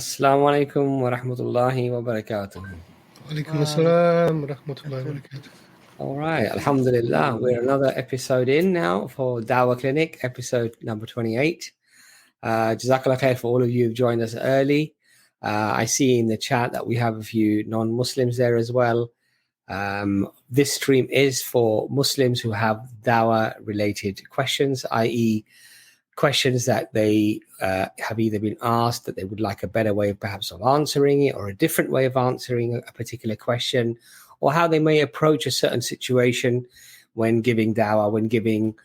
Assalamu alaikum wa rahmatullahi wa barakatuh. Walaikum assalam wa rahmatullahi wa barakatuh. All right, alhamdulillah. We're another episode in now for Dawah Clinic, episode number 28. Jazakallah khair for all of you who've joined us early. I see in the chat that we have a few non-Muslims there as well. This stream is for Muslims who have Dawah-related questions, i.e., questions that they have either been asked that they would like a better way perhaps of answering it, or a different way of answering a particular question, or how they may approach a certain situation when giving dawah, when giving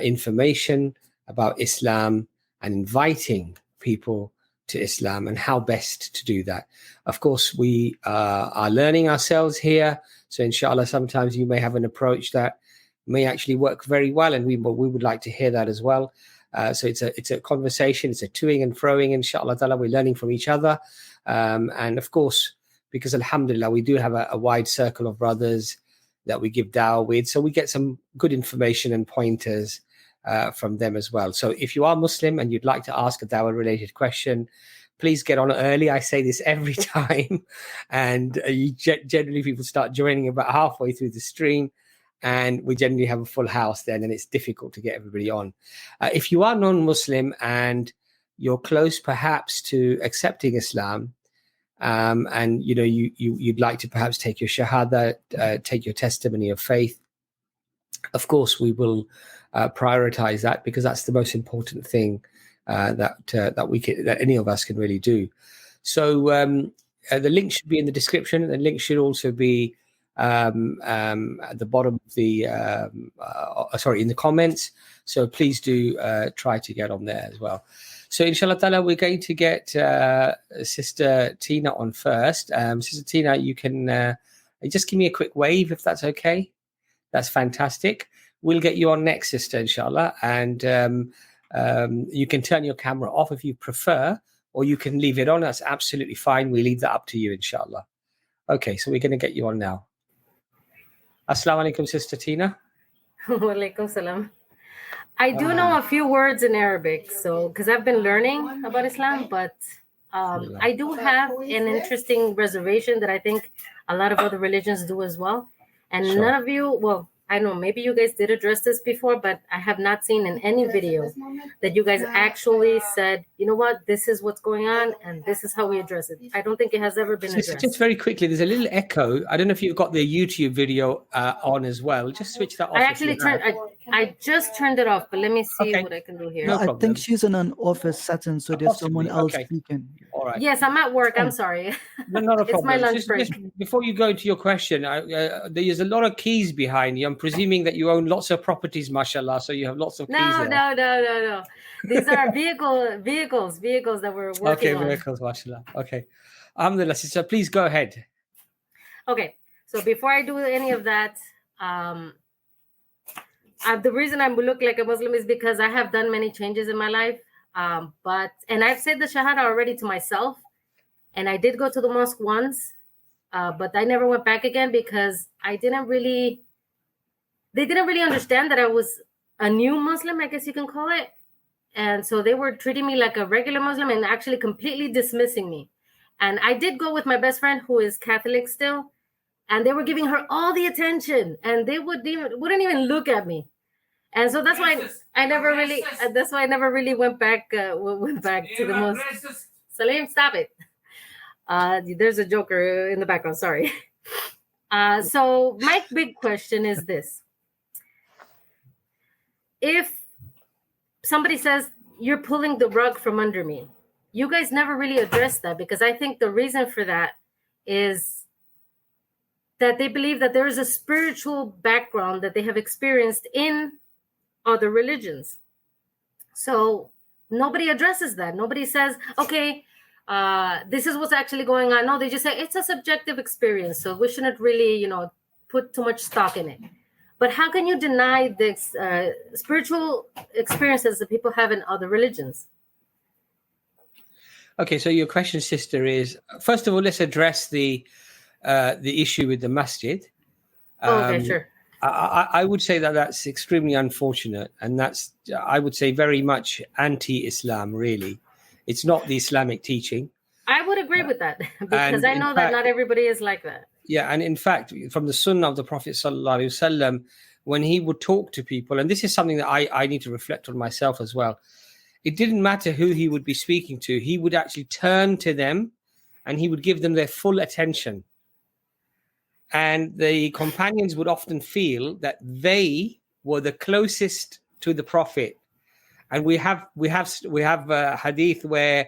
information about Islam and inviting people to Islam, and how best to do that. Of course, we are learning ourselves here, so inshallah sometimes you may have an approach that may actually work very well, and we would like to hear that as well. So it's a conversation, it's a toing and froing, inshallah ta'ala. We're learning from each other. And of course, because alhamdulillah, we do have a wide circle of brothers that we give dawah with. So we get some good information and pointers from them as well. So if you are Muslim and you'd like to ask a dawah related question, please get on early. I say this every time. And generally people start joining about halfway through the stream. And we generally have a full house then, and it's difficult to get everybody on. If you are non-Muslim and you're close perhaps to accepting Islam, and you know you'd like to perhaps take your shahada, take your testimony of faith, of course we will prioritize that, because that's the most important thing that any of us can really do. So the link should be in the description. The link should also be at the bottom of the in the comments, so please do try to get on there as well. So inshallah ta'ala, we're going to get Sister Tina on first. Sister Tina, you can just give me a quick wave if that's okay. That's fantastic. We'll get you on next, Sister, inshallah, and you can turn your camera off if you prefer, or you can leave it on. That's absolutely fine. We leave that up to you, inshallah. Okay, so we're going to get you on now. Assalamu alaikum, Sister Tina. Walaikum salam. I do know a few words in Arabic, so because I've been learning about Islam, but I do have an interesting reservation that I think a lot of other religions do as well. And Sure. None of you, well, I know maybe you guys did address this before, but I have not seen in any video that you guys actually said, you know what, this is what's going on and this is how we address it. I don't think it has ever been addressed. Just very quickly, there's a little echo. I don't know if you've got the YouTube video on as well. Just switch that off. I just turned it off, but let me see what I can do here. No I problem. think she's in an office setting, so there's Possibly, someone else okay. speaking. All right. Yes, I'm at work. I'm sorry. Not a problem. It's my lunch Just break. before you go into your question, there's a lot of keys behind you. I'm presuming that you own lots of properties, mashallah, so you have lots of keys there. No. These are vehicles that we're working on. Okay, vehicles, mashallah. Okay. Alhamdulillah, sister, please go ahead. Okay, so before I do any of that, the reason I look like a Muslim is because I have done many changes in my life. And I've said the Shahada already to myself, and I did go to the mosque once, but I never went back again because they didn't really understand that I was a new Muslim, I guess you can call it. And so they were treating me like a regular Muslim and actually completely dismissing me. And I did go with my best friend who is Catholic still, and they were giving her all the attention, and they wouldn't even look at me. And so that's why I never really went back to the mosque. Salim, stop it. There's a joker in the background. Sorry. So my big question is this. If somebody says, you're pulling the rug from under me, you guys never really address that, because I think the reason for that is that they believe that there is a spiritual background that they have experienced in other religions. So nobody addresses that. Nobody says, okay, this is what's actually going on. No, they just say it's a subjective experience, so we shouldn't really, put too much stock in it. But how can you deny this spiritual experiences that people have in other religions? Okay, so your question, sister, is, first of all, let's address the issue with the masjid. Okay, sure. I would say that that's extremely unfortunate, and that's, I would say, very much anti-Islam, really. It's not the Islamic teaching. I would agree with that because And I in know fact- that not everybody is like that. Yeah, and in fact, from the Sunnah of the Prophet sallallahu alaihi wasallam, when he would talk to people, and this is something that I need to reflect on myself as well. It didn't matter who he would be speaking to; he would actually turn to them, and he would give them their full attention. And the companions would often feel that they were the closest to the Prophet. And we have a hadith where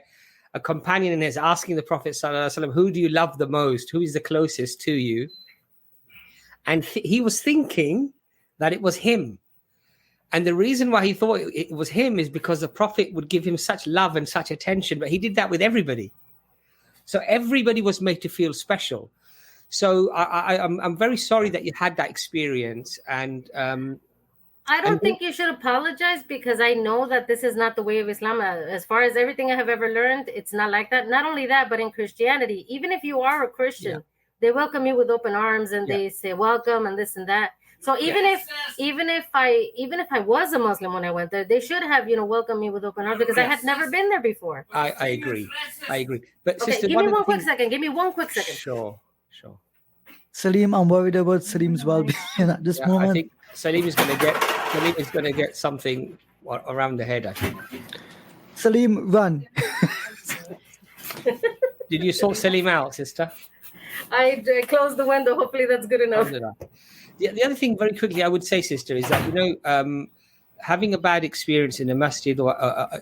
a companion is asking the Prophet sallallahu alaihi wasallam, "Who do you love the most? Who is the closest to you?" And he was thinking that it was him. And the reason why he thought it was him is because the Prophet would give him such love and such attention, but he did that with everybody. So everybody was made to feel special. So I'm very sorry that you had that experience. And I don't think you should apologize because I know that this is not the way of Islam. As far as everything I have ever learned, it's not like that. Not only that, but in Christianity, even if you are a Christian, they welcome you with open arms and they say welcome and this and that. So even if I was a Muslim when I went there, they should have welcomed me with open arms because I had never been there before. I agree. But Okay, sister, give me one quick second. Give me one quick second. Sure. Salim, I'm worried about Salim's well-being at this moment. I think Salim is going to get something around the head, I think. Salim, run. Did you sort Salim out, sister? I closed the window. Hopefully that's good enough. The other thing, very quickly, I would say, sister, is that having a bad experience in a masjid or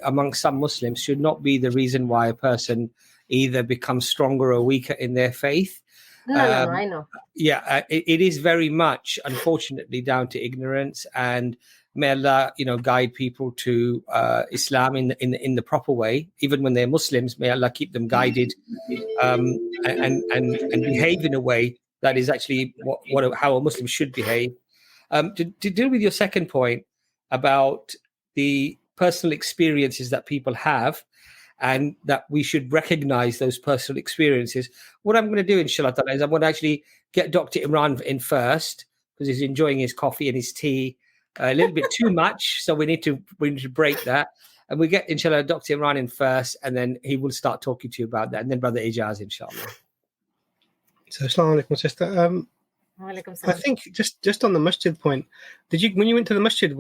among some Muslims should not be the reason why a person either becomes stronger or weaker in their faith. No, I know. Yeah, it is very much, unfortunately, down to ignorance. And may Allah, guide people to Islam in the proper way, even when they're Muslims. May Allah keep them guided and behave in a way that is actually how a Muslim should behave. To deal with your second point about the personal experiences that people have, and that we should recognize those personal experiences. What I'm going to do, inshallah, is I'm going to actually get Dr. Imran in first because he's enjoying his coffee and his tea a little bit too much. So we need to break that. And we get, inshallah, Dr. Imran in first, and then he will start talking to you about that. And then Brother Ijaz, inshallah. So, assalamu alaikum, sister. I think just on the masjid point, when you went to the masjid,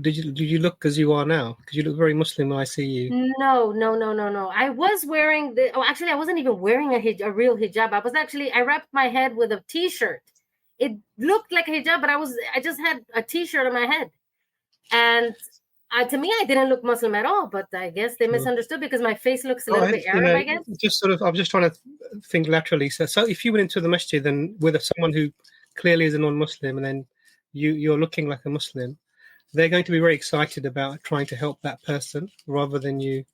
did you look as you are now? Because you look very Muslim when I see you. No. I was wearing actually I wasn't even wearing a real hijab. I wrapped my head with a t-shirt. It looked like a hijab, but I just had a t-shirt on my head. And to me, I didn't look Muslim at all, but I guess they misunderstood because my face looks a little bit Arab, I guess. I'm just trying to think laterally. So if you went into the masjid then with someone who clearly is a non-Muslim, and then you're looking like a Muslim, they're going to be very excited about trying to help that person rather than you.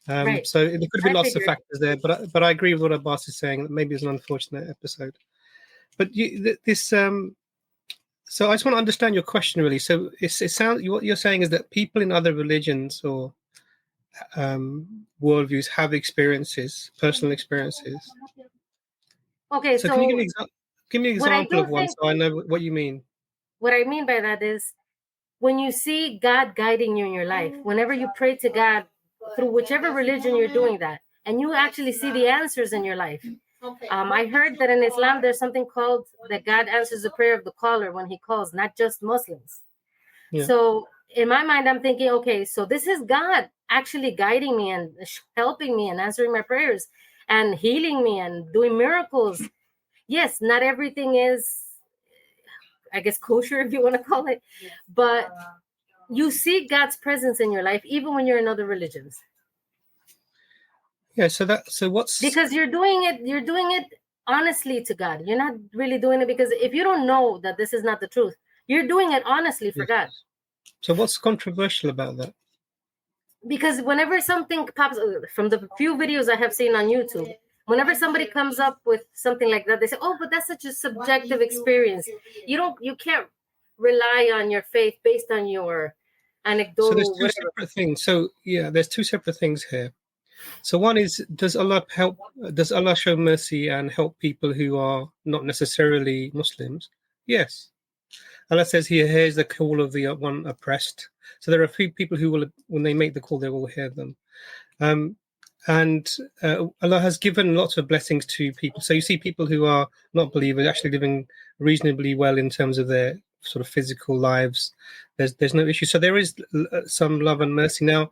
Right. So there could be lots of factors there, but I agree with what Abbas is saying. That maybe it's an unfortunate episode. But so I just want to understand your question really. So it sounds what you're saying is that people in other religions or worldviews have personal experiences. Okay, so can you give me an example of one so I know what you mean? What I mean by that is, when you see God guiding you in your life, whenever you pray to God through whichever religion you're doing that, and you actually see the answers in your life. I heard that in Islam, there's something called that God answers the prayer of the caller when he calls, not just Muslims. Yeah. So in my mind, I'm thinking, okay, so this is God actually guiding me and helping me and answering my prayers and healing me and doing miracles. Yes, not everything is, I guess, kosher, if you want to call it, but you see God's presence in your life, even when you're in other religions. Yeah. So what's because you're doing it honestly to God. You're not really doing it because if you don't know that this is not the truth, you're doing it honestly for God. So what's controversial about that? Because whenever something pops from the few videos I have seen on YouTube, whenever somebody comes up with something like that, they say, "Oh, but that's such a subjective experience. You can't rely on your faith based on your anecdotal." So there's two separate things. So yeah, there's two separate things here. So one is, does Allah show mercy and help people who are not necessarily Muslims? Yes. Allah says He hears the call of the one oppressed. So there are a few people who will, when they make the call, they will hear them. And Allah has given lots of blessings to people. So you see people who are not believers actually living reasonably well in terms of their sort of physical lives. There's no issue. So there is some love and mercy. Now,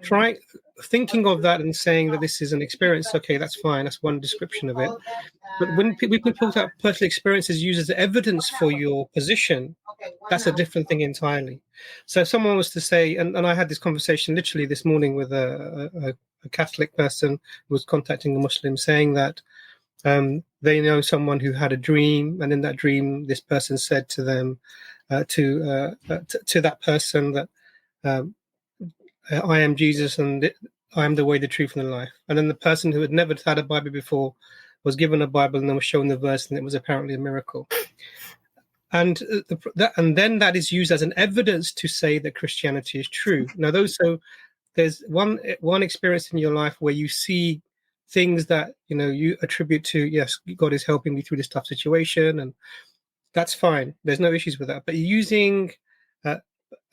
try thinking of that and saying that this is an experience. Okay, that's fine. That's one description of it. But when people talk about personal experiences used as evidence for your position, that's a different thing entirely. So if someone was to say, and I had this conversation literally this morning with a Catholic person who was contacting a Muslim, saying that they know someone who had a dream, and in that dream, this person said to them, to that person that I am Jesus and I am the way, the truth, and the life. And then the person who had never had a Bible before was given a Bible and then was shown the verse, and it was apparently a miracle. And then that is used as an evidence to say that Christianity is true. Now, there's one experience in your life where you see things that you attribute to, yes, God is helping me through this tough situation, and that's fine. There's no issues with that. But using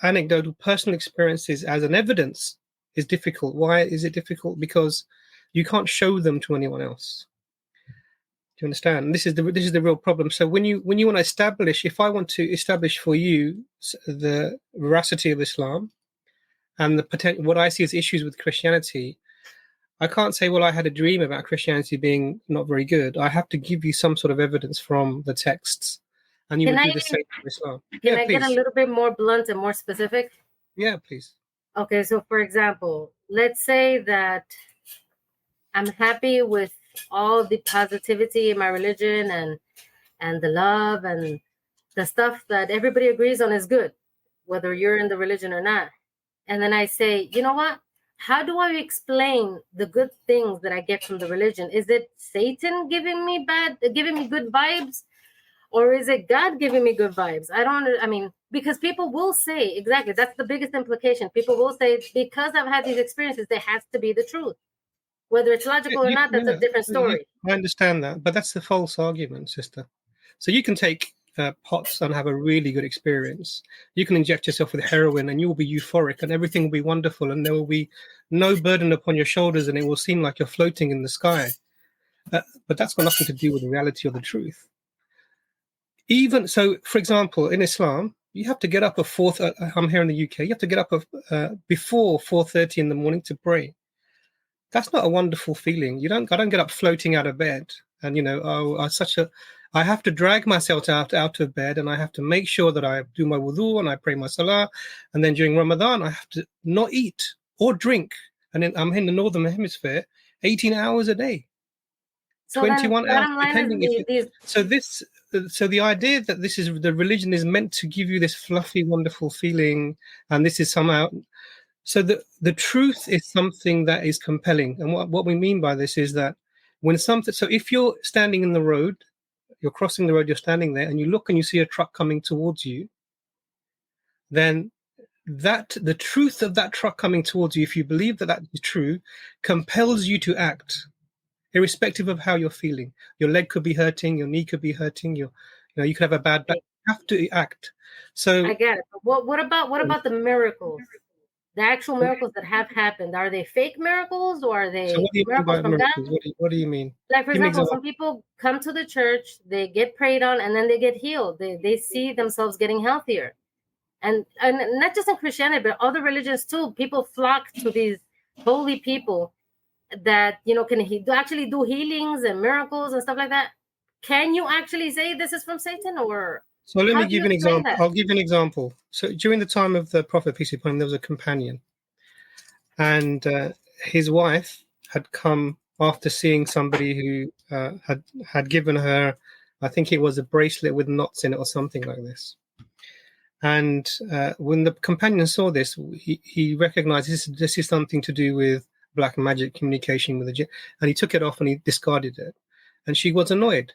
anecdotal personal experiences as an evidence is difficult. Why is it difficult? Because you can't show them to anyone else. Do you understand? And this is the real problem. So when you want to establish, if I want to establish for you the veracity of Islam and the potential, what I see as issues with Christianity, I can't say, well, I had a dream about Christianity being not very good. I have to give you some sort of evidence from the texts, and you would do the same for Islam. Can I get a little bit more blunt and more specific? Yeah, please. Okay, so for example, let's say that I'm happy with all the positivity in my religion and the love and the stuff that everybody agrees on is good, whether you're in the religion or not. And then I say, you know what? How do I explain the good things that I get from the religion? Is it Satan giving me good vibes? Or is it God giving me good vibes? Because people will say, exactly, that's the biggest implication. People will say, because I've had these experiences, there has to be the truth. Whether it's logical or not, that's a different story. I understand that, but that's the false argument, sister. So you can take pots and have a really good experience. You can inject yourself with heroin and you will be euphoric and everything will be wonderful and there will be no burden upon your shoulders and it will seem like you're floating in the sky. But that's got nothing to do with the reality or the truth. Even so, for example, in Islam, you have to get up at I'm here in the UK. You have to get up before 4:30 in the morning to pray. That's not a wonderful feeling. I don't get up floating out of bed, and I have to drag myself out of bed, and I have to make sure that I do my wudu and I pray my salah, and then during Ramadan I have to not eat or drink, and then I'm in the northern hemisphere, 18 hours a day. So 21 hours, depending So the idea that the religion is meant to give you this fluffy, wonderful feeling, and this is somehow, so the truth is something that is compelling. And what we mean by this is that so if you're standing in the road, you're crossing the road, you're standing there, and you look and you see a truck coming towards you, then the truth of that truck coming towards you, if you believe that is true, compels you to act. Irrespective of how you're feeling, your leg could be hurting, your knee could be hurting, you could have a bad back. You have to act. So I get it. But what about the miracles? The actual miracles that have happened, are they fake miracles or are they miracles from God? What do you mean? Like, for example, some people come to the church, they get prayed on, and then they get healed. They see themselves getting healthier. And not just in Christianity, but other religions too. People flock to these holy people that can actually do healings and miracles and stuff like that. Can you actually say this is from Satan? Or so let me give an example. I'll give an example. So during the time of the Prophet, peace be upon him, there was a companion, and his wife had come after seeing somebody who had given her, I think it was a bracelet with knots in it or something like this. And when the companion saw this, he recognized this is something to do with black magic, communication with the jinn, and he took it off and he discarded it. And she was annoyed,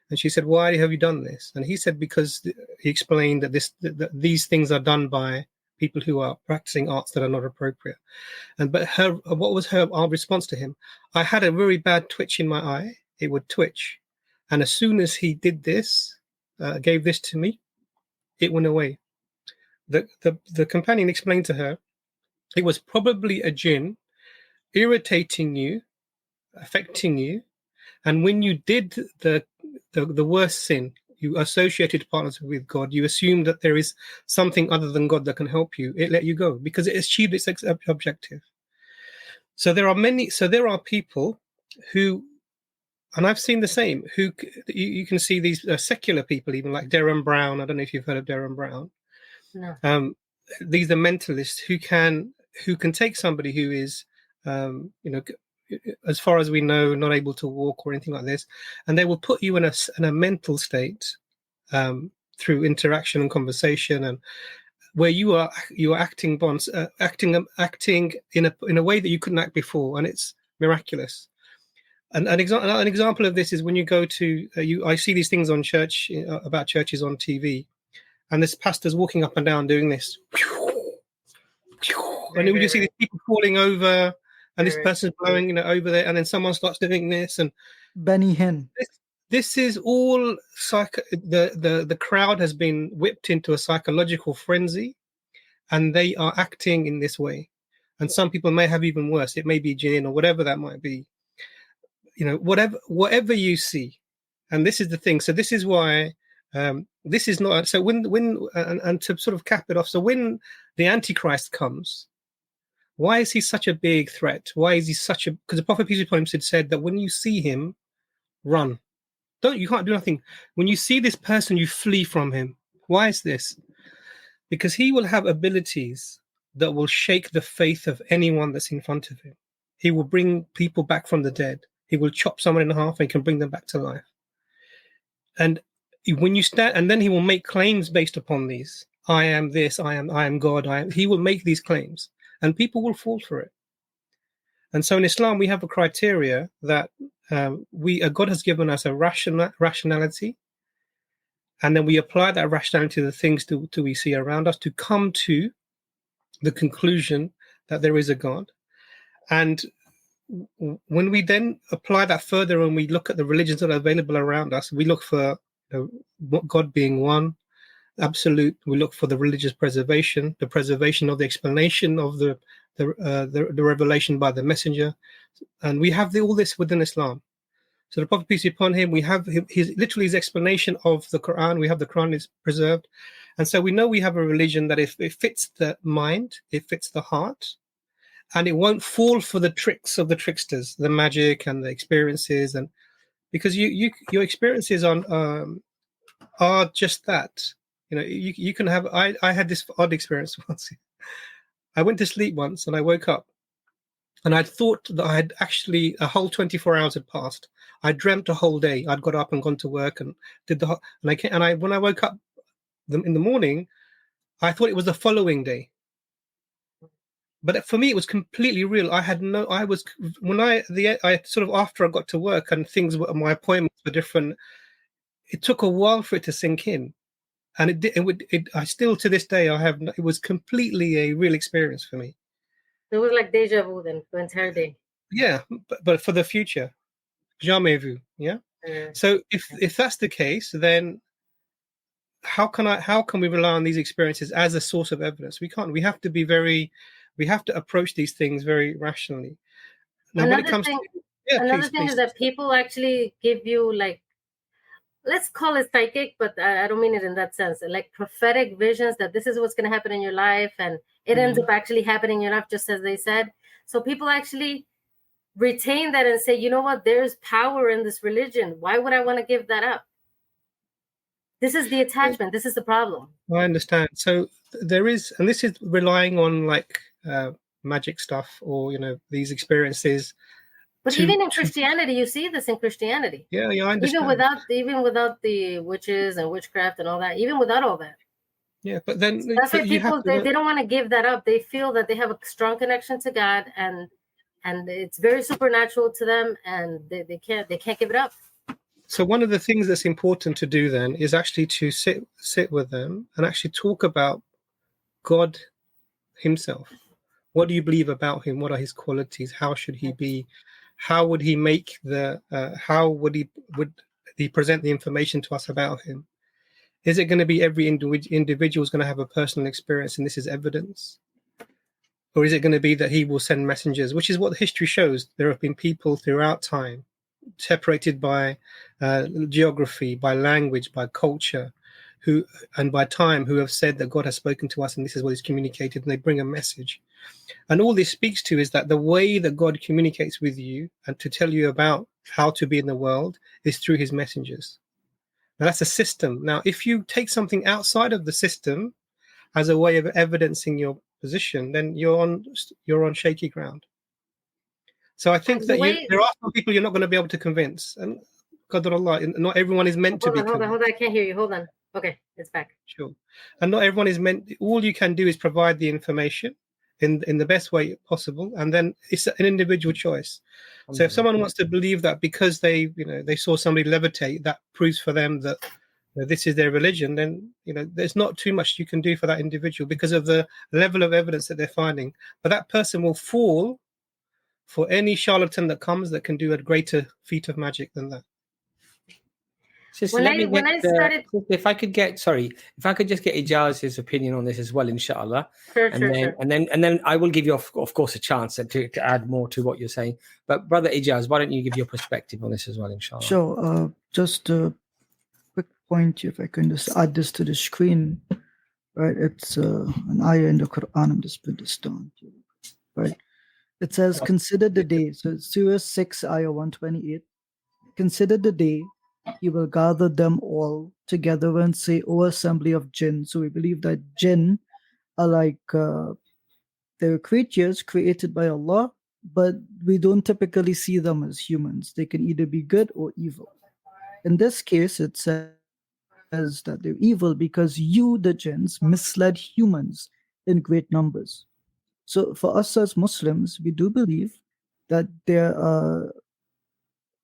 and she said, "Why have you done this?" And he said, because he explained that these things are done by people who are practicing arts that are not appropriate. But what was our response to him? I had a very bad twitch in my eye. It would twitch, and as soon as he did this, gave this to me, it went away. The companion explained to her it was probably a jinn irritating you, affecting you, and when you did the worst sin, you associated partners with God, you assume that there is something other than God that can help you, it let you go because it achieved its objective. So there are people who, and I've seen the same, who you can see these secular people, even like Derren Brown. I don't know if you've heard of Derren Brown. No. These are mentalists who can take somebody who is, as far as we know, not able to walk or anything like this, and they will put you in a mental state through interaction and conversation, and where you are acting in a way that you couldn't act before, and it's miraculous. And an example of this is when you go to I see these things on church about churches on TV, and this pastor's walking up and down doing this, and then you see these people falling over, and this person's blowing over there, and then someone starts doing this, and Benny Hinn. This is all the crowd has been whipped into a psychological frenzy, and they are acting in this way. And some people may have even worse. It may be jinn or whatever that might be. Whatever you see, and this is the thing. So this is why this is not. So when and to sort of cap it off. So when the Antichrist comes, why is he such a big threat? Why is he such a? Because the Prophet peace be upon him said that when you see him, run. You can't do nothing. When you see this person, you flee from him. Why is this? Because he will have abilities that will shake the faith of anyone that's in front of him. He will bring people back from the dead. He will chop someone in half and can bring them back to life. And when you stand, and then he will make claims based upon these. I am this. I am God. He will make these claims, and people will fall for it. And so in Islam, we have a criteria that God has given us a rationality, and then we apply that rationality to the things that we see around us to come to the conclusion that there is a God. And when we then apply that further and we look at the religions that are available around us, we look for God being one, absolute. We look for the religious preservation, the preservation of the explanation of the revelation by the messenger, and we have all this within Islam. So the Prophet peace be upon him, we have his explanation of the Quran. We have the Quran is preserved, and so we know we have a religion that if it fits the mind, it fits the heart, and it won't fall for the tricks of the tricksters, the magic and the experiences, and because your experiences are just that. You can have. I had this odd experience once. I went to sleep once and I woke up, and I thought that I had actually a whole 24 hours had passed. I dreamt a whole day. I'd got up and gone to work and did when I woke up in the morning, I thought it was the following day. But for me, it was completely real. I sort of after I got to work and my appointments were different. It took a while for it to sink in, and I still to this day it was completely a real experience for me. It was like deja vu then, the entire day. Yeah, but for the future, jamais vu. Yeah. So if that's the case, then how can we rely on these experiences as a source of evidence? We can't. We have to approach these things very rationally. Now, another thing is that people actually give you, like, let's call it psychic, but I don't mean it in that sense, like prophetic visions that this is what's going to happen in your life, and it ends up actually happening in your life just as they said. So people actually retain that and say, you know what, there's power in this religion. Why would I want to give that up? This is the attachment. This is the problem. I understand. So there is, and this is relying on like magic stuff or, these experiences. But even in Christianity, you see this in Christianity. Yeah, I understand. Even without the witches and witchcraft and all that, even without all that. Yeah, but then that's why people they don't want to give that up. They feel that they have a strong connection to God, and it's very supernatural to them, and they can't give it up. So one of the things that's important to do then is actually to sit with them and actually talk about God himself. What do you believe about him? What are his qualities? How should he be? How would he make how would he present the information to us about him? Is it going to be every individual is going to have a personal experience and this is evidence? Or is it going to be that he will send messengers, which is what history shows? There have been people throughout time, separated by geography, by language, by culture, and by time, who have said that God has spoken to us and this is what he's communicated, and they bring a message. And all this speaks to is that the way that God communicates with you and to tell you about how to be in the world is through his messengers. Now, that's a system. Now, if you take something outside of the system as a way of evidencing your position, then you're on shaky ground. So I think that there are some people you're not going to be able to convince. And not everyone is meant to be convinced. Hold on, I can't hear you. Hold on. Okay, it's back. Sure. And not everyone is meant, all you can do is provide the information in the best way possible, and then it's an individual choice. So if someone wants to believe that because they saw somebody levitate, that proves for them that this is their religion, then there's not too much you can do for that individual because of the level of evidence that they're finding. But that person will fall for any charlatan that comes that can do a greater feat of magic than that. Sister, if I could just get Ijaz's opinion on this as well, inshallah. Sure. And then I will give you, of course, a chance to add more to what you're saying. But Brother Ijaz, why don't you give your perspective on this as well, inshallah? Sure. Just a quick point, if I can just add this to the screen. Right, it's an ayah in the Quran. I'm just put this down. Right, it says, "Consider the day." So it's Surah 6, ayah 128. Consider the day. He will gather them all together and say, "O assembly of jinn." So we believe that jinn are like they're creatures created by Allah, but we don't typically see them as humans. They can either be good or evil. In this case, it says that they're evil because you, the jinns, misled humans in great numbers. So for us as Muslims, we do believe that there are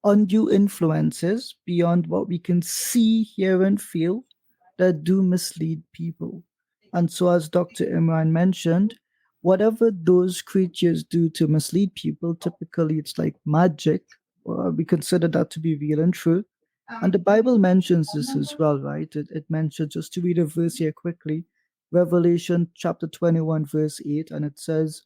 undue influences beyond what we can see, hear, and feel that do mislead people. And so, as Dr. Imran mentioned, whatever those creatures do to mislead people, typically it's like magic, or we consider that to be real and true. And the Bible mentions this as well, right? It mentions, just to read a verse here quickly, Revelation chapter 21, verse 8, and it says,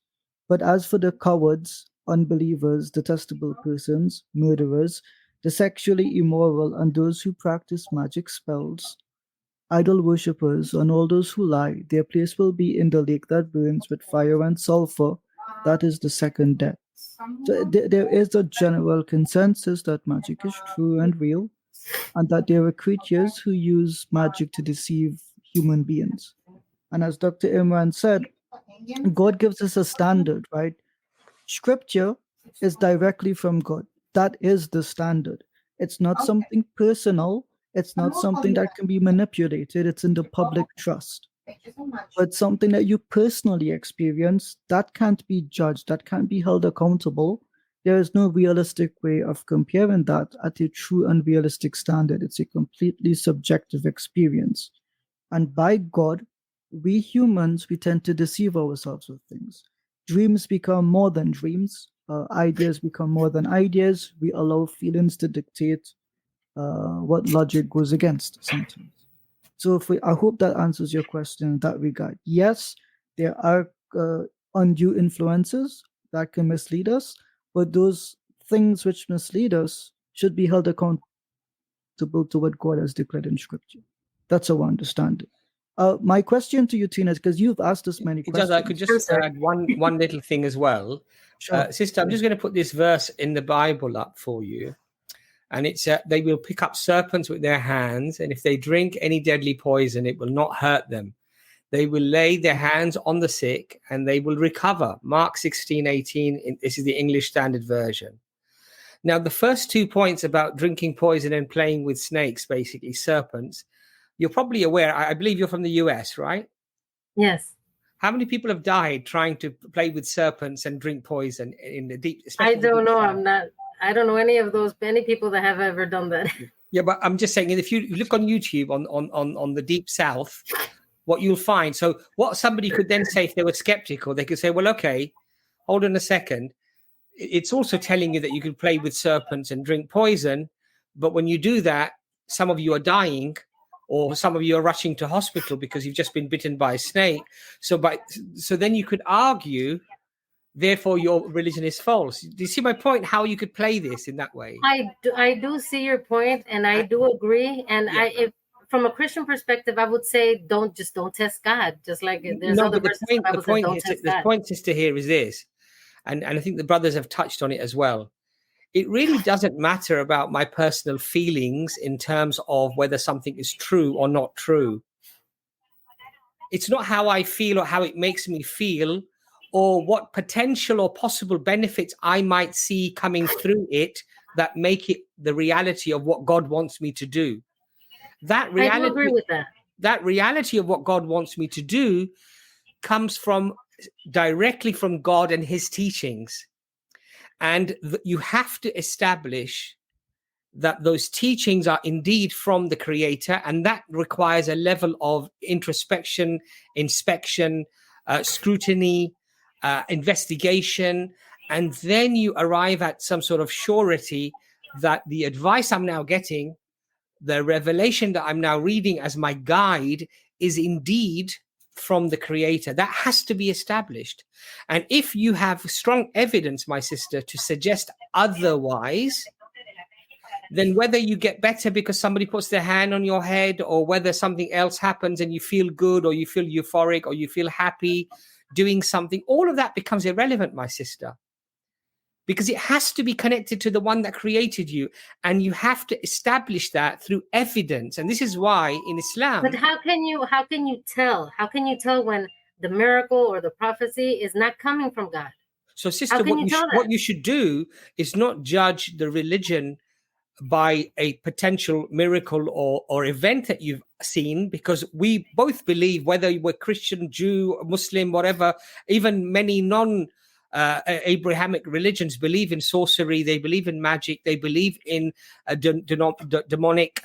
"But as for the cowards, unbelievers, detestable persons, murderers, the sexually immoral, and those who practice magic spells, idol worshippers, and all those who lie, their place will be in the lake that burns with fire and sulfur. That is the second death." So there is a general consensus that magic is true and real, and that there are creatures who use magic to deceive human beings. And as Dr. Imran said, God gives us a standard, right? Scripture is directly from God. That is the standard. It's not something personal. It's not something that can be manipulated. It's in the public trust. But something that you personally experience, that can't be judged. That can't be held accountable. There is no realistic way of comparing that at a true and realistic standard. It's a completely subjective experience. And by God, we humans, we tend to deceive ourselves with things. Dreams become more than dreams. Ideas become more than ideas. We allow feelings to dictate what logic goes against sometimes. So I hope that answers your question in that regard. Yes, there are undue influences that can mislead us, but those things which mislead us should be held accountable to what God has declared in Scripture. That's how I understand it. My question to you, Tina, is because you've asked us many questions. I could just add one little thing as well. Sure. Sister, I'm just going to put this verse in the Bible up for you. And it's they will pick up serpents with their hands, and if they drink any deadly poison, it will not hurt them. They will lay their hands on the sick, and they will recover. Mark 16:18. This is the English Standard Version. Now, the first 2 points about drinking poison and playing with snakes, basically serpents, you're probably aware. I believe you're from the US, right? Yes. How many people have died trying to play with serpents and drink poison in the deep? I don't know. I don't know any people that have ever done that. Yeah, but I'm just saying, if you look on YouTube on the deep south, what you'll find. So what somebody could then say if they were skeptical, they could say, well, okay, hold on a second. It's also telling you that you can play with serpents and drink poison. But when you do that, some of you are dying, or some of you are rushing to hospital because you've just been bitten by a snake. So then you could argue therefore your religion is false. Do you see my point? How you could play this in that way? I do see your point, and I do agree. And if from a Christian perspective, I would say don't test God. Just like there's other verses in the Bible that don't test God. The point, sister, here is this, and I think the brothers have touched on it as well. It really doesn't matter about my personal feelings in terms of whether something is true or not true. It's not how I feel or how it makes me feel, or what potential or possible benefits I might see coming through it that make it the reality of what God wants me to do. That reality, I do agree with that. That reality of what God wants me to do comes directly from God and his teachings. And you have to establish that those teachings are indeed from the Creator, and that requires a level of introspection, inspection, scrutiny, investigation, and then you arrive at some sort of surety that the advice I'm now getting, the revelation that I'm now reading as my guide, is indeed from the Creator. That has to be established. And if you have strong evidence, my sister, to suggest otherwise, then whether you get better because somebody puts their hand on your head, or whether something else happens and you feel good, or you feel euphoric, or you feel happy doing something, all of that becomes irrelevant, my sister, because it has to be connected to the one that created you, and you have to establish that through evidence. And this is why in Islam. But how can you tell? How can you tell when the miracle or the prophecy is not coming from God? So, sister, what you should do is not judge the religion by a potential miracle or event that you've seen, because we both believe, whether we're Christian, Jew, Muslim, whatever, even many Abrahamic religions believe in sorcery, they believe in magic, they believe in demonic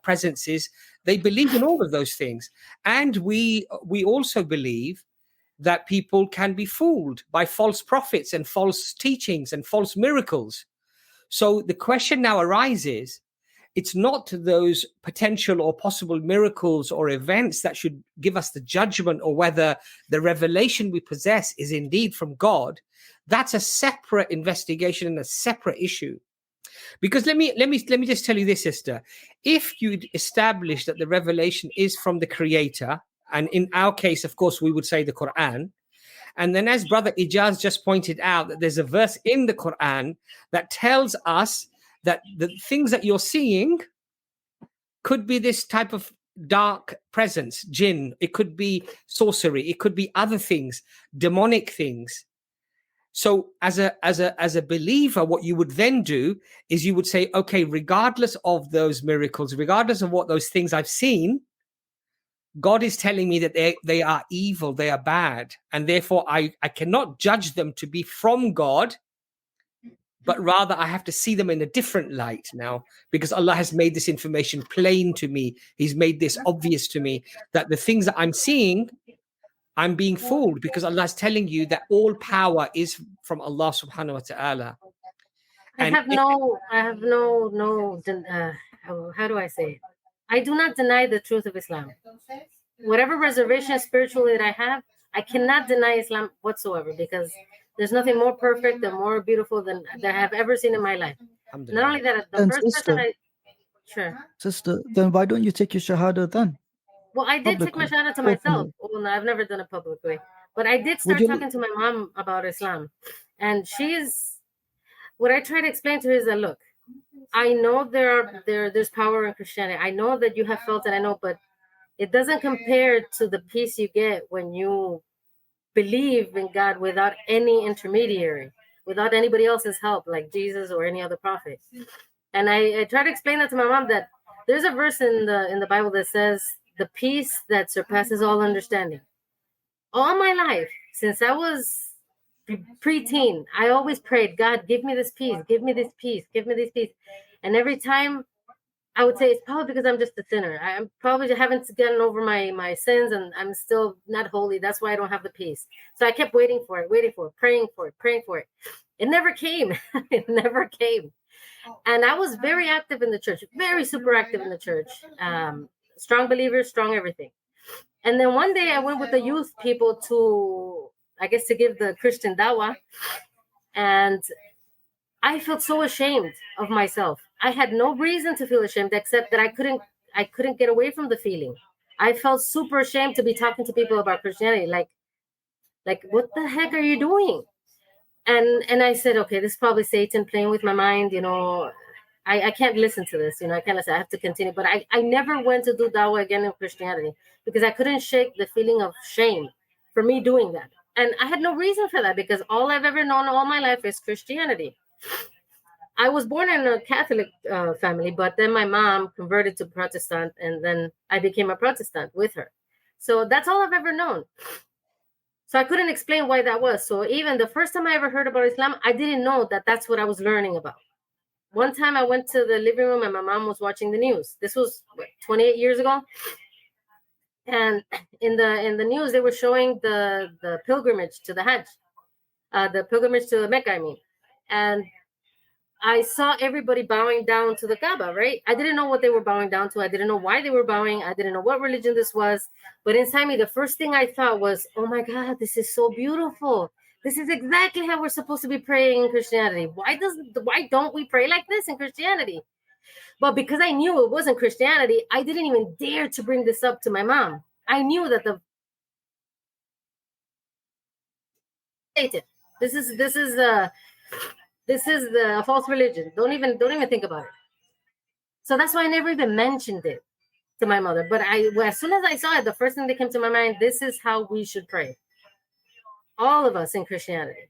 presences, they believe in all of those things. And we also believe that people can be fooled by false prophets and false teachings and false miracles. So the question now arises, it's not those potential or possible miracles or events that should give us the judgment, or whether the revelation we possess is indeed from God. That's a separate investigation and a separate issue. Because let me just tell you this, sister. If you'd establish that the revelation is from the Creator, and in our case, of course, we would say the Quran, and then as Brother Ijaz just pointed out, that there's a verse in the Quran that tells us that the things that you're seeing could be this type of dark presence, jinn. It could be sorcery. It could be other things, demonic things. So as a believer, what you would then do is you would say, okay, regardless of those miracles, regardless of what those things I've seen, God is telling me that they are evil, they are bad, and therefore I cannot judge them to be from God, but rather I have to see them in a different light now, because Allah has made this information plain to me. He's made this obvious to me, that the things that I'm seeing, I'm being fooled, because Allah is telling you that all power is from Allah subhanahu wa ta'ala. How do I say it? I do not deny the truth of Islam. Whatever reservation spiritually that I have, I cannot deny Islam whatsoever, because there's nothing more perfect and more beautiful than that I have ever seen in my life. Not only that, the first person Sister, then why don't you take your shahada then? Well, I did take my shahada to myself. Well, no, I've never done it publicly. But I did start talking to my mom about Islam. And what I try to explain to her is that, look, I know there's power in Christianity. I know that you have felt it, I know, but it doesn't compare to the peace you get when you believe in God without any intermediary, without anybody else's help, like Jesus or any other prophet. And I try to explain that to my mom, that there's a verse in the Bible that says, the peace that surpasses all understanding. All my life, since I was preteen, I always prayed, God, give me this peace, give me this peace, give me this peace. And every time I would say, it's probably because I'm just a sinner. I probably haven't gotten over my sins, and I'm still not holy. That's why I don't have the peace. So I kept waiting for it, praying for it. It never came. It never came. And I was very active in the church, very super active in the church. Strong believers, strong everything. And then one day I went with the youth people to I guess, to give the Christian dawah. And I felt so ashamed of myself. I had no reason to feel ashamed except that I couldn't get away from the feeling. I felt super ashamed to be talking to people about Christianity. Like what the heck are you doing? And I said, okay, this is probably Satan playing with my mind. I can't listen to this. I can't listen. I have to continue. But I never went to do dawah again in Christianity because I couldn't shake the feeling of shame for me doing that. And I had no reason for that because all I've ever known all my life is Christianity. I was born in a Catholic family, but then my mom converted to Protestant, and then I became a Protestant with her. So that's all I've ever known. So I couldn't explain why that was. So even the first time I ever heard about Islam, I didn't know that that's what I was learning about. One time I went to the living room and my mom was watching the news. This was 28 years ago. And in the news, they were showing the pilgrimage to the Hajj, the pilgrimage to Mecca, I mean. And I saw everybody bowing down to the Kaaba, right? I didn't know what they were bowing down to. I didn't know why they were bowing. I didn't know what religion this was. But inside me, the first thing I thought was, oh my God, this is so beautiful. This is exactly how we're supposed to be praying in Christianity. Why don't we pray like this in Christianity? But because I knew it wasn't Christianity, I didn't even dare to bring this up to my mom. I knew that this is the false religion. Don't even think about it. So that's why I never even mentioned it to my mother. But as soon as I saw it, the first thing that came to my mind, this is how we should pray. All of us in Christianity.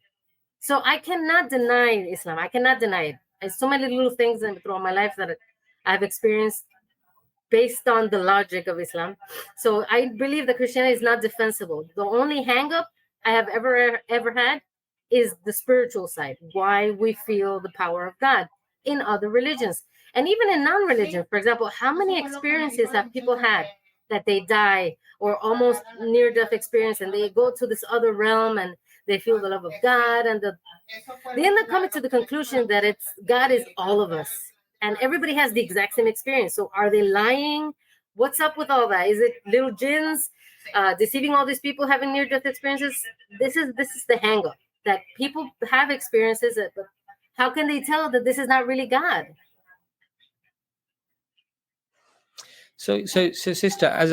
So I cannot deny Islam. I cannot deny it. There's so many little things throughout my life that I've experienced based on the logic of Islam. So I believe that Christianity is not defensible. The only hang-up I have ever had is the spiritual side, why we feel the power of God in other religions. And even in non-religion, for example, how many experiences have people had that they die or almost near-death experience and they go to this other realm and they feel the love of God, and they end up coming to the conclusion that God is all of us and everybody has the exact same experience. So are they lying? What's up with all that? Is it little jinns deceiving all these people having near-death experiences? This is the hang-up, that people have experiences, but how can they tell that this is not really God? So sister, as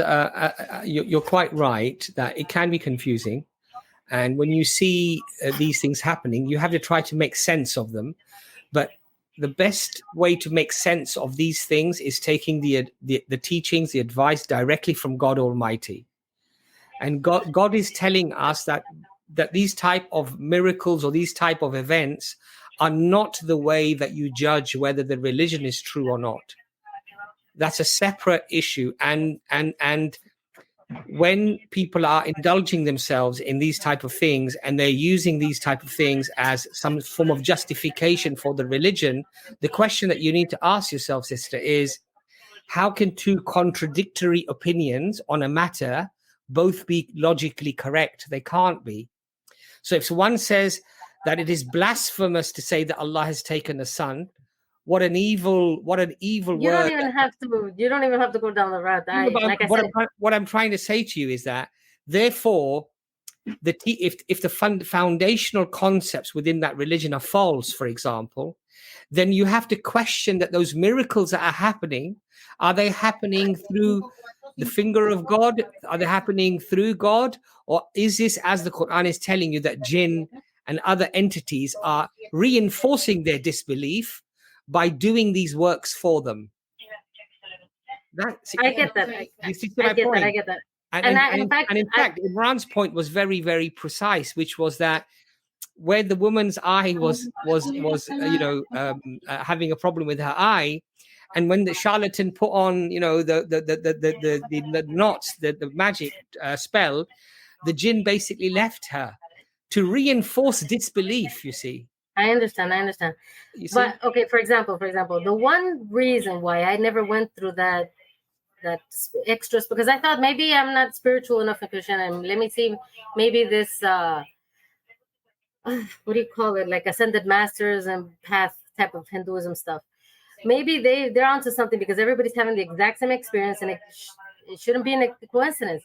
you're quite right that it can be confusing, and when you see these things happening, you have to try to make sense of them. But the best way to make sense of these things is taking the teachings, the advice directly from God Almighty. And God is telling us that these type of miracles or these type of events are not the way that you judge whether the religion is true or not. That's a separate issue. And when people are indulging themselves in these type of things and they're using these type of things as some form of justification for the religion, the question that you need to ask yourself, sister, is how can two contradictory opinions on a matter both be logically correct? They can't be. So if one says that it is blasphemous to say that Allah has taken a son, what an evil word. You don't even have to go down the road. What I'm trying to say to you is that, therefore, if the foundational concepts within that religion are false, for example, then you have to question that those miracles that are happening, are they happening through the finger of God? Are they happening through God? Or is this, as the Quran is telling you, that jinn and other entities are reinforcing their disbelief by doing these works for them? I get that. I get that. And in fact, Imran's point was very, very precise, which was that where the woman's eye was having a problem with her eye, and when the charlatan put on the knots, the magic spell, the jinn basically left her to reinforce disbelief. You see. I understand. But okay, for example, the one reason why I never went through that extras, because I thought maybe I'm not spiritual enough in Christianity. Let me see, maybe this what do you call it, like ascended masters and path type of Hinduism stuff. Maybe they're onto something because everybody's having the exact same experience and it shouldn't be a coincidence.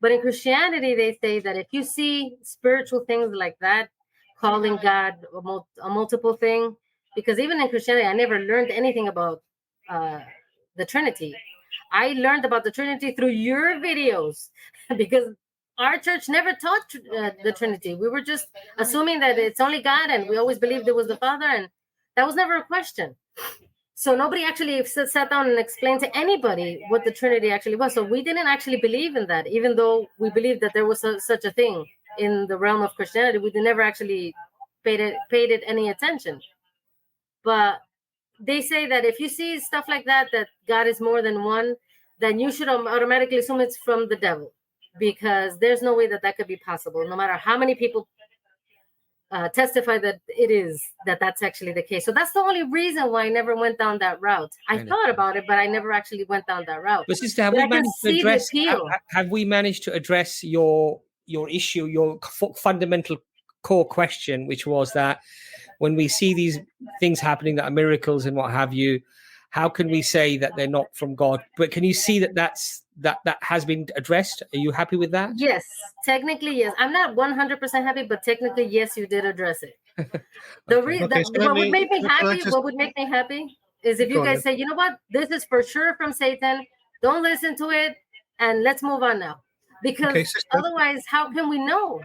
But in Christianity, they say that if you see spiritual things like that, calling God a multiple thing, because even in Christianity, I never learned anything about the Trinity. I learned about the Trinity through your videos because our church never taught the Trinity. We were just assuming that it's only God, and we always believed it was the Father, and that was never a question. So nobody actually sat down and explained to anybody what the Trinity actually was. So we didn't actually believe in that, even though we believed that there was such a thing in the realm of Christianity. We never actually paid it any attention. But they say that if you see stuff like that God is more than one, then you should automatically assume it's from the devil, because there's no way that could be possible, no matter how many people testify that that's actually the case. So that's the only reason why I never went down that route. I thought about it, but I never actually went down that route. But sister, have we managed to address your issue, your fundamental core question, which was that when we see these things happening that are miracles and what have you, how can we say that they're not from God? But can you see that has been addressed? Are you happy with that? Yes, technically, yes. I'm not 100% happy, but technically, yes, you did address it. What would make me happy is if you guys say, you know what, this is for sure from Satan. Don't listen to it, and let's move on now. Because otherwise, how can we know?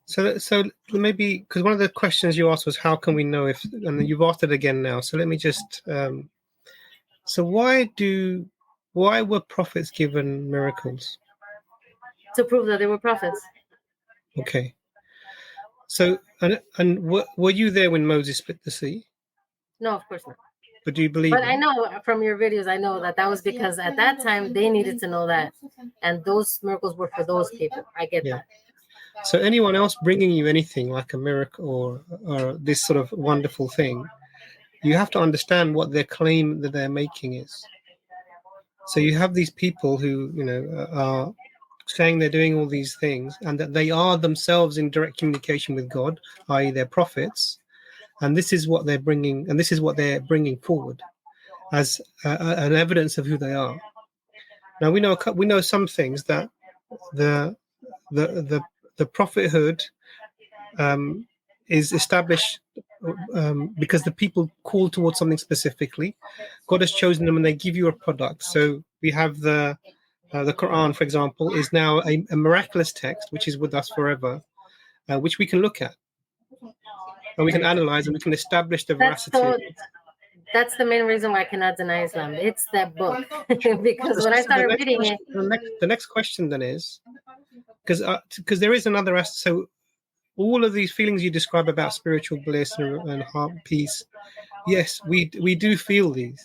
So maybe, because one of the questions you asked was how can we know if, and you've asked it again now. So let me just. So why were prophets given miracles? To prove that they were prophets. Okay. So and were you there when Moses split the sea? No, of course not. But do you believe? But I know from your videos, I know that was because at that time they needed to know that, and those miracles were for those people. I get that. So anyone else bringing you anything like a miracle or this sort of wonderful thing, you have to understand what their claim that they're making is. So you have these people who, are saying they're doing all these things and that they are themselves in direct communication with God, i.e. they're prophets, and this is what they're bringing, and this is what they're bringing forward as an evidence of who they are. Now we know some things that the prophethood is established because the people call towards something specifically. God has chosen them, and they give you a product. So we have the Quran, for example, is now a miraculous text which is with us forever, which we can look at and we can analyze and we can establish the veracity. That's the main reason why I cannot deny Islam. It's that book. Because when I started reading it, the next question then is because there is another aspect. So all of these feelings you describe about spiritual bliss and heart peace, yes, we do feel these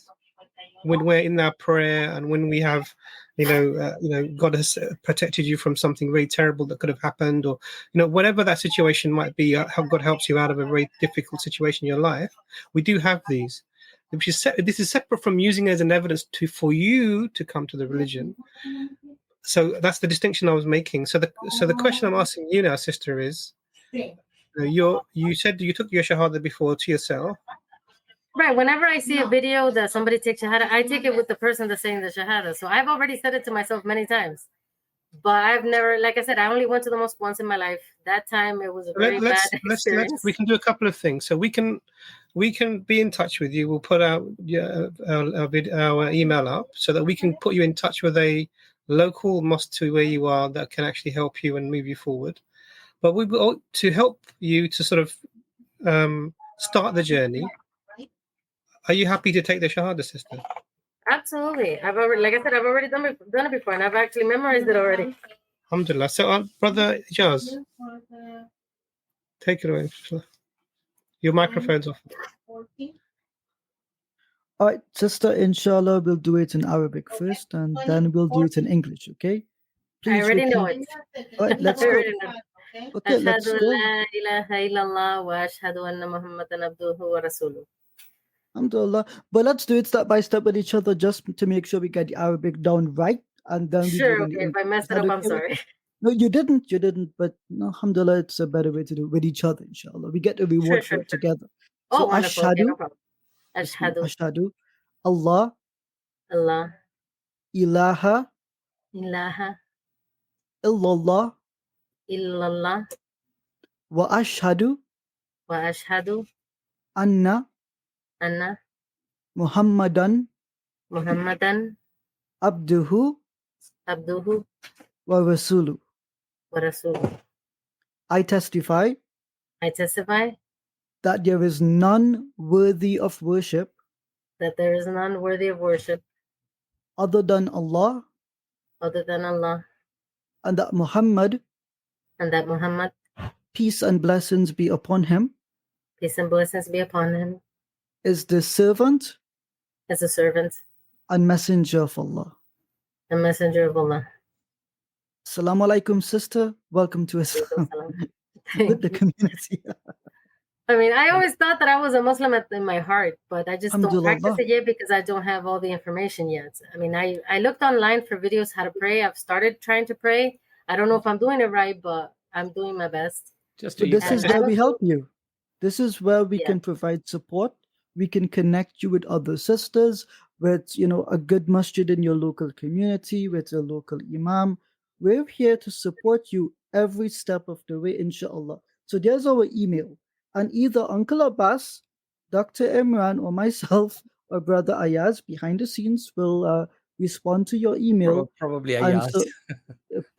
when we're in our prayer and when we have, God has protected you from something very terrible that could have happened, or whatever that situation might be. How God helps you out of a very difficult situation in your life. We do have these. This is separate from using it as an evidence for you to come to the religion. So that's the distinction I was making. So the question I'm asking you now, sister, is you said you took your shahada before to yourself. Right. Whenever I see a video that somebody takes shahada, I take it with the person that's saying the shahada. So I've already said it to myself many times. But I've never, like I said, I only went to the mosque once in my life. That time it was a very bad experience. We can do a couple of things. So we can be in touch with you. We'll put our email up so that we can put you in touch with a local mosque to where you are that can actually help you and move you forward. But we will to help you to sort of start the journey. Are you happy to take the shahada, sister? Absolutely. I've already done it before, and I've actually memorized it already. Alhamdulillah. So, brother Ijaz, take it away. Your microphone's off. All right, sister, inshallah, we'll do it in Arabic first, and then we'll do it in English, okay? Please I already know it. All right, let's go. Okay, let's go. Alhamdulillah. But let's do it step by step with each other just to make sure we get the Arabic down right. And then sure, okay. If I messed it up, I'm sorry. No, you didn't. But no, alhamdulillah, it's a better way to do it with each other, inshallah. We get the reward for it together. So, wonderful. Okay, no problem. Ashhadu. Allah. Allah. Ilaha. Ilaha. illallah illallah wa ashhadu wa ashhadu anna anna Muhammadan Muhammadan abduhu abduhu wa rasuluh. wa rasuluh. I testify I testify that there is none worthy of worship that there is none worthy of worship other than Allah, other than Allah, and that Muhammad, and that Muhammad, peace and blessings be upon him, peace and blessings be upon him, is the servant is a servant and messenger of Allah. and messenger of Allah. Assalamu alaikum, sister. Welcome to Islam with the community. I mean, I always thought that I was a Muslim in my heart, but I just don't Alhamdulillah. practice it yet because I don't have all the information yet. I mean, I looked online for videos how to pray. I've started trying to pray. I don't know if I'm doing it right, but I'm doing my best. Just But this is where we help you. This is where we Yeah. can provide support. We can connect you with other sisters, with a good masjid in your local community, with a local imam. We're here to support you every step of the way, inshallah. So there's our email. And either Uncle Abbas, Dr. Imran, or myself, or Brother Ayaz behind the scenes will respond to your email. probably a And yes. so,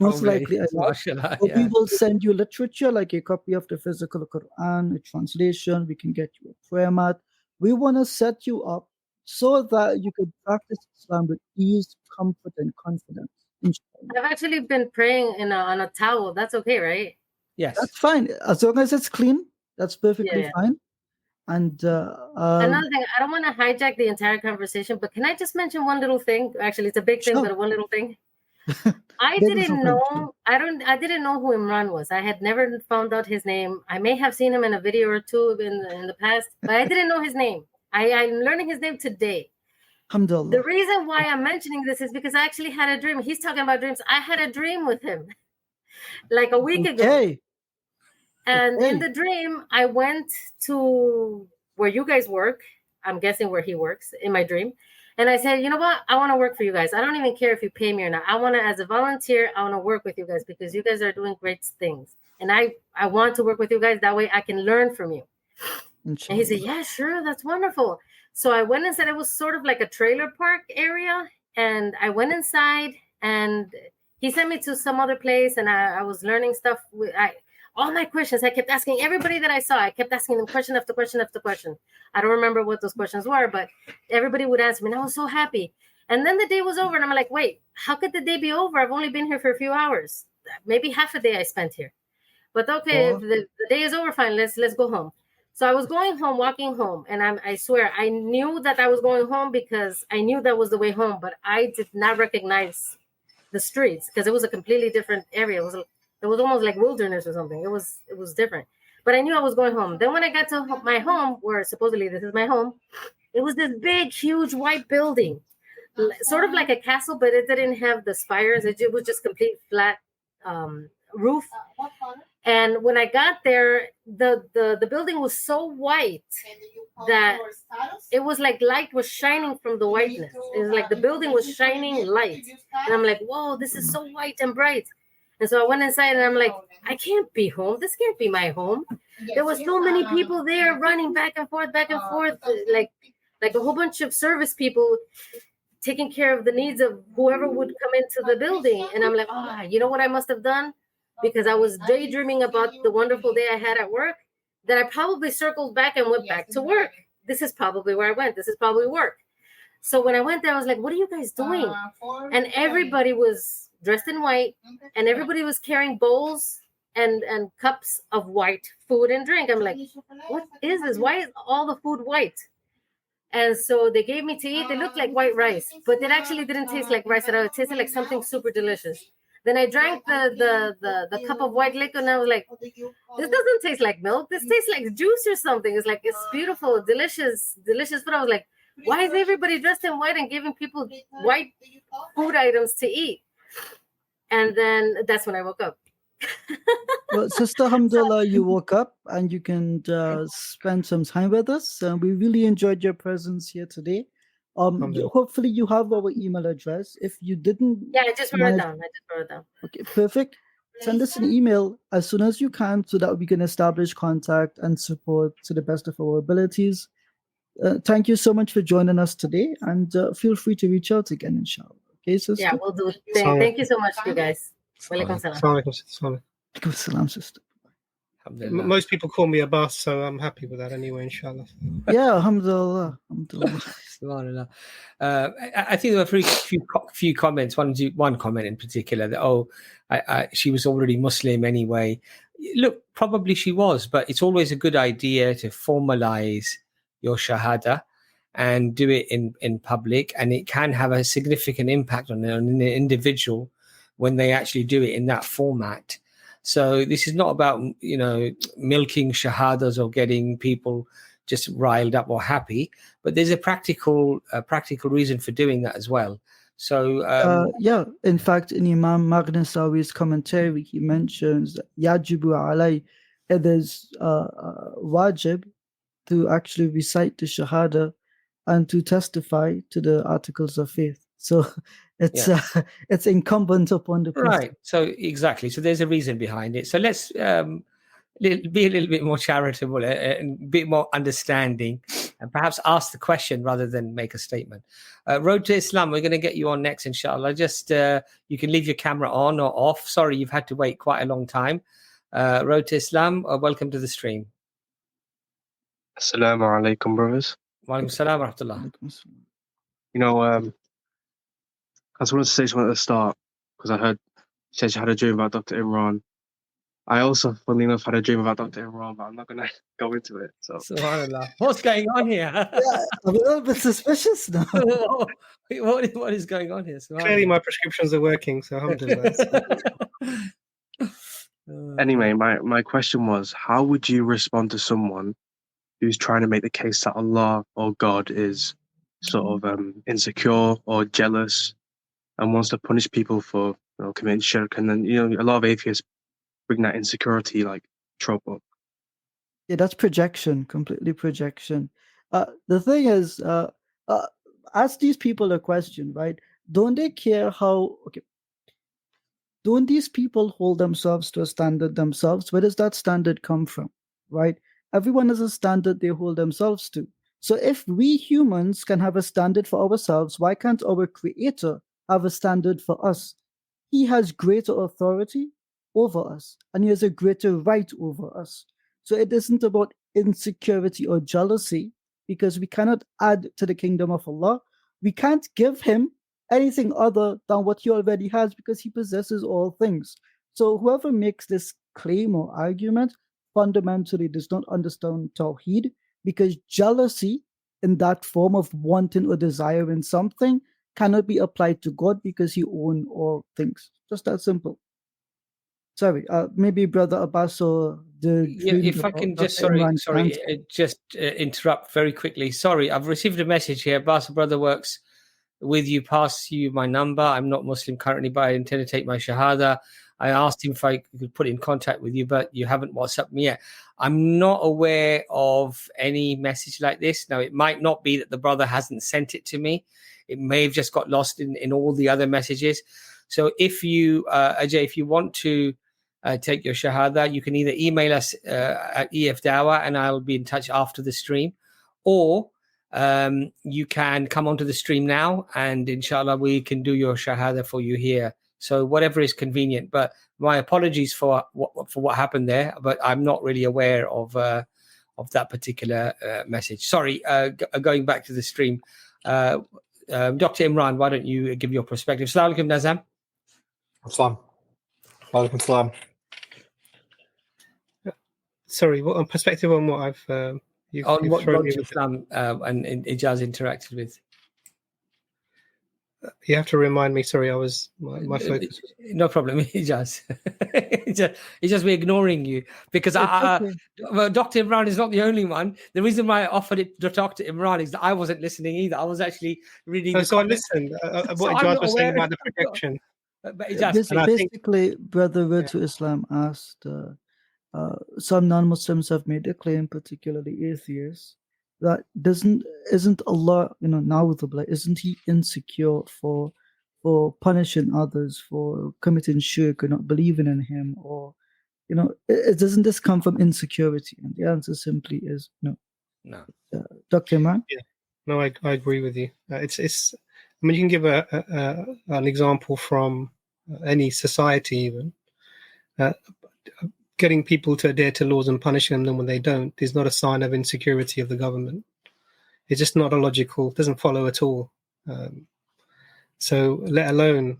most Probably. likely Ayaz. Mashallah, But we yeah. will send you literature like a copy of the physical Quran, a translation. We can get you a prayer mat. We want to set you up so that you could practice Islam with ease, comfort, and confidence. Inshallah. I've actually been praying on a towel. That's okay, right? Yes. That's fine. As long as it's clean, that's perfectly Yeah. fine. And Another thing, I don't want to hijack the entire conversation, but can I just mention one little thing? Actually, it's a big thing, Sure. but one little thing. I There is didn't no know. I didn't know who Imran was. I had never found out his name. I may have seen him in a video or two in the past, but I didn't know his name. I'm learning his name today. Alhamdulillah. The reason why I'm mentioning this is because I actually had a dream. He's talking about dreams. I had a dream with him like a week ago. Okay. And in Okay. the dream, I went to where you guys work. I'm guessing where he works in my dream. And I said, you know what? I want to work for you guys. I don't even care if you pay me or not. I want to, as a volunteer, I want to work with you guys because you guys are doing great things. And I want to work with you guys. That way I can learn from you. And he said, yeah, sure. That's wonderful. So I went inside. It was sort of like a trailer park area. And I went inside and he sent me to some other place. And I was learning stuff. All my questions, I kept asking everybody that I saw. I kept asking them question after question after question. I don't remember what those questions were, but everybody would answer me. And I was so happy. And then the day was over. And I'm like, wait, how could the day be over? I've only been here for a few hours. Maybe half a day I spent here. But okay, if the day is over, fine. Let's go home. So I was going home, walking home. And I swear, I knew that I was going home because I knew that was the way home. But I did not recognize the streets because it was a completely different area. It was almost like wilderness or something. It was different. But I knew I was going home. Then when I got to my home, where supposedly this is my home, it was this big, huge white building. Sort of like a castle, but it didn't have the spires. It was just complete flat roof. And when I got there, the building was so white that it was like light was shining from the whiteness. It was like the building was shining light. And I'm like, whoa, this is so white and bright. And so I went inside and I'm like, I can't be home. This can't be my home. There was so many people there running back and forth, like a whole bunch of service people taking care of the needs of whoever would come into the building. And I'm like, you know what I must have done? Because I was daydreaming about the wonderful day I had at work, that I probably circled back and went back to work. This is probably where I went. This is probably work. So when I went there, I was like, what are you guys doing? And everybody was dressed in white, and everybody was carrying bowls and cups of white food and drink. I'm like, what is this? Why is all the food white? And so they gave me to eat. It looked like white rice, but it actually didn't taste like rice at all. It tasted like something super delicious. Then I drank the cup of white liquor, and I was like, this doesn't taste like milk. This tastes like juice or something. It's like, it's beautiful, delicious food. I was like, why is everybody dressed in white and giving people white food items to eat? And then that's when I woke up. Well, Sister Alhamdulillah, you woke up and you can spend some time with us. We really enjoyed your presence here today. Hopefully you have our email address. If you didn't, Yeah, I just wrote it down. Okay, perfect. Send us an email as soon as you can so that we can establish contact and support to the best of our abilities. Thank you so much for joining us today, and feel free to reach out again, inshallah. Okay, sister? Yeah, we'll do. Thank you so much, you guys. Walaikum salam. Alaikum salam, sister. Most people call me Abbas, so I'm happy with that anyway, inshallah. Yeah, alhamdulillah. I think there were few comments. One comment in particular that she was already Muslim anyway. Look, probably she was, but it's always a good idea to formalize your shahada and do it in public, and it can have a significant impact on an individual when they actually do it in that format. So this is not about, milking shahadas or getting people just riled up or happy, but there's a practical reason for doing that as well. So in fact, in Imam Maghnasawi's commentary, he mentions that yajibu alay, it is wajib to actually recite the shahada and to testify to the articles of faith. So it's incumbent upon the person. Right. So exactly. So there's a reason behind it. So let's be a little bit more charitable and a bit more understanding, and perhaps ask the question rather than make a statement. Road to Islam, we're going to get you on next, inshallah. Just you can leave your camera on or off. Sorry, you've had to wait quite a long time. Road to Islam, welcome to the stream. Assalamu alaikum, brothers. Wa alaikum salam wa rahmatullah. I just wanted to say something at the start, because I heard you said you had a dream about Dr. Imran. I also, funnily enough, had a dream about Dr. Imran, but I'm not going to go into it. So, SubhanAllah. What's going on here? Yeah, I'm a little bit suspicious now. What is going on here? Clearly, my prescriptions are working, so alhamdulillah. Anyway, my question was, how would you respond to someone who's trying to make the case that Allah or God is sort of insecure or jealous and wants to punish people for committing shirk? And then a lot of atheists bring that insecurity trope up. Yeah, that's projection, completely projection. The thing is, ask these people a question, right? Don't they care don't these people hold themselves to a standard themselves? Where does that standard come from, right? Everyone has a standard they hold themselves to. So if we humans can have a standard for ourselves, why can't our Creator have a standard for us? He has greater authority over us, and he has a greater right over us. So it isn't about insecurity or jealousy, because we cannot add to the kingdom of Allah. We can't give him anything other than what he already has, because he possesses all things. So whoever makes this claim or argument fundamentally does not understand Tawheed, because jealousy in that form of wanting or desiring something cannot be applied to God, because he owns all things. Just that simple. Sorry, maybe Brother Abbas or if I can just interrupt very quickly. Sorry, I've received a message here. Abbas, brother works with you, pass you my number. I'm not Muslim currently, but I intend to take my shahada. I asked him if I could put in contact with you, but you haven't WhatsApped me yet. I'm not aware of any message like this. Now, it might not be that the brother hasn't sent it to me. It may have just got lost in all the other messages. So if you, Ajay, if you want to take your shahada, you can either email us at EFDawah, and I'll be in touch after the stream, or you can come onto the stream now, and inshallah we can do your shahada for you here. So whatever is convenient. But my apologies for what happened there, but I'm not really aware of that particular message. Sorry, going back to the stream. Dr. Imran, why don't you give your perspective? Assalamu alaikum, Nazam. Assalam. Walaikum salam. Sorry, what perspective on what I've on what Dr. Islam and Ijaz interacted with? You have to remind me. Sorry, I was my focus. No problem, Ijaz. Ijaz, we're ignoring you because Dr. Imran is not the only one. The reason why I offered it to Dr. Imran is that I wasn't listening either. I was actually reading. So I listened. What Ijaz was saying about the projection. But Ijaz, basically, Brother Road to Islam asked. Some non-Muslims have made a claim, particularly atheists, that isn't Allah, na'udhu, isn't He insecure for punishing others for committing shirk or not believing in Him, or doesn't this come from insecurity? And the answer simply is no. No. Dr. Imran? Yeah, no, I agree with you. It's. I mean, you can give an example from any society, even getting people to adhere to laws and punishing them when they don't is not a sign of insecurity of the government. It's just not illogical. It doesn't follow at all. So, let alone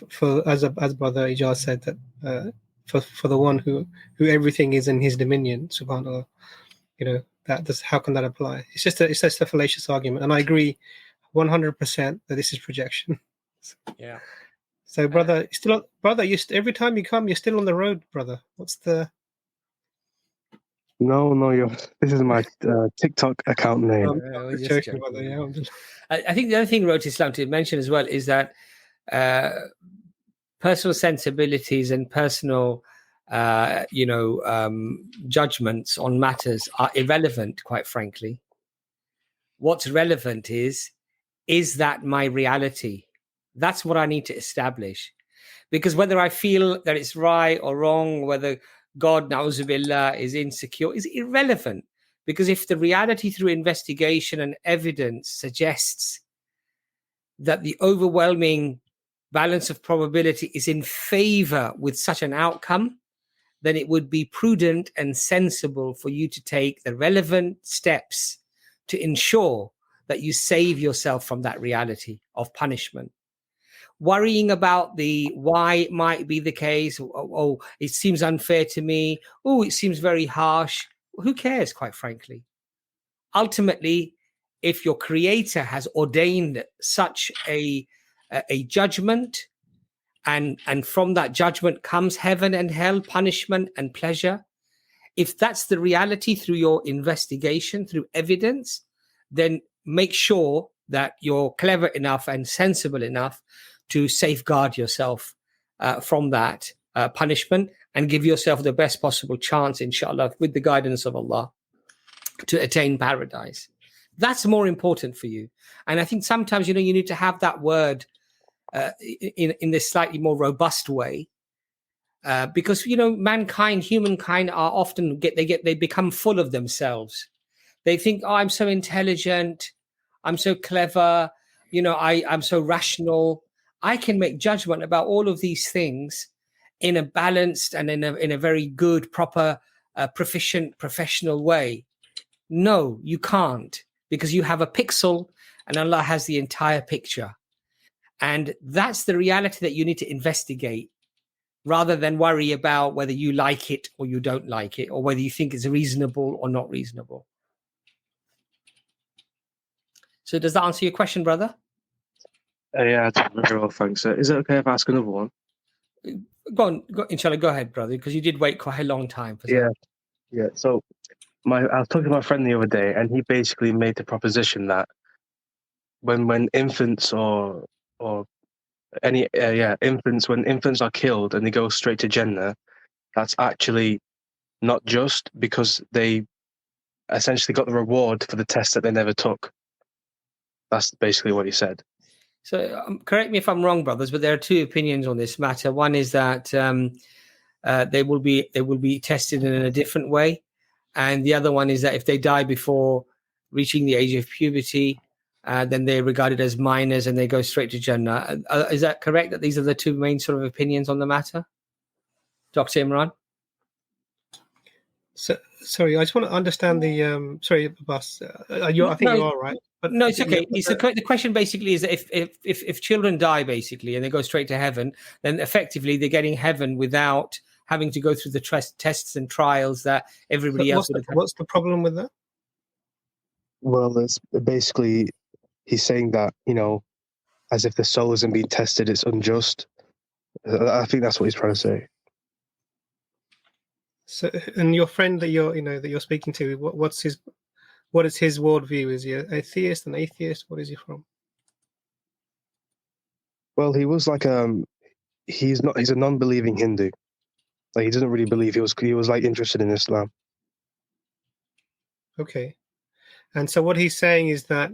for as Brother Ijaz said that for the one who everything is in his dominion, subhanallah, how can that apply? It's just a fallacious argument, and I agree 100% that this is projection. Yeah. So, brother, every time you come, you're still on the road, brother. What's the? No, this is my TikTok account name. I'm joking, brother. Yeah, I think the other thing, Wrote Islam, to mention as well is that personal sensibilities and personal, judgments on matters are irrelevant, quite frankly. What's relevant is that my reality? That's what I need to establish. Because whether I feel that it's right or wrong, whether God, na'uzubillah, is insecure, is irrelevant. Because if the reality through investigation and evidence suggests that the overwhelming balance of probability is in favor with such an outcome, then it would be prudent and sensible for you to take the relevant steps to ensure that you save yourself from that reality of punishment. Worrying about the why it might be the case, oh, it seems unfair to me, oh, it seems very harsh. Who cares, quite frankly? Ultimately, if your creator has ordained such a judgment, and from that judgment comes heaven and hell, punishment and pleasure, if that's the reality through your investigation, through evidence, then make sure that you're clever enough and sensible enough to safeguard yourself from that punishment and give yourself the best possible chance, inshallah, with the guidance of Allah, to attain paradise. That's more important for you. And I think sometimes, you need to have that word in this slightly more robust way, because, humankind are often they become full of themselves. They think, oh, I'm so intelligent, I'm so clever, I'm so rational. I can make judgment about all of these things in a balanced and in a very good, proper, proficient, professional way. No, you can't, because you have a pixel and Allah has the entire picture. And that's the reality that you need to investigate, rather than worry about whether you like it or you don't like it, or whether you think it's reasonable or not reasonable. So does that answer your question, brother? Yeah, very well, thanks. Is it okay if I ask another one? Go on, inshallah, go ahead, brother, because you did wait quite a long time for that. Yeah. So I was talking to my friend the other day, and he basically made the proposition that when infants or any infants, when infants are killed and they go straight to Jannah, that's actually not just, because they essentially got the reward for the test that they never took. That's basically what he said. So correct me if I'm wrong, brothers, but there are two opinions on this matter. One is that they will be tested in a different way, and the other one is that if they die before reaching the age of puberty, then they're regarded as minors and they go straight to Jannah. Is that correct? That these are the two main sort of opinions on the matter, Dr. Imran? So, sorry, I just want to understand the. Sorry, Abbas. I think you are right. But no, it's okay. The question basically is that if children die basically and they go straight to heaven, then effectively they're getting heaven without having to go through the tests and trials that everybody else would have. What's the problem with that? Well, it's basically, he's saying that, as if the soul isn't being tested, it's unjust. I think that's what he's trying to say. So, and your friend that you're speaking to, what is his worldview? Is he a theist, an atheist? What is he from? Well, he was like he's a non-believing Hindu. Like, he doesn't really believe. He was like interested in Islam. Okay, And so what he's saying is that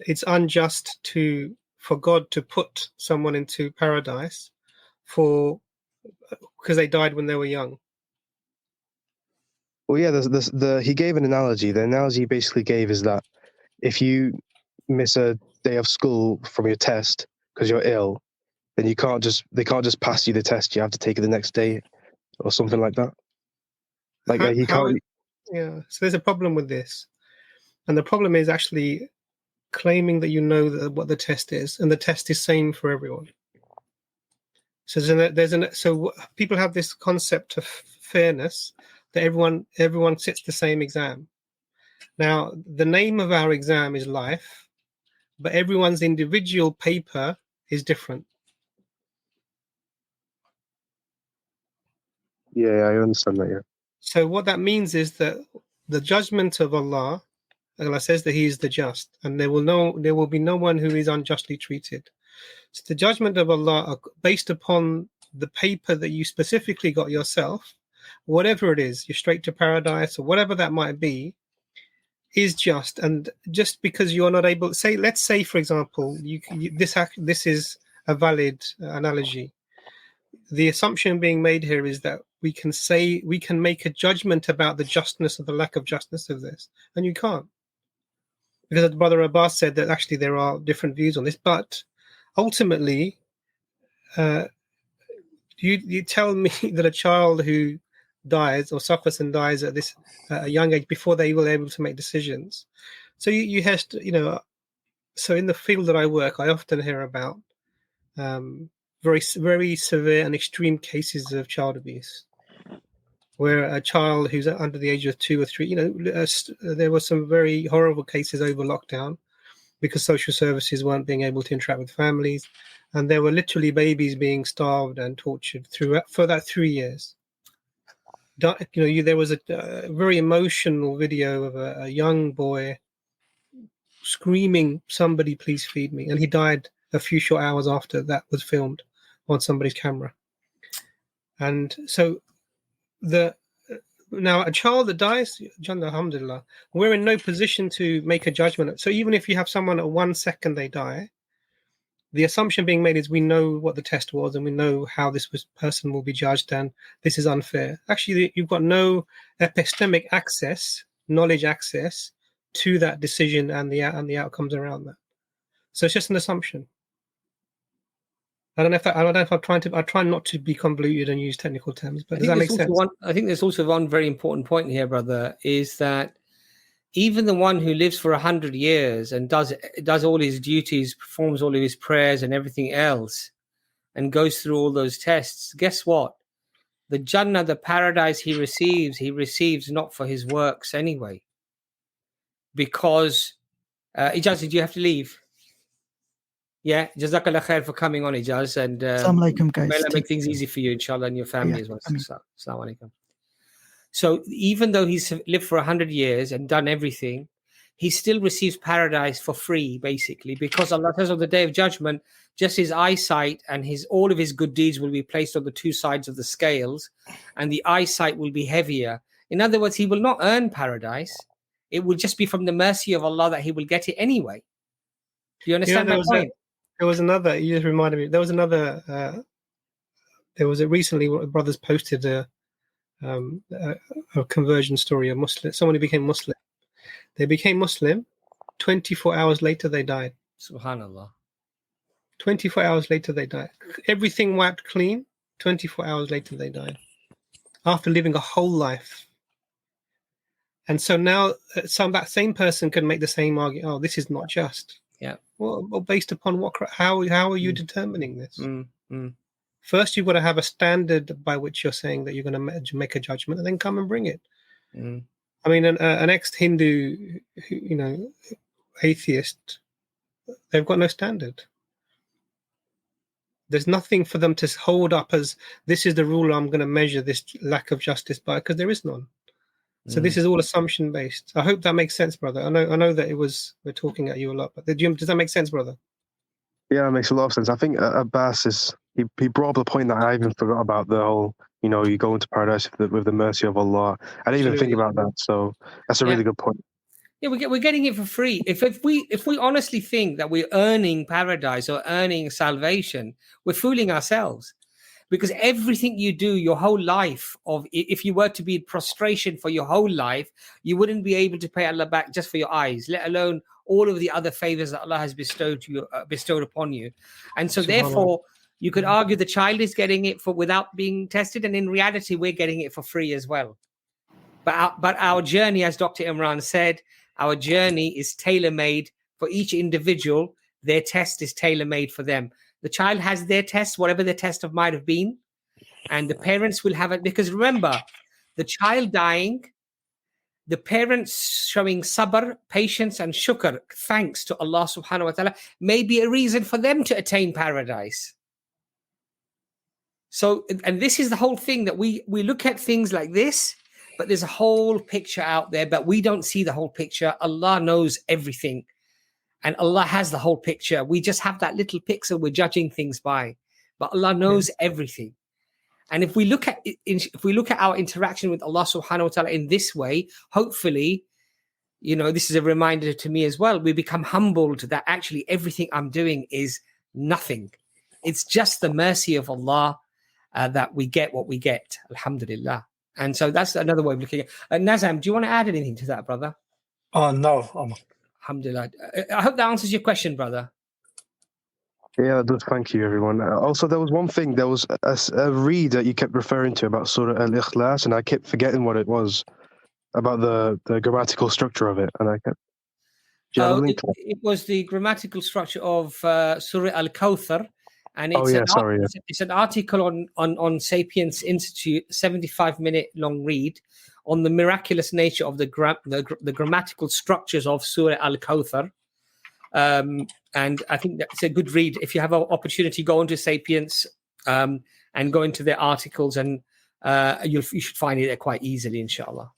it's unjust for God to put someone into paradise because they died when they were young. Well, yeah, he gave an analogy. The analogy he basically gave is that if you miss a day of school from your test because you're ill, then they can't just pass you the test. You have to take it the next day or something like that. Like he can't. Yeah. So there's a problem with this, and the problem is actually claiming that you know what the test is, and the test is same for everyone. So so people have this concept of fairness that everyone sits the same exam. Now, the name of our exam is life, but everyone's individual paper is different. Yeah, I understand that. Yeah. So what that means is that the judgment of Allah says that He is the just, and there will be no one who is unjustly treated. So the judgment of Allah are based upon the paper that you specifically got yourself, whatever it is, you're straight to paradise or whatever that might be, is just. And just because you're not able, let's say, for example, this is a valid analogy. The assumption being made here is that we can make a judgment about the justness or the lack of justness of this, and you can't. Because Brother Abbas said that actually there are different views on this, but ultimately, you tell me that a child who dies or suffers and dies at a young age before they were able to make decisions. So you have to, so in the field that I work, I often hear about very, very severe and extreme cases of child abuse, where a child who's under the age of 2 or 3, there were some very horrible cases over lockdown because social services weren't being able to interact with families, and there were literally babies being starved and tortured for that 3 years. There was a very emotional video of a young boy screaming, "Somebody please feed me," and he died a few short hours after that was filmed on somebody's camera. And so now a child that dies, alhamdulillah, we're in no position to make a judgment. So even if you have someone at 1 second they die, the assumption being made is we know what the test was and we know how this person will be judged, and this is unfair. Actually, you've got no epistemic access, knowledge access to that decision and the outcomes around that. So it's just an assumption. I don't know if I try not to be convoluted and use technical terms, but does that make sense? I think there's also one very important point here, brother, is that even the one who lives for 100 years and does all his duties, performs all of his prayers and everything else, and goes through all those tests, guess what? The Jannah, the paradise he receives not for his works anyway. Because, Ijaz, did you have to leave? Yeah, Jazakallah khair for coming on, Ijaz. And Assalamu alaikum, guys. May Allah make things easy for you, inshallah, and your family as well. Assalamu alaikum. So even though he's lived for 100 years and done everything, he still receives paradise for free, basically, because Allah says on the Day of Judgment, just his eyesight and all of his good deeds will be placed on the two sides of the scales, and the eyesight will be heavier. In other words, he will not earn paradise. It will just be from the mercy of Allah that he will get it anyway. Do you understand my point? There was another, you just reminded me, there was another, recently brothers posted a conversion story of Muslim. Someone who became Muslim. They became Muslim. 24 hours later, they died. Subhanallah. 24 hours later, they died. Everything wiped clean. 24 hours later, they died. After living a whole life. And so now, that same person can make the same argument. Oh, this is not just. Yeah. Well, based upon what? How are you determining this? First, you've got to have a standard by which you're saying that you're going to make a judgment, and then come and bring it. I mean, an ex-Hindu, atheist, they've got no standard. There's nothing for them to hold up as this is the rule I'm going to measure this lack of justice by, because there is none. So this is all assumption based. I hope that makes sense, brother. I know that we're talking at you a lot, but does that make sense, brother? Yeah, it makes a lot of sense. I think Abbas is he brought up the point that I even forgot about, the whole, you know, you go into paradise with the mercy of Allah. I didn't even think about that. So that's a really good point. Yeah, we're getting it for free. If we honestly think that we're earning paradise or earning salvation, we're fooling ourselves. Because everything you do your whole life, if you were to be in prostration for your whole life, you wouldn't be able to pay Allah back just for your eyes, let alone all of the other favors that Allah has bestowed upon you. And so therefore, you could argue the child is getting it without being tested, and in reality, we're getting it for free as well. But our journey, as Dr. Imran said, our journey is tailor-made for each individual. Their test is tailor-made for them. The child has their test, whatever their test might have been, and the parents will have it. Because remember, the child dying, the parents showing sabr, patience, and shukr, thanks to Allah subhanahu wa ta'ala, may be a reason for them to attain paradise. So, and this is the whole thing, that we look at things like this, but there's a whole picture out there, but we don't see the whole picture. Allah knows everything. And Allah has the whole picture. We just have that little pixel we're judging things by. But Allah knows everything. And if we look at our interaction with Allah subhanahu wa ta'ala in this way, hopefully, you know, this is a reminder to me as well. We become humbled that actually everything I'm doing is nothing. It's just the mercy of Allah that we get what we get. Alhamdulillah. And so that's another way of looking at it. Nazam, do you want to add anything to that, brother? No. Alhamdulillah. I hope that answers your question, brother. Yeah, it does. Thank you, everyone. Also, there was one thing. There was a read that you kept referring to about Surah Al-Ikhlas, and I kept forgetting what it was, about the grammatical structure of it. And I kept... It was the grammatical structure of Surah Al-Kawthar. And it's it's an article on Sapiens Institute, 75-minute long read on the miraculous nature of the grammatical structures of Surah Al-Kawthar. And I think that's a good read. If you have an opportunity, go into Sapiens and go into their articles, and you should find it there quite easily, inshallah.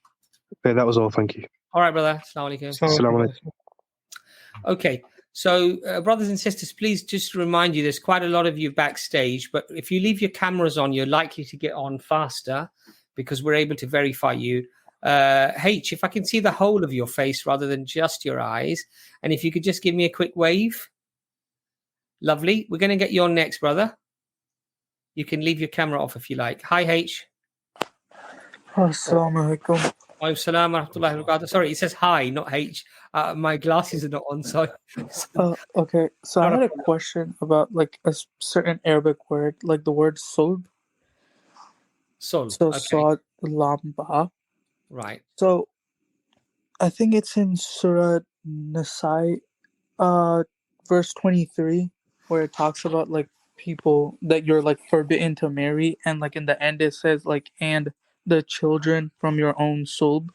Okay, that was all. Thank you. All right, brother. Assalamu alaikum. Assalamu alaikum. Okay. So, brothers and sisters, please just remind you, there's quite a lot of you backstage, but if you leave your cameras on, you're likely to get on faster because we're able to verify you. H, if I can see the whole of your face rather than just your eyes, and if you could just give me a quick wave. Lovely. We're going to get you on next, brother. You can leave your camera off if you like. Hi, H. Assalamu alaikum. Sorry, it says hi, not H. My glasses are not on, so. Okay, so I had a question about like a certain Arabic word, like the word sulb. Sulb. So okay. Sad Lam Ba. Right. So I think it's in Surah Nasai, verse 23, where it talks about like people that you're like forbidden to marry, and like in the end it says like and the children from your own sulb.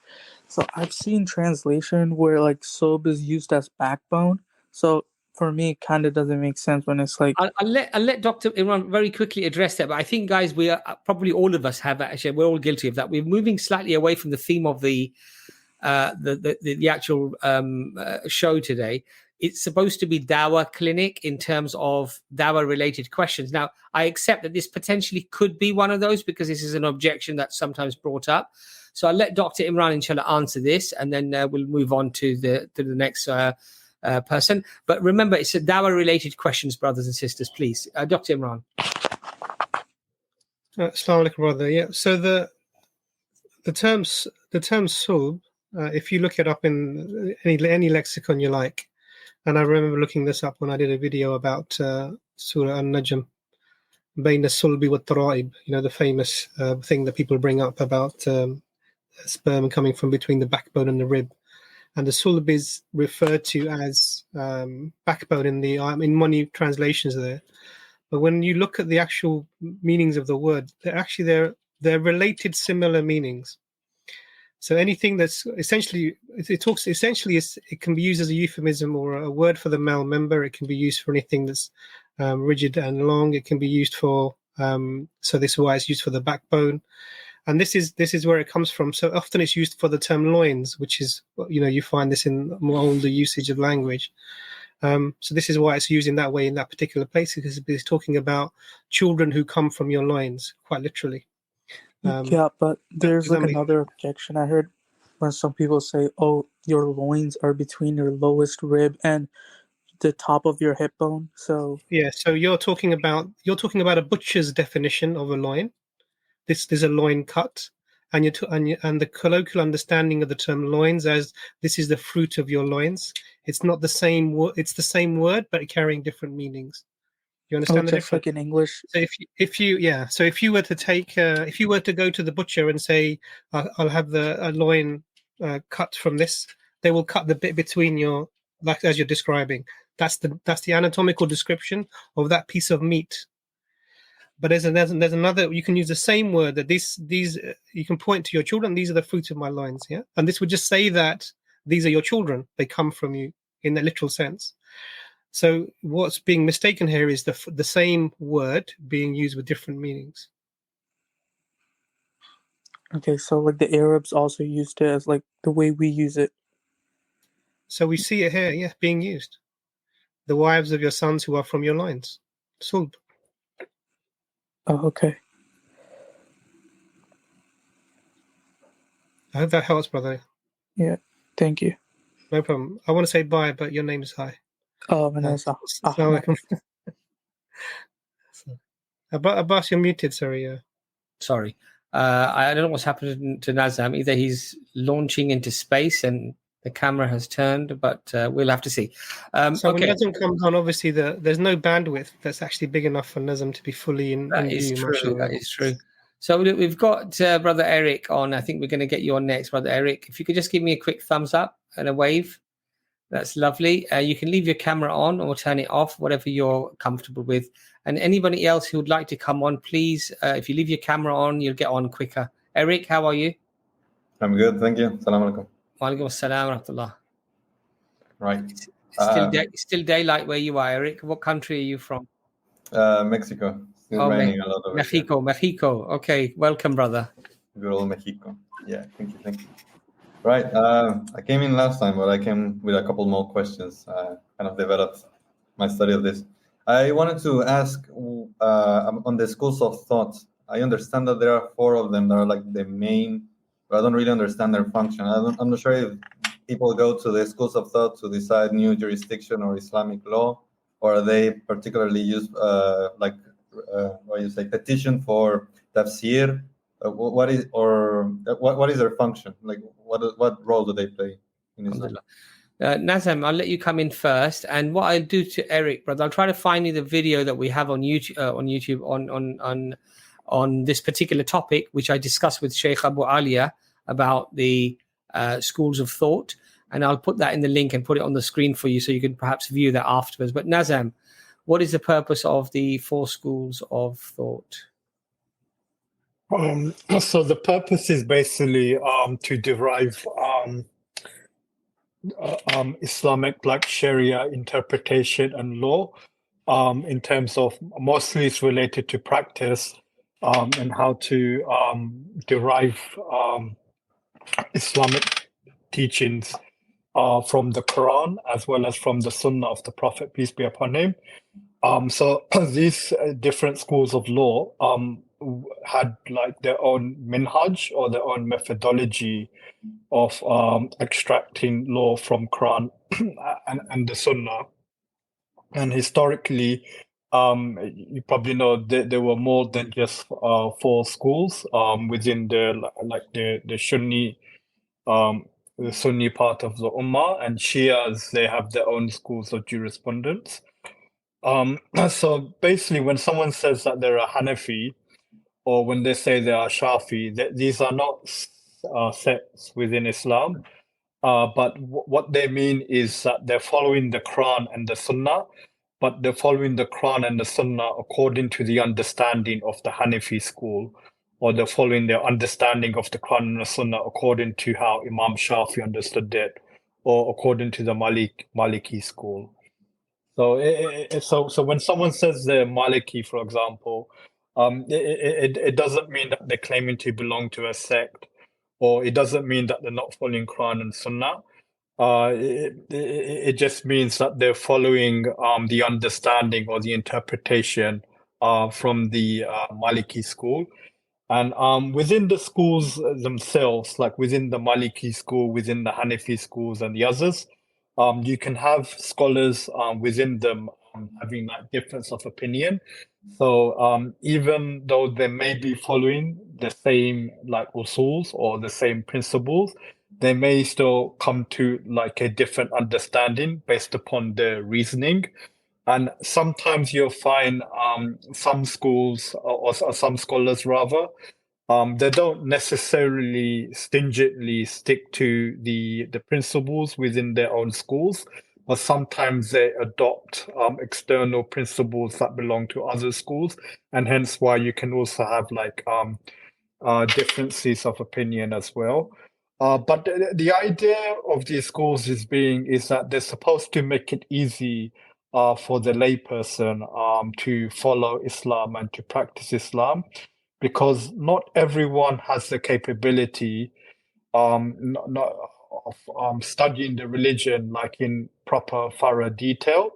So I've seen translation where like sulb is used as backbone. So for me, it kind of doesn't make sense when it's like. I'll let Dr. Imran very quickly address that. But I think, guys, we are probably all of us have actually. We're all guilty of that. We're moving slightly away from the theme of the actual show today. It's supposed to be Dawah Clinic in terms of Dawah-related questions. Now, I accept that this potentially could be one of those because this is an objection that's sometimes brought up. So I'll let Dr. Imran, inshallah, answer this, and then we'll move on to the next person. But remember, it's a Dawah-related questions, brothers and sisters, please. Dr. Imran. Assalamu alaikum, brother. Yeah. So the term sulb, if you look it up in any lexicon you like, and I remember looking this up when I did a video about Surah An-Najm, Bayna Sulbi wa Tara'ib, the famous thing that people bring up about sperm coming from between the backbone and the rib. And the sulb is referred to as backbone in many translations there. But when you look at the actual meanings of the word, they're related, similar meanings. So anything that's essentially, it can be used as a euphemism or a word for the male member. It can be used for anything that's rigid and long. It can be used for, so this is why it's used for the backbone. And this is where it comes from. So often it's used for the term loins, which is, you find this in more older usage of language. So this is why it's used in that way in that particular place, because it's talking about children who come from your loins, quite literally. Yeah, but there's like that make- another objection. I heard when some people say, "Oh, your loins are between your lowest rib and the top of your hip bone." So Yeah, so you're talking about a butcher's definition of a loin. This is a loin cut, and and the colloquial understanding of the term loins as this is the fruit of your loins. It's not the same word. It's the same word, but carrying different meanings. You understand the just difference? like in English. So if you were to take if you were to go to the butcher and say I'll have a loin cut from this, they will cut the bit between your, like as you're describing. That's the anatomical description of that piece of meat. But there's another. You can use the same word that these you can point to your children. These are the fruit of my loins. Yeah, and this would just say that these are your children. They come from you in the literal sense. So what's being mistaken here is the same word being used with different meanings. Okay, so like the Arabs also used it as like the way we use it. So we see it here, yeah, being used. The wives of your sons who are from your loins. Sulb. Oh, okay. I hope that helps, brother. Yeah, thank you. No problem. I want to say bye, but your name is Hi. Vanessa. Assalamu alaikum. Abbas, you're muted, sorry. Sorry. I don't know what's happened to Nazam. Either he's launching into space and the camera has turned, but we'll have to see. So okay. when Nazam comes on, obviously there's no bandwidth that's actually big enough for Nazam to be fully in That is view. true. Mashallah. That is true. So we've got Brother Eric on. I think we're going to get you on next, Brother Eric. If you could just give me a quick thumbs up and a wave. That's lovely. You can leave your camera on or turn it off, whatever you're comfortable with. And anybody else who would like to come on, please, if you leave your camera on, you'll get on quicker. Eric, how are you? I'm good, thank you. Assalamu alaikum. Wa alaikum assalam wa rahmatullah. Right. Still daylight where you are, Eric. What country are you from? Mexico. Still raining a lot over here. Mexico. Okay, welcome, brother. Good old Mexico. Yeah, thank you. Right. I came in last time, but I came with a couple more questions. Kind of developed my study of this. I wanted to ask on the schools of thought. I understand that there are 4 of them that are like the main, but I don't really understand their function. I'm not sure if people go to the schools of thought to decide new jurisdiction or Islamic law, or are they particularly used what you say, petition for tafsir? What is their function? Like what role do they play in Islam? Nazam, I'll let you come in first, and what I'll do to Eric, brother, I'll try to find you the video that we have on YouTube on this particular topic, which I discussed with Sheikh Abu Alia about the schools of thought, and I'll put that in the link and put it on the screen for you so you can perhaps view that afterwards. But Nazam, what is the purpose of the 4 schools of thought? So the purpose is basically to derive Islamic like Sharia interpretation and law in terms of mostly it's related to practice and how to derive Islamic teachings from the Quran as well as from the Sunnah of the Prophet, peace be upon him. So these different schools of law had like their own minhaj or their own methodology of extracting law from Quran and the Sunnah. And historically, you probably know that there were more than just 4 schools within the Sunni part of the Ummah, and Shias, they have their own schools of jurisprudence. So basically, when someone says that they're a Hanafi, or when they say they are Shafi, these are not sects within Islam. But what they mean is that they're following the Quran and the Sunnah, but they're following the Quran and the Sunnah according to the understanding of the Hanafi school, or they're following their understanding of the Quran and the Sunnah according to how Imam Shafi understood it, or according to the Maliki school. So when someone says they're Maliki, for example, it doesn't mean that they're claiming to belong to a sect, or it doesn't mean that they're not following Quran and Sunnah. it just means that they're following the understanding or the interpretation from the Maliki school. And within the schools themselves, like within the Maliki school, within the Hanafi schools and the others, you can have scholars within them having that difference of opinion. So even though they may be following the same like usuls or the same principles, they may still come to like a different understanding based upon their reasoning. And sometimes you'll find some schools or some scholars rather, they don't necessarily stringently stick to the principles within their own schools, but sometimes they adopt external principles that belong to other schools, and hence why you can also have like differences of opinion as well. But the idea of these schools is that they're supposed to make it easy for the layperson to follow Islam and to practice Islam, because not everyone has the capability of studying the religion like in proper thorough detail.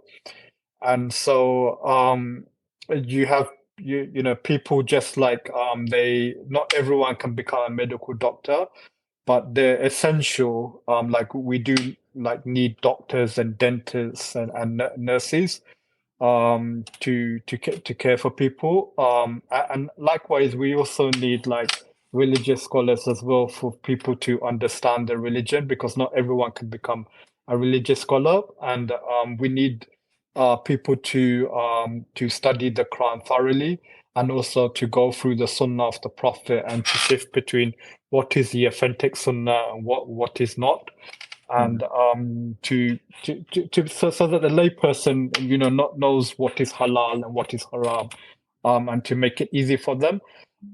And so you have you know people just like not everyone can become a medical doctor, but they're essential. Like we do like need doctors and dentists and nurses to care for people. And likewise, we also need like religious scholars as well for people to understand the religion, because not everyone can become a religious scholar, and we need people to study the Quran thoroughly, and also to go through the Sunnah of the Prophet and to shift between what is the authentic Sunnah and what is not. And so that the layperson, you know, knows what is halal and what is haram, and to make it easy for them.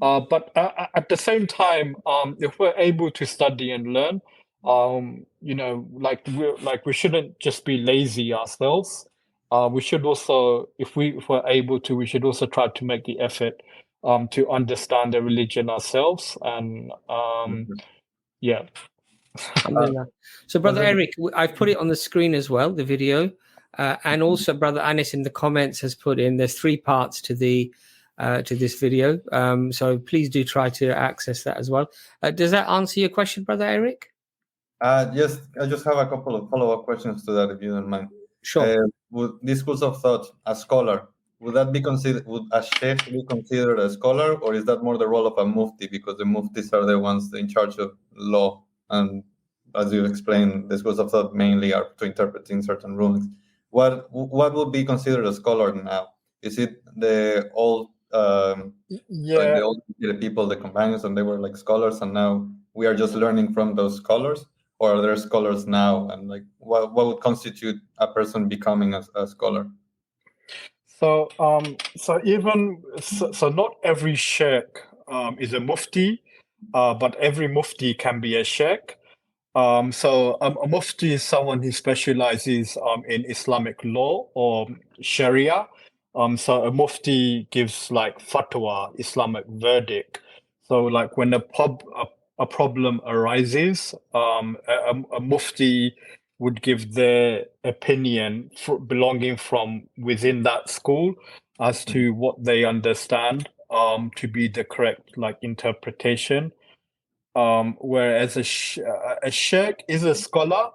But at the same time, if we're able to study and learn, you know, we shouldn't just be lazy ourselves. We should also, if we're able to, we should also try to make the effort to understand the religion ourselves. And yeah. So, Brother Eric, I've put it on the screen as well, the video, and also Brother Anis in the comments has put in. There's 3 parts to this video, so please do try to access that as well. Does that answer your question, Brother Eric? Yes, I just have a couple of follow-up questions to that, if you don't mind. Sure. Would these schools of thought, a scholar, would that be considered? Would a sheikh be considered a scholar, or is that more the role of a mufti, because the muftis are the ones in charge of law? And as you explained, the schools of thought mainly are to interpreting certain rulings. What would be considered a scholar now? Is it the old, like the old people, the companions, and they were like scholars, and now we are just learning from those scholars? Or are there scholars now? And like, what would constitute a person becoming a scholar? So not every sheikh is a mufti, but every mufti can be a sheikh. So a mufti is someone who specializes in Islamic law or Sharia. So a mufti gives like fatwa, Islamic verdict. So like when a problem arises, a mufti would give their opinion belonging from within that school as to what they understand to be the correct like interpretation. Whereas a sheikh is a scholar,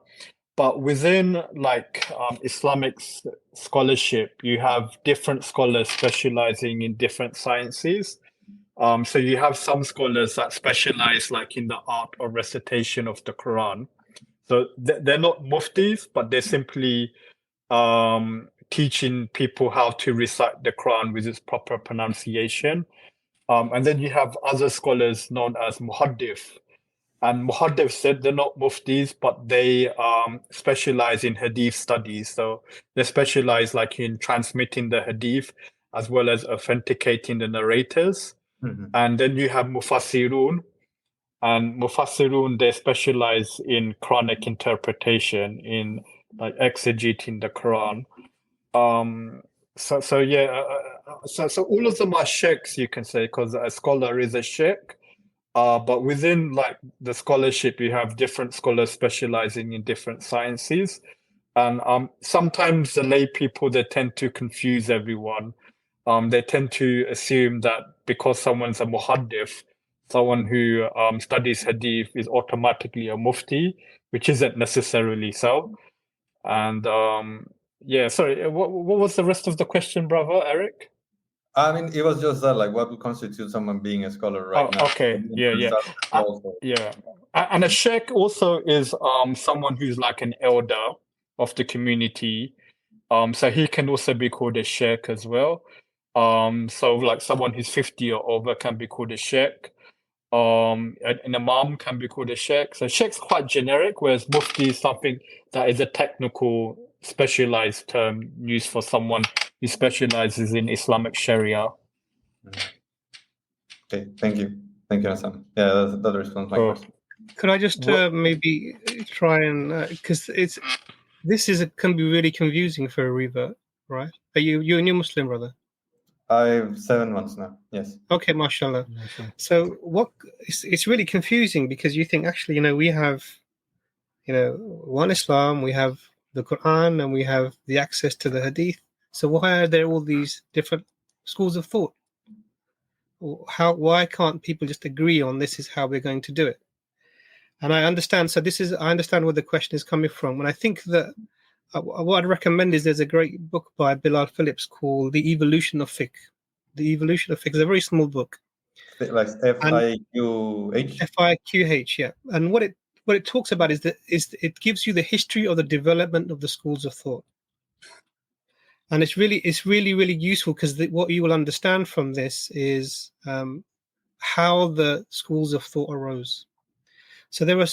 but within like Islamic scholarship, you have different scholars specializing in different sciences. So you have some scholars that specialize like in the art of recitation of the Quran. So they're not muftis, but they're simply teaching people how to recite the Quran with its proper pronunciation. And then you have other scholars known as muhaddith. And muhaddith said they're not muftis, but they specialize in hadith studies. So they specialize like in transmitting the hadith as well as authenticating the narrators. Mm-hmm. And then you have mufassirun. And mufassirun, they specialize in Quranic interpretation, in like exegeting the Quran. So all of them are sheikhs, you can say, because a scholar is a sheikh. But within like the scholarship, you have different scholars specializing in different sciences. And sometimes the lay people, they tend to confuse everyone. They tend to assume that because someone's a muhaddith, someone who studies hadith is automatically a mufti, which isn't necessarily so. And yeah, sorry, what was the rest of the question, brother Eric? I mean, it was just that, like, what would constitute someone being a scholar right now? Okay, yeah. Yeah. And a sheikh also is someone who's like an elder of the community. So he can also be called a sheikh as well. So like someone who's 50 or over can be called a sheikh. An imam can be called a sheikh. So sheikh's quite generic, whereas mufti is something that is a technical, specialized term used for someone who specializes in Islamic Sharia. Okay, thank you, Hassan. Yeah, that responds my question. Could I just maybe try and because can be really confusing for a revert, right? Are you're a new Muslim, brother? I'm 7 months now. Yes. Okay, mashallah. So it's really confusing because you think actually, we have, one Islam, we have the Quran, and we have the access to the Hadith. So why are there all these different schools of thought? Why can't people just agree on this is how we're going to do it? And I understand. So I understand where the question is coming from. And I think that what I'd recommend is there's a great book by Bilal Phillips called The Evolution of Fiqh. The Evolution of Fiqh is a very small book. Like F-I-Q-H? F-I-Q-H, yeah. And what it talks about is it gives you the history of the development of the schools of thought. And it's really, really useful because what you will understand from this is how the schools of thought arose. So there were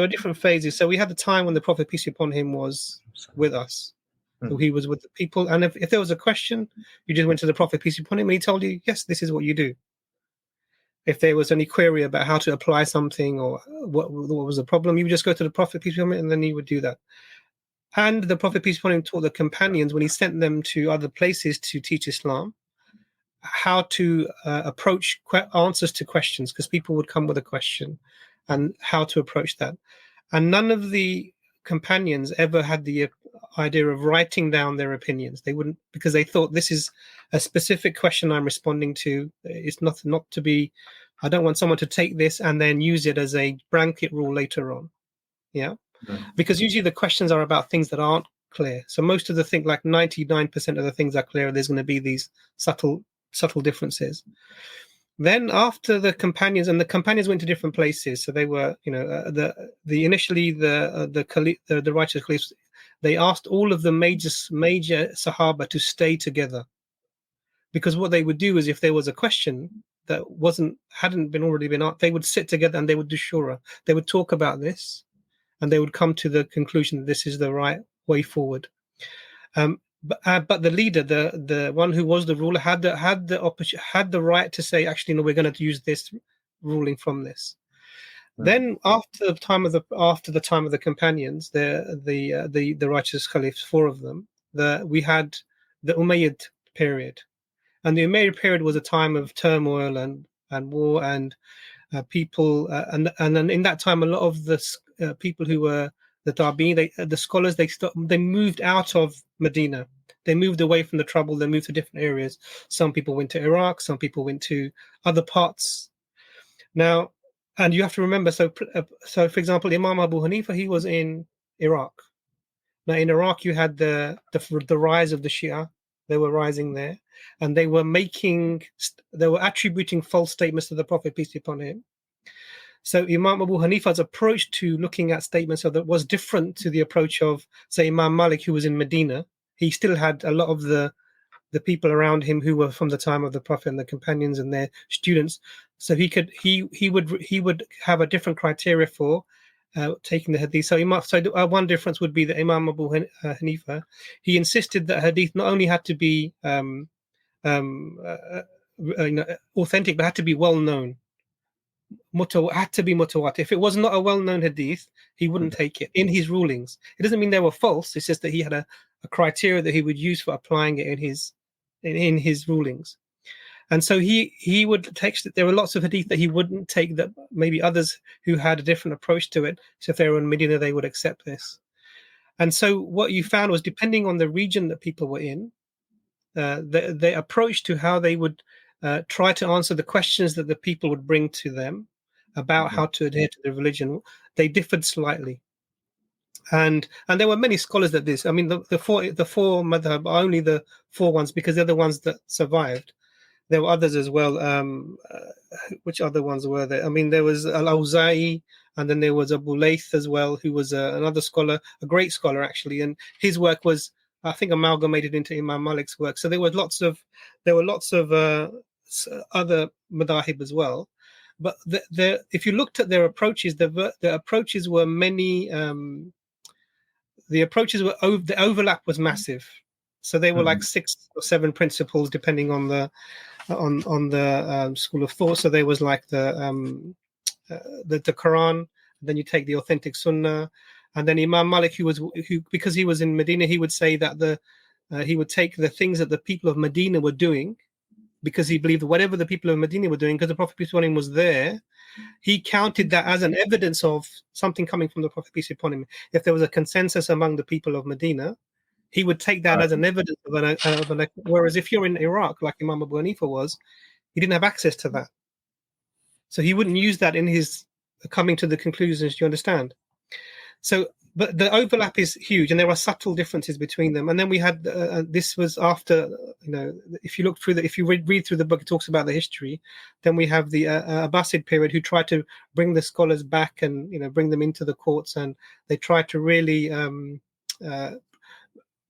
different phases. So we had the time when the Prophet, peace be upon him, was with us. So he was with the people. And if there was a question, you just went to the Prophet, peace be upon him, and he told you, yes, this is what you do. If there was any query about how to apply something or what was the problem, you would just go to the Prophet, peace be upon him, and then he would do that. And the Prophet, peace be upon him, taught the companions when he sent them to other places to teach Islam, how to approach answers to questions, because people would come with a question, and how to approach that. And none of the companions ever had the idea of writing down their opinions. They wouldn't, because they thought this is a specific question I'm responding to. It's not to be, I don't want someone to take this and then use it as a blanket rule later on. Yeah. Because usually the questions are about things that aren't clear. So most of the things, like 99% of the things are clear. There's going to be these subtle differences. Then after the companions went to different places. So they were, initially the righteous caliphs, they asked all of the major Sahaba to stay together, because what they would do is if there was a question that hadn't already been asked, they would sit together and they would do shura. They would talk about this, and they would come to the conclusion that this is the right way forward. But the leader, the one who was the ruler, had the right to say, actually, no, we're going to use this ruling from this. Then, after the time of the companions, the righteous caliphs, 4 of them, we had the Umayyad period, and the Umayyad period was a time of turmoil and war and people, and then in that time, a lot of the people who were the Tabi'in, the scholars, they moved out of Medina. They moved away from the trouble. They moved to different areas. Some people went to Iraq. Some people went to other parts. Now, and you have to remember, so for example, Imam Abu Hanifa, he was in Iraq. Now, in Iraq, you had the rise of the Shia. They were rising there, and they were attributing false statements to the Prophet, peace be upon him. So Imam Abu Hanifa's approach to looking at statements was different to the approach of, say, Imam Malik, who was in Medina. He still had a lot of the people around him who were from the time of the Prophet and the companions and their students. So he would have a different criteria for taking the hadith. So one difference would be that Imam Abu Hanifa, he insisted that hadith not only had to be authentic, but had to be well known. Had to be mutawatir. If it was not a well-known hadith, he wouldn't take it in his rulings. It doesn't mean they were false. It's just that he had a criteria that he would use for applying it in his rulings. And so he would text it. There were lots of hadith that he wouldn't take, that maybe others who had a different approach to it. So if they were in Medina, they would accept this. And so what you found was, depending on the region that people were in, the approach to how they would try to answer the questions that the people would bring to them about how to adhere to the religion, they differed slightly. And there were many scholars that this. I mean, the four madhab are only the four ones because they're the ones that survived. There were others as well. Which other ones were there? I mean, there was Al-Awza'i, and then there was Abu Layth as well, who was another scholar, a great scholar actually, and his work was, I think, amalgamated into Imam Malik's work. So there were lots of other madahib as well. But if you looked at their approaches, the approaches were many. The overlap was massive. So they were like 6 or 7 principles, depending on the school of thought. So there was like the Quran, then you take the authentic Sunnah, and then Imam Malik, who because he was in Medina, he would say that he would take the things that the people of Medina were doing, because he believed whatever the people of Medina were doing, because the Prophet peace be upon him was there, he counted that as an evidence of something coming from the Prophet peace be upon him. If there was a consensus among the people of Medina, he would take that as an evidence of an. Whereas if you're in Iraq, like Imam Abu Hanifa was, he didn't have access to that, so he wouldn't use that in his coming to the conclusions. You understand? So, but the overlap is huge, and there are subtle differences between them. And then we had this was after, if you look through if you read through the book, it talks about the history. Then we have the Abbasid period, who tried to bring the scholars back and bring them into the courts, and they tried to really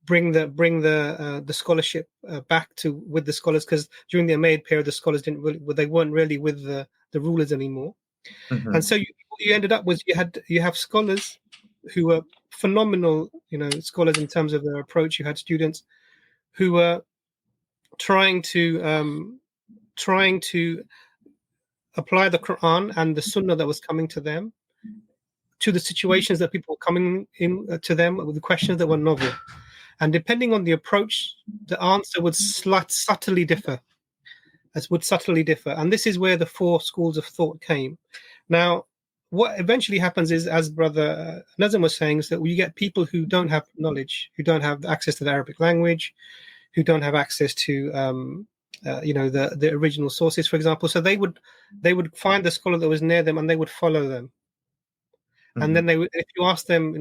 bring the scholarship back with the scholars, because during the Umayyad period, the scholars weren't really with the rulers anymore. And so what you ended up with, you have scholars who were phenomenal, scholars in terms of their approach. You had students who were trying to apply the Quran and the Sunnah that was coming to them to the situations that people were coming in to them with the questions that were novel. And depending on the approach, the answer would subtly differ. And this is where the 4 schools of thought came. Now, what eventually happens is, as Brother Nazim was saying, is that you get people who don't have knowledge, who don't have access to the Arabic language, who don't have access to the original sources, for example. So they would find the scholar that was near them, and they would follow them. And then if you ask them,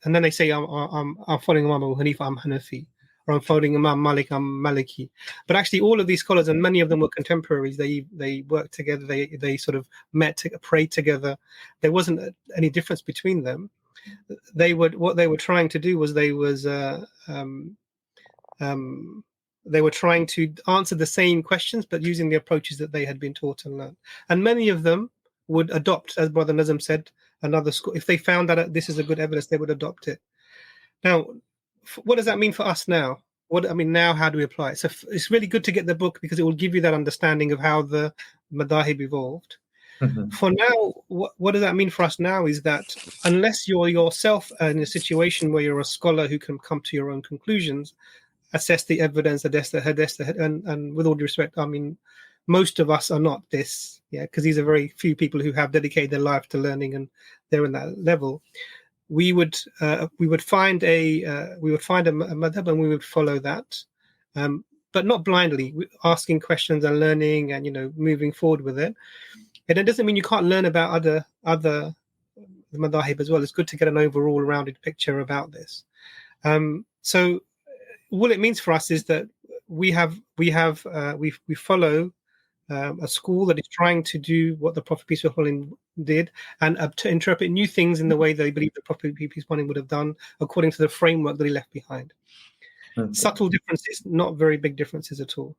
and then they say, I'm following Imam Abu Hanifa, I'm Hanafi, or I'm following Imam Malik, I'm Maliki. But actually, all of these scholars, and many of them were contemporaries, they worked together, they sort of met, prayed together. There wasn't any difference between them. What they were trying to do was they were trying to answer the same questions, but using the approaches that they had been taught and learned. And many of them would adopt, as Brother Nazim said, another school. If they found that this is a good evidence, they would adopt it. Now, what does that mean for us now? Now how do we apply it? So it's really good to get the book, because it will give you that understanding of how the madahib evolved. For now, what does that mean for us now is that unless you're yourself in a situation where you're a scholar who can come to your own conclusions, assess the evidence, and with all due respect, most of us are not this, because these are very few people who have dedicated their life to learning, and they're in that level. We would find a madhab, and we would follow that, but not blindly, asking questions and learning, and moving forward with it. And it doesn't mean you can't learn about other madahib as well. It's good to get an overall rounded picture about this. So what it means for us is that we follow a school that is trying to do what the Prophet peace be upon him did, and to interpret new things in the way they believe the Prophet peace be upon him would have done, according to the framework that he left behind. Subtle differences, not very big differences at all.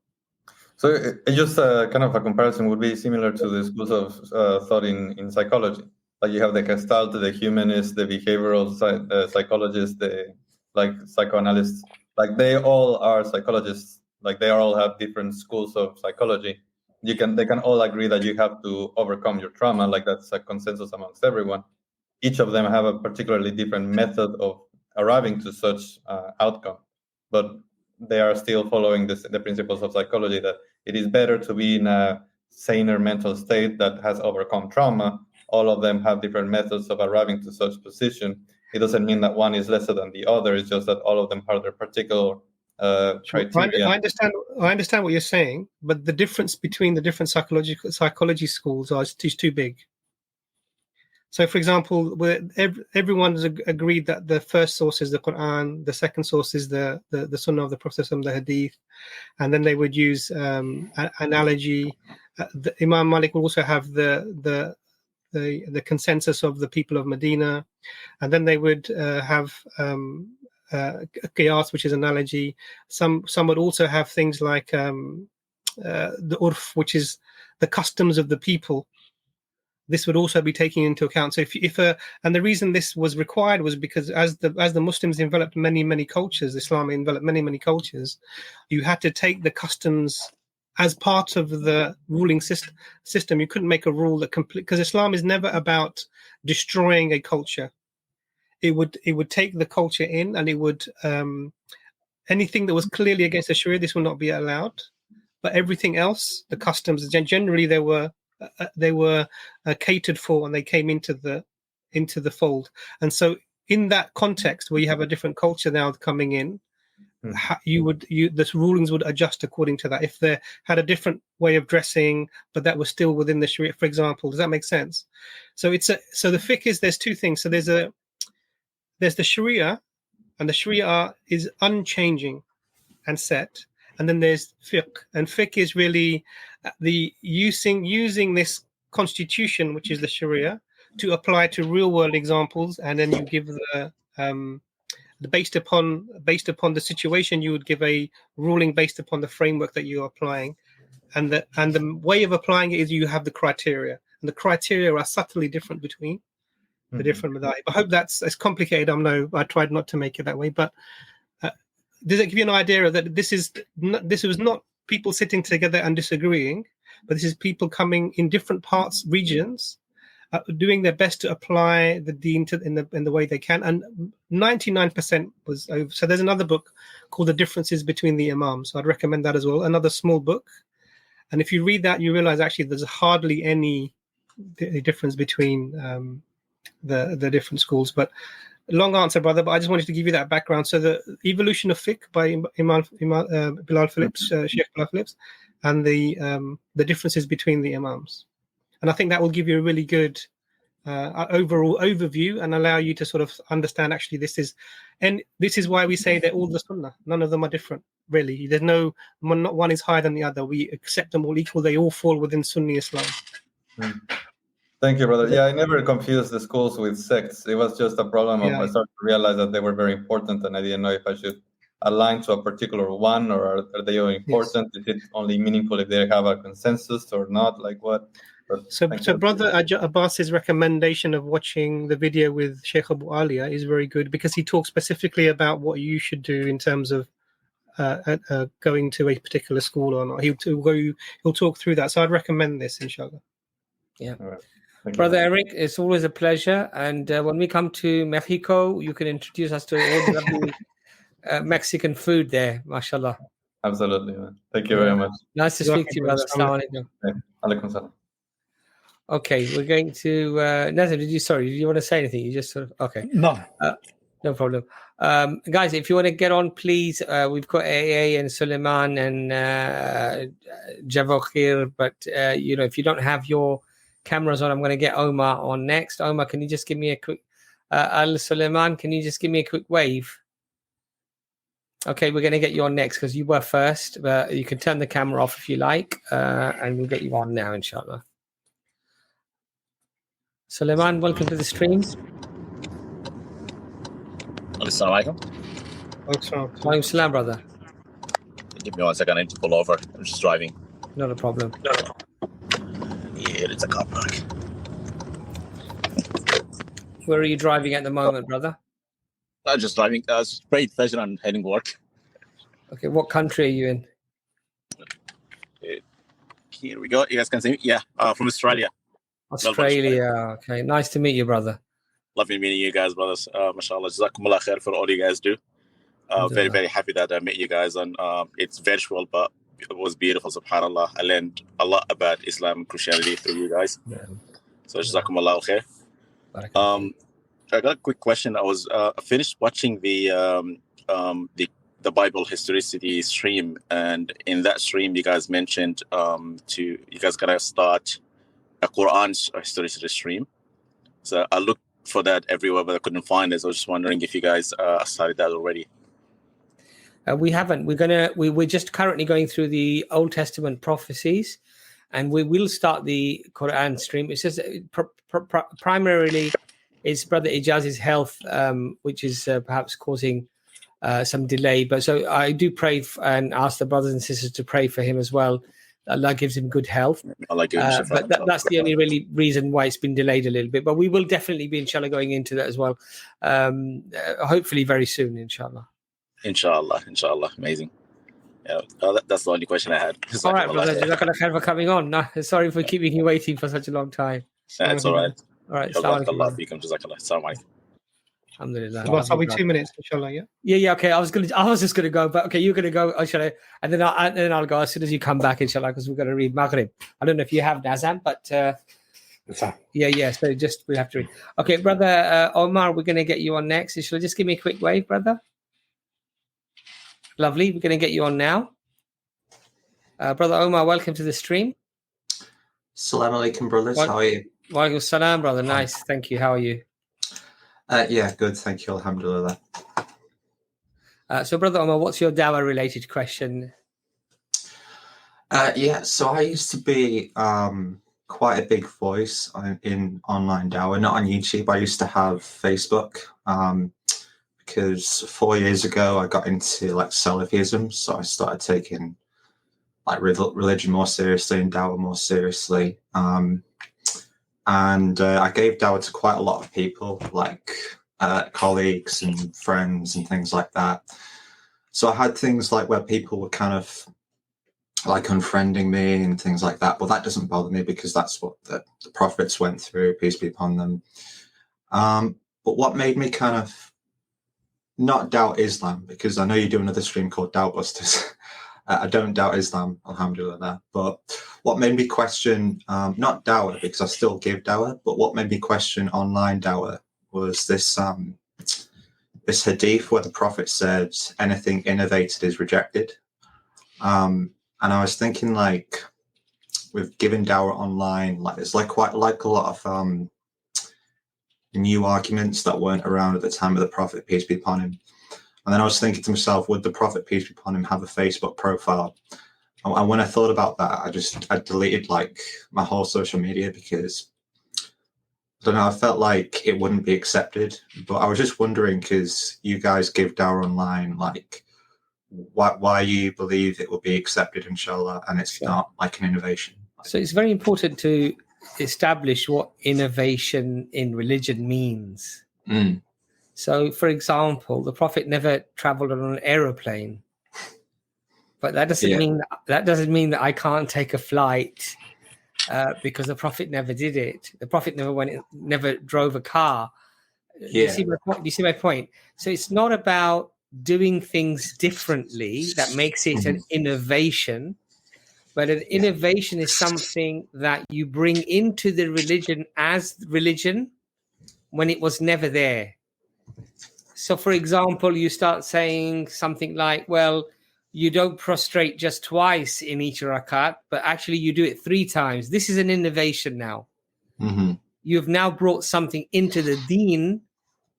So it just kind of a comparison would be similar to the schools of thought in psychology. Like you have the Gestalt, the humanist, the behavioral psychologists, the psychoanalysts. Like they all are psychologists. Like they all have different schools of psychology. They can all agree that you have to overcome your trauma. Like that's a consensus amongst everyone. Each of them have a particularly different method of arriving to such outcome. But they are still following the principles of psychology, that it is better to be in a saner mental state that has overcome trauma. All of them have different methods of arriving to such position. It doesn't mean that one is lesser than the other. It's just that all of them have their particular criteria. I understand what you're saying, but the difference between the different psychology schools is too big. So, for example, everyone's agreed that the first source is the Quran, the second source is the Sunnah of the Prophet, the Hadith, and then they would use analogy. The Imam Malik will also have the consensus of the people of Medina, and then they would have qiyas, which is analogy. Some would also have things like the urf, which is the customs of the people. This would also be taken into account. So and the reason this was required was because as the Muslims developed many cultures, Islam enveloped many cultures, you had to take the customs as part of the ruling system. You couldn't make a rule that because Islam is never about destroying a culture. It would take the culture in, and it would anything that was clearly against the Sharia, this will not be allowed. But everything else, the customs, generally they were catered for, and they came into the fold. And so in that context where you have a different culture now coming in, the rulings would adjust according to that. If they had a different way of dressing, but that was still within the Sharia, for example, does that make sense? So so the fiqh is, there's two things. So there's the Sharia, and the Sharia is unchanging and set. And then there's fiqh, and fiqh is really the using this constitution, which is the Sharia, to apply to real world examples, and then you give based upon the situation, you would give a ruling based upon the framework that you're applying, and the way of applying it is you have the criteria, and the criteria are subtly different between the different madhahib. I hope it's complicated. I tried not to make it that way, but. Does it give you an idea that this was not people sitting together and disagreeing, but this is people coming in different regions, doing their best to apply the deen in the way they can, and 99% was over. So there's another book called The Differences Between the Imams. So I'd recommend that as well. Another small book, and if you read that, you realize actually there's hardly any difference between the different schools. But long answer, brother, but I just wanted to give you that background. So the evolution of fiqh by Imam Bilal Phillips, Sheikh Bilal Phillips, and the differences between the imams. And I think that will give you a really good overall overview and allow you to sort of understand actually this is why we say they're all the sunnah. None of them are different, really. There's not one is higher than the other. We accept them all equal. They all fall within Sunni Islam. Thank you, brother. Yeah, I never confused the schools with sects. It was just a problem of I started to realize that they were very important, and I didn't know if I should align to a particular one, or are they all important? Yes. Is it only meaningful if they have a consensus or not? Like what? So brother Abbas's recommendation of watching the video with Sheikh Abu Alia is very good, because he talks specifically about what you should do in terms of going to a particular school or not. He'll talk through that. So I'd recommend this, inshallah. Yeah. All right. Brother Eric, it's always a pleasure. And when we come to Mexico, you can introduce us to all the Mexican food there, mashallah. Absolutely, man. Thank you very much. Nice to speak to you, brother. Assalamu alaikum. Alaikum salam. Okay, we're going to Nazim, did you want to say anything? You just sort of okay. No. No problem. Guys, if you want to get on, please, we've got AA and Suleiman and Javokhir, but if you don't have your cameras on, I'm going to get Omar on next. Omar, can you just give me a quick Suleiman, can you just give me a quick wave? Okay, we're going to get you on next because you were first, but you can turn the camera off if you like, and we'll get you on now, inshallah. Suleiman, welcome to the stream. Assalamu alaikum. Walaikum salam, brother. Give me 1 second, I need to pull over. I'm just driving. Not a problem. Yeah, it's a car park. Where are you driving at the moment, brother? I'm just driving. Straight pleasure and heading work. Okay, what country are you in? Here we go. You guys can see me? Yeah, from Australia. Australia. Okay, nice to meet you, brother. Lovely meeting you guys, brothers. Mashallah, jazakumullah khair for all you guys do. very, very happy that I met you guys. And it's virtual, but it was beautiful, subhanAllah. I learned a lot about Islam and Christianity through you guys. So jazakumullahu khair. I got a quick question. I was finished watching the Bible historicity stream, and in that stream, you guys mentioned you guys gotta start a Quran historicity stream. So I looked for that everywhere, but I couldn't find it. So I was just wondering if you guys started that already. We haven't. We're just currently going through the Old Testament prophecies, and we will start the Quran stream. It's just primarily it's Brother Ijaz's health, which is perhaps causing some delay. But so I do pray and ask the brothers and sisters to pray for him as well. Allah gives him good health. But that's the only really reason why it's been delayed a little bit. But we will definitely be, inshallah, going into that as well. Hopefully very soon, inshallah. Inshallah. Amazing. Yeah, that's the only question I had. All right, brother. Jazakallah khair for coming on. No, sorry for keeping you waiting for such a long time. That's all right. All right. Alhamdulillah. Well, I'll be 2 minutes, inshallah. Yeah. Okay. I was just gonna go, but okay, you're gonna go, inshallah, and then I'll go as soon as you come back, inshallah, because we're gonna read Maghrib. I don't know if you have Nazam, but yeah. So we have to read. Okay, brother Omar, we're gonna get you on next. Inshallah, just give me a quick wave, brother. Lovely. We're gonna get you on now. Brother Omar, welcome to the stream. Assalamu alaikum, brothers. How are you? Wa alaikum salam, brother. Nice. Thank you. How are you? Yeah, good. Thank you. Alhamdulillah. So, Brother Omar, what's your dawah-related question? So I used to be quite a big voice in online dawah, not on YouTube. I used to have Facebook because 4 years ago I got into like Salafism, so I started taking like religion more seriously and dawah more seriously. And I gave dawah to quite a lot of people, like colleagues and friends and things like that. So I had things like where people were kind of like unfriending me and things like that. But that doesn't bother me because that's what the prophets went through, peace be upon them. But what made me kind of not doubt Islam, because I know you do another stream called Doubt Busters. I don't doubt Islam, alhamdulillah. But what made me question, not dawah, because I still give dawah, but what made me question online dawah was this this hadith where the Prophet said anything innovated is rejected. And I was thinking, like, with giving dawah online, like there's like quite like a lot of new arguments that weren't around at the time of the Prophet, peace be upon him. And then I was thinking to myself, would the Prophet, peace be upon him, have a Facebook profile? And when I thought about that, I deleted like my whole social media because, I don't know, I felt like it wouldn't be accepted. But I was just wondering, because you guys give dawah online, like why you believe it will be accepted, inshallah, and it's not like an innovation. So it's very important to establish what innovation in religion means. So, for example, the Prophet never traveled on an aeroplane, but that doesn't mean that I can't take a flight because the Prophet never did it. The Prophet never drove a car. Do you see my point? So it's not about doing things differently that makes it an innovation, but an innovation is something that you bring into the religion as religion when it was never there. So, for example, you start saying something like, well, you don't prostrate just twice in each rakat, but actually you do it 3 times. This is an innovation now. You've now brought something into the deen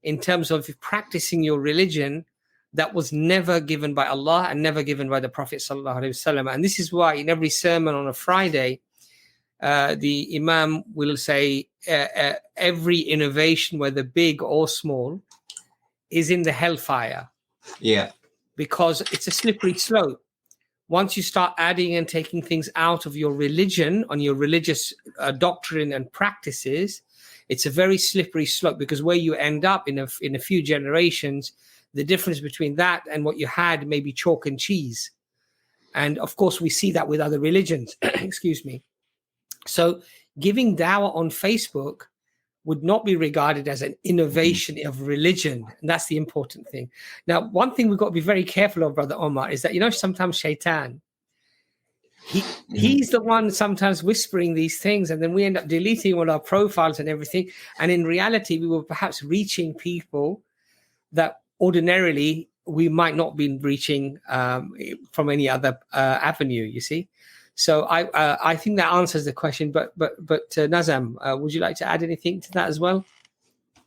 in terms of practicing your religion that was never given by Allah and never given by the Prophet sallallahu alaihi wasallam. And this is why in every sermon on a Friday, the Imam will say every innovation, whether big or small, is in the hellfire. Because it's a slippery slope. Once you start adding and taking things out of your religion, on your religious doctrine and practices, it's a very slippery slope, because where you end up in a few generations, the difference between that and what you had may be chalk and cheese. And of course, we see that with other religions. Excuse me. So giving dawah on Facebook would not be regarded as an innovation of religion. And that's the important thing. Now, one thing we've got to be very careful of, Brother Omar, is that, you know, sometimes Shaitan, he's the one sometimes whispering these things, and then we end up deleting all our profiles and everything. And in reality, we were perhaps reaching people that ordinarily we might not be reaching from any other avenue, you see. So I think that answers the question. But Nazam, would you like to add anything to that as well?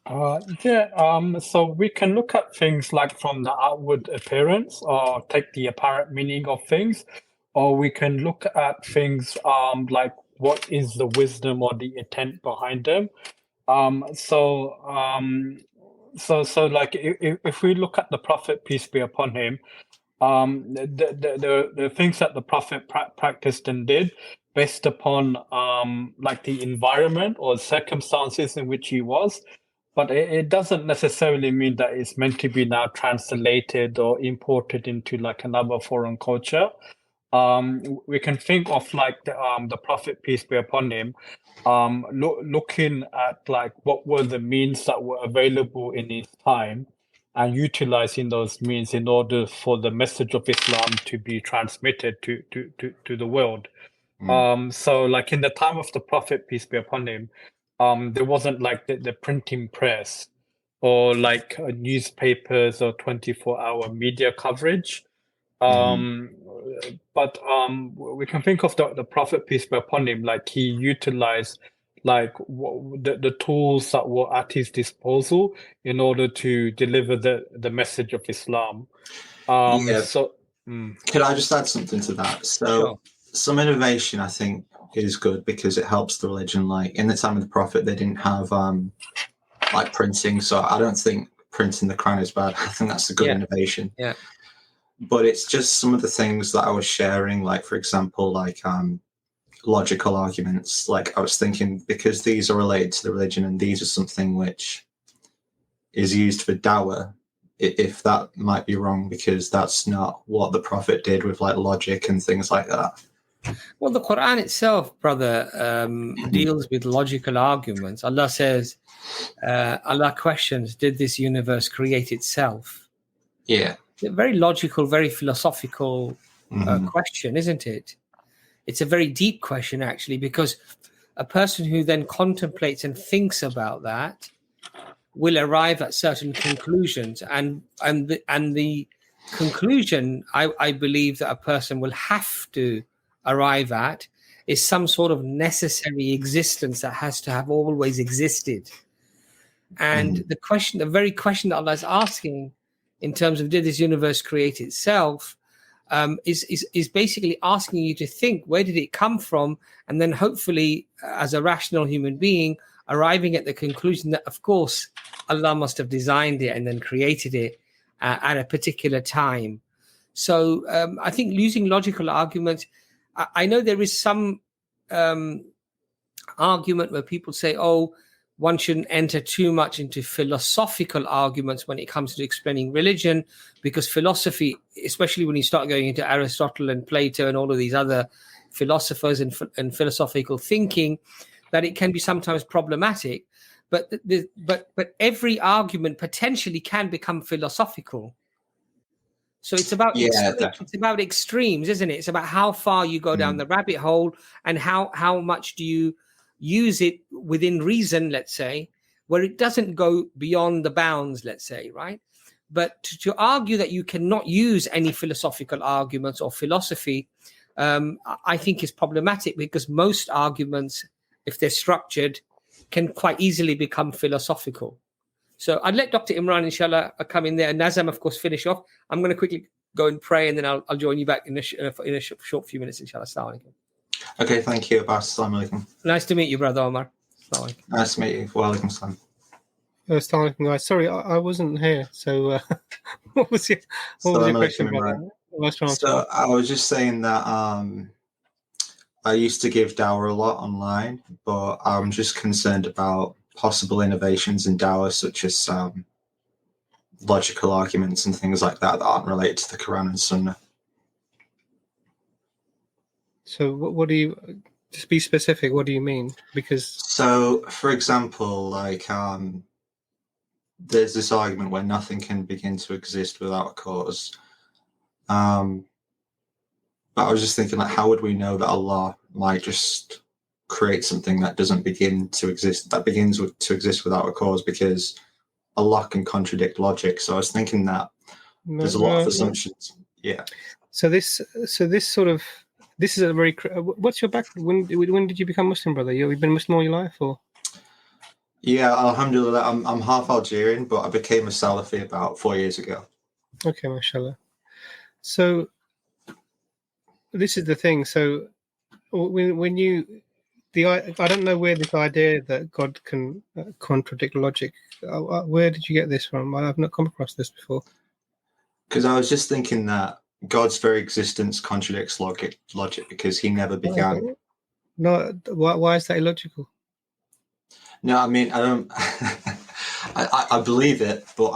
So we can look at things like from the outward appearance, or take the apparent meaning of things, or we can look at things like what is the wisdom or the intent behind them. So like if we look at the Prophet, peace be upon him, the things that the Prophet practiced and did based upon like the environment or circumstances in which he was, but it doesn't necessarily mean that it's meant to be now translated or imported into like another foreign culture. We can think of like the Prophet, peace be upon him, looking at like what were the means that were available in his time, and utilizing those means in order for the message of Islam to be transmitted to the world. So like in the time of the Prophet, peace be upon him, there wasn't like the printing press or like newspapers or 24-hour media coverage. But we can think of the Prophet, peace be upon him, like he utilized like the tools that were at his disposal in order to deliver the message of Islam. Could I just add something to that? So Sure. Some innovation, I think, is good because it helps the religion. Like in the time of the Prophet, they didn't have like printing, so I don't think printing the Quran is bad. I think that's a good innovation. Yeah. But it's just some of the things that I was sharing, like for example, like logical arguments. Like I was thinking, because these are related to the religion and these are something which is used for dawah, if that might be wrong, because that's not what the Prophet did with like logic and things like that. Well, the Quran itself, brother, deals with logical arguments. Allah says, Allah questions, did this universe create itself? Yeah. It's a very logical, very philosophical question, isn't it? It's a very deep question, actually, because a person who then contemplates and thinks about that will arrive at certain conclusions. And the conclusion, I believe, that a person will have to arrive at is some sort of necessary existence that has to have always existed. And the very question that Allah is asking in terms of did this universe create itself, is basically asking you to think, where did it come from? And then hopefully, as a rational human being, arriving at the conclusion that, of course, Allah must have designed it and then created it at a particular time. So I think using logical arguments, I know there is some argument where people say, oh, one shouldn't enter too much into philosophical arguments when it comes to explaining religion, because philosophy, especially when you start going into Aristotle and Plato and all of these other philosophers and philosophical thinking, that it can be sometimes problematic. But every argument potentially can become philosophical. So it's about it's about extremes, isn't it? It's about how far you go down the rabbit hole and how much do you use it within reason, let's say, where it doesn't go beyond the bounds, let's say, right? But to argue that you cannot use any philosophical arguments or philosophy, I think is problematic, because most arguments, if they're structured, can quite easily become philosophical. So I'd let Dr. Imran, inshallah, come in there. And Nazam, of course, finish off. I'm going to quickly go and pray, and then I'll join you back in a short few minutes, inshallah. Assalamu alaikum. Okay, thank you, Abbas. Assalamu alaikum. Nice to meet you, Brother Omar. Assalamu alaikum. Nice to meet you. Wa alaikum salam. Assalamu alaikum, guys. Sorry, I wasn't here. So what was your question, brother? So I was just saying that I used to give dawah a lot online, but I'm just concerned about possible innovations in dawah, such as logical arguments and things like that aren't related to the Quran and Sunnah. So what do you? Just be specific. What do you mean? Because So, for example, like there's this argument where nothing can begin to exist without a cause. But I was just thinking, like, how would we know that Allah might just create something that doesn't begin to exist, that begins to exist without a cause? Because Allah can contradict logic. So I was thinking that there's a lot of assumptions. Yeah. So this is a very. What's your background? When did you become Muslim, brother? You've been Muslim all your life, or? Yeah, alhamdulillah. I'm half Algerian, but I became a Salafi about 4 years ago. Okay, mashallah. So this is the thing. So when you I don't know where this idea that God can contradict logic. Where did you get this from? I've not come across this before. Because I was just thinking that God's very existence contradicts logic because he never began. No, why is that illogical? No, I mean, I don't. I believe it, but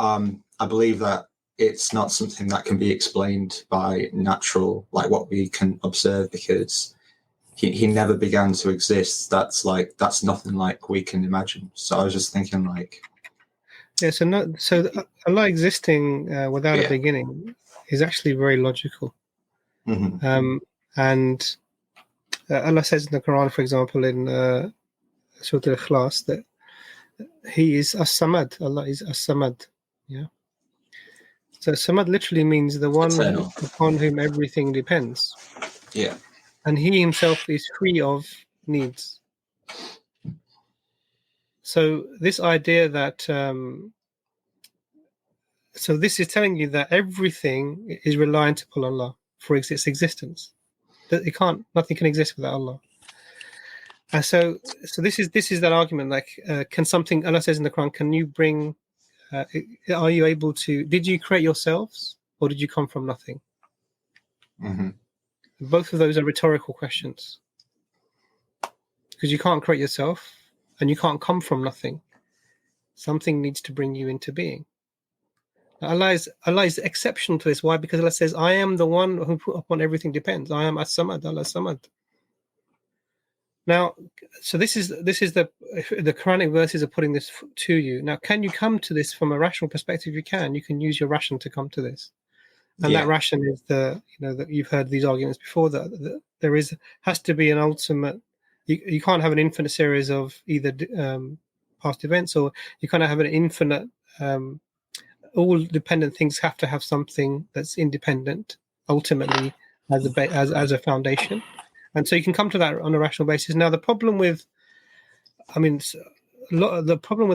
I believe that it's not something that can be explained by natural, like what we can observe, because he never began to exist. That's nothing like we can imagine. So I was just thinking, like, yeah. So Allah existing without a beginning is actually very logical. Mm-hmm. And Allah says in the Quran, for example, in Surah Al-Ikhlas, that He is As-Samad. Allah is As-Samad. Yeah. So Samad literally means the one upon whom everything depends. Yeah. And He Himself is free of needs. So this idea that so this is telling you that everything is reliant upon Allah for its existence. That nothing can exist without Allah. And so this is that argument. Like, can something, Allah says in the Quran, can you bring? Are you able to? Did you create yourselves, or did you come from nothing? Mm-hmm. Both of those are rhetorical questions, because you can't create yourself, and you can't come from nothing. Something needs to bring you into being. Allah is exceptional to this. Why? Because Allah says, "I am the one who upon everything depends. I am As-Samad, Allah Samad." Now, so this is the Quranic verses are putting this to you. Now, can you come to this from a rational perspective? You can. You can use your ration to come to this, and that ration is that you've heard these arguments before. That there has to be an ultimate. You can't have an infinite series of either past events, or you can't have an infinite. All dependent things have to have something that's independent ultimately as a foundation, and so you can come to that on a rational basis. Now, the problem with a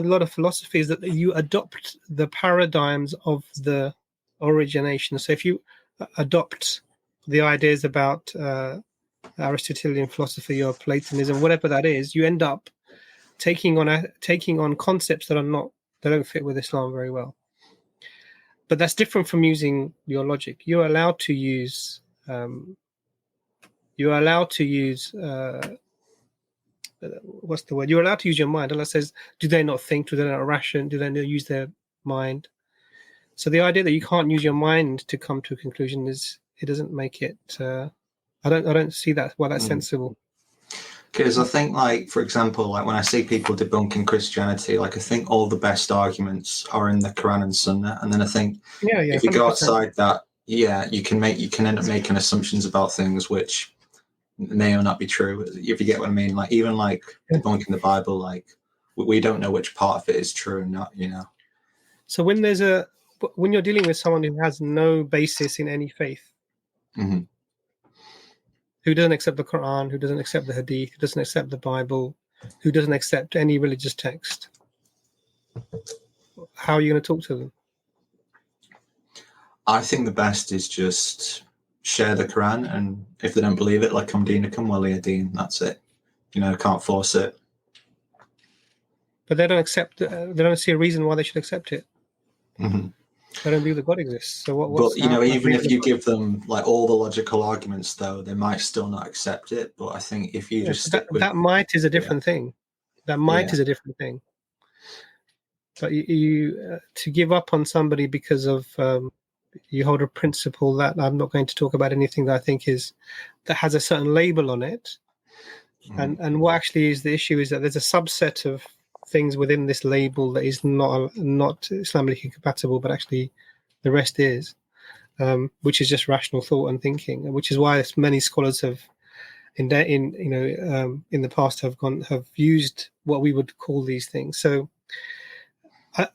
lot of philosophy is that you adopt the paradigms of the origination. So if you adopt the ideas about Aristotelian philosophy or Platonism, whatever that is, you end up taking on concepts that don't fit with Islam very well. But that's different from using your logic. You're allowed to use. What's the word? You're allowed to use your mind. Allah says, "Do they not think? Do they not ration? Do they not use their mind?" So the idea that you can't use your mind to come to a conclusion doesn't make it. I don't see that. Why that's sensible. Because I think, like, for example, like when I see people debunking Christianity, like I think all the best arguments are in the Quran and Sunnah, and then I think if you 100%. go outside that, you can end up making assumptions about things which may or not be true. If you get what I mean, like even like debunking the Bible, like we don't know which part of it is true and not. So when you're dealing with someone who has no basis in any faith. Mm-hmm. Who doesn't accept the Quran, who doesn't accept the Hadith, who doesn't accept the Bible, who doesn't accept any religious text, how are you going to talk to them? I think the best is just share the Quran, and if they don't believe it, like dinakum waliya deen, that's it. Can't force it. But they don't accept. They don't see a reason why they should accept it. Mm-hmm. They don't believe that God exists. So But even if you give them like all the logical arguments, though, they might still not accept it. But I think if you just stick with that might is a different thing. That might is a different thing. But you to give up on somebody because of you hold a principle that I'm not going to talk about anything that I think that has a certain label on it. And what actually is the issue is that there's a subset of things within this label that is not Islamically compatible, but actually the rest is, which is just rational thought and thinking, which is why many scholars have in the past have used what we would call these things. So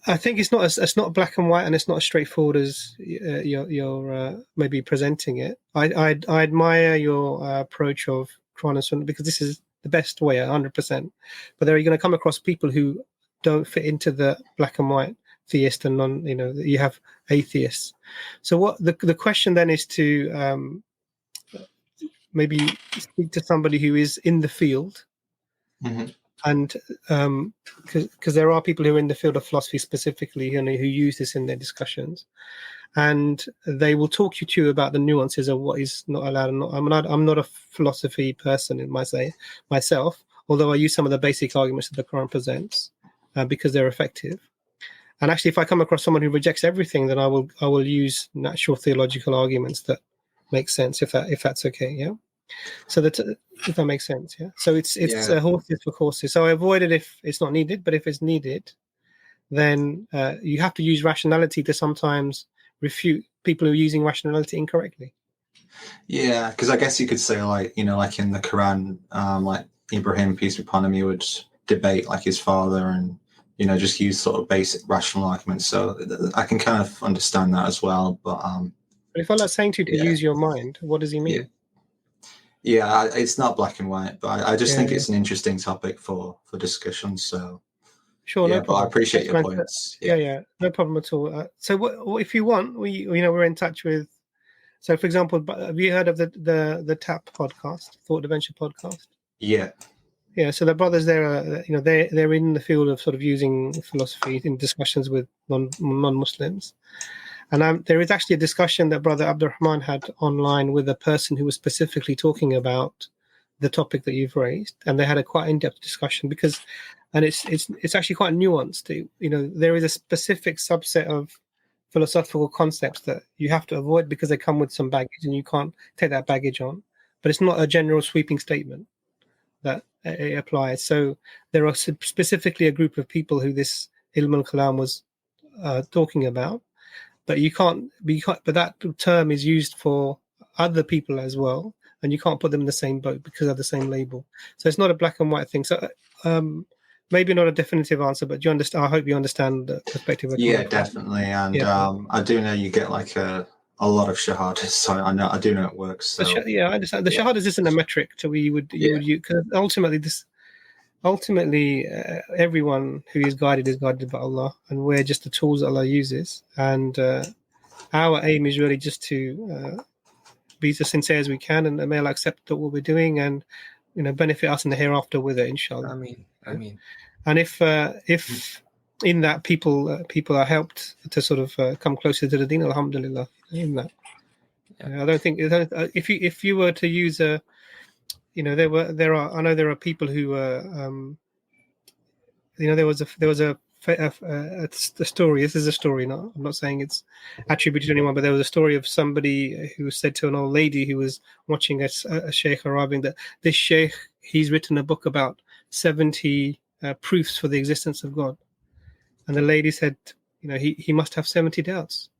I think it's not black and white, and it's not as straightforward as you're maybe presenting it. I admire your approach of Quran and Sunnah, because this is the best way, 100%. But there you're going to come across people who don't fit into the black and white theist and non. You have atheists. So what the question then is to maybe speak to somebody who is in the field. Mm-hmm. And because there are people who are in the field of philosophy specifically, who use this in their discussions, and they will talk you to about the nuances of what is not allowed and not. I'm not a philosophy person in myself, although I use some of the basic arguments that the Quran presents because they're effective. And actually, if I come across someone who rejects everything, then I will use natural theological arguments that make sense, if that's okay. Yeah. So that, if that makes sense, yeah. So it's horses for courses. So I avoid it if it's not needed, but if it's needed, then you have to use rationality to sometimes refute people who are using rationality incorrectly. Yeah, because I guess you could say, like in the Quran, like Ibrahim, peace be upon him, he would debate like his father and just use sort of basic rational arguments. So I can kind of understand that as well. But if Allah's saying to you to use your mind, what does he mean? Yeah, it's not black and white, but I just think it's an interesting topic for discussion. So sure, yeah, no problem. But I appreciate your points. Yeah, no problem at all. So what if you want, we're in touch with. So for example, have you heard of the TAP podcast, Thought Adventure podcast? Yeah. Yeah, so the brothers there, they're in the field of sort of using philosophy in discussions with non-Muslims. And there is actually a discussion that Brother Abdurrahman had online with a person who was specifically talking about the topic that you've raised, and they had a quite in-depth discussion and it's actually quite nuanced. There is a specific subset of philosophical concepts that you have to avoid because they come with some baggage, and you can't take that baggage on. But it's not a general sweeping statement that it applies. So there are specifically a group of people who this Ilm al-Kalam was talking about. But but that term is used for other people as well, and you can't put them in the same boat because of the same label. So it's not a black and white thing. So maybe not a definitive answer, but do you understand? I hope you understand the perspective. Yeah, definitely. And I do know you get like a lot of shahadas, so I do know it works. So. I understand. The shahadas isn't a metric to where you would use, because ultimately, everyone who is guided by Allah, and we're just the tools that Allah uses. And our aim is really just to be as sincere as we can, and may Allah accept what we're doing, and benefit us in the hereafter with it, inshallah. I mean. And if in that people are helped to sort of come closer to the Deen, alhamdulillah. In that, I don't think if you were to use a. I know there are people who there was a story. This is a story. I'm not saying it's attributed to anyone, but there was a story of somebody who said to an old lady who was watching a sheikh arriving that this sheikh, he's written a book about 70 proofs for the existence of God, and the lady said, he must have 70 doubts.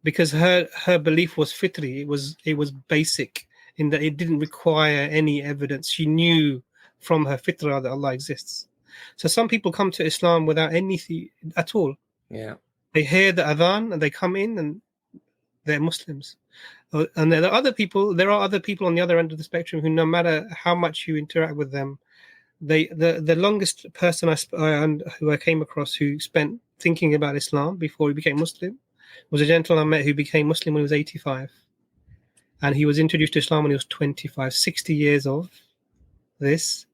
Because her belief was fitri, it was basic, in that it didn't require any evidence. She knew from her fitrah that Allah exists. So some people come to Islam without anything at all. Yeah. They hear the adhan and they come in and they're Muslims. And there are other people on the other end of the spectrum who, no matter how much you interact with them, the longest person who I came across who spent thinking about Islam before he became Muslim was a gentleman I met who became Muslim when he was 85. And he was introduced to Islam when he was 25, 60 years of this.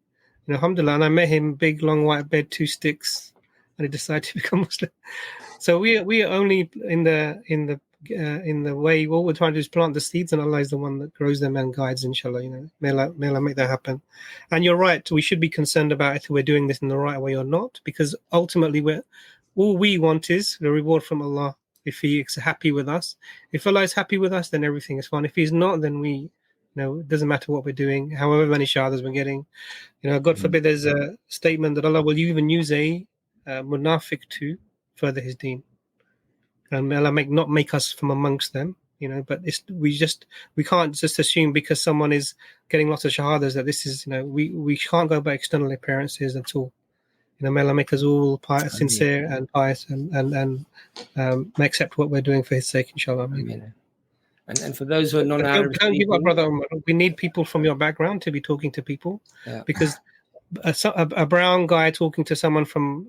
Alhamdulillah. And I met him, big, long, white beard, 2 sticks, and he decided to become Muslim. So we are only in the way. All we're trying to do is plant the seeds, and Allah is the one that grows them and guides, inshallah. May Allah make that happen. And you're right. We should be concerned about if we're doing this in the right way or not, because ultimately all we want is the reward from Allah. If He is happy with us, if Allah is happy with us, then everything is fine. If He's not, then we it doesn't matter what we're doing, however many shahadas we're getting. God forbid there's a statement that Allah will even use a munafiq to further His deen, and Allah not make us from amongst them. But we can't just assume because someone is getting lots of shahadas that this is, we can't go by external appearances at all. May Allah make us all sincere and pious and accept what we're doing for His sake, inshallah. Amen. And for those who are non-Arab, don't give up, brother Umar. We need people from your background to be talking to people, because a brown guy talking to someone from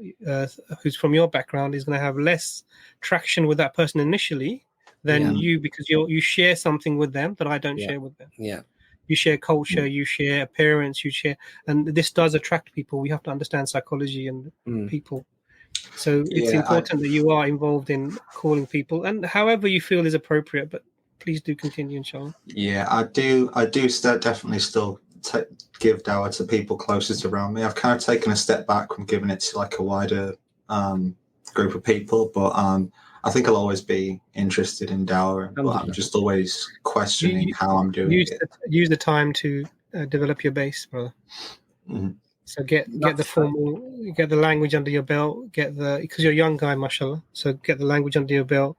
who's from your background is going to have less traction with that person initially than you, because you share something with them that I don't share with them. Yeah. You share culture, you share appearance, and this does attract people. We have to understand psychology and people. So it's important that you are involved in calling people, and however you feel is appropriate. But please do continue, inshallah. Yeah, I do definitely still give dawah to people closest around me. I've kind of taken a step back from giving it to like a wider group of people, but I think I'll always be interested in dawah, but I'm just always questioning how I'm doing it. Use the time to develop your base, brother. Mm-hmm. So get the language under your belt, because you're a young guy, mashallah. So get the language under your belt.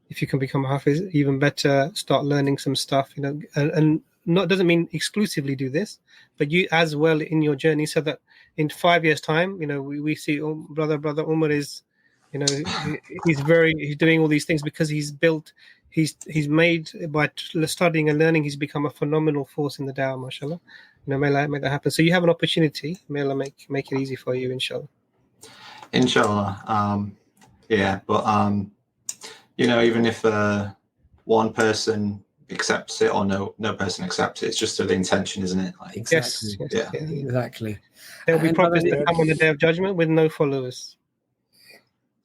If you can become a hafiz, even better. Start learning some stuff, and not doesn't mean exclusively do this, but you as well in your journey, so that in 5 years' time, we see brother Umar is, he's doing all these things because he's made, by studying and learning, he's become a phenomenal force in the dawah, mashallah. May Allah make that happen. So you have an opportunity. May Allah make it easy for you, inshallah. Inshallah. But even if one person accepts it or no person accepts it, it's just the intention, isn't it? Like, exactly. Yes. Yeah. Exactly. They'll be promised to come on the Day of Judgment with no followers.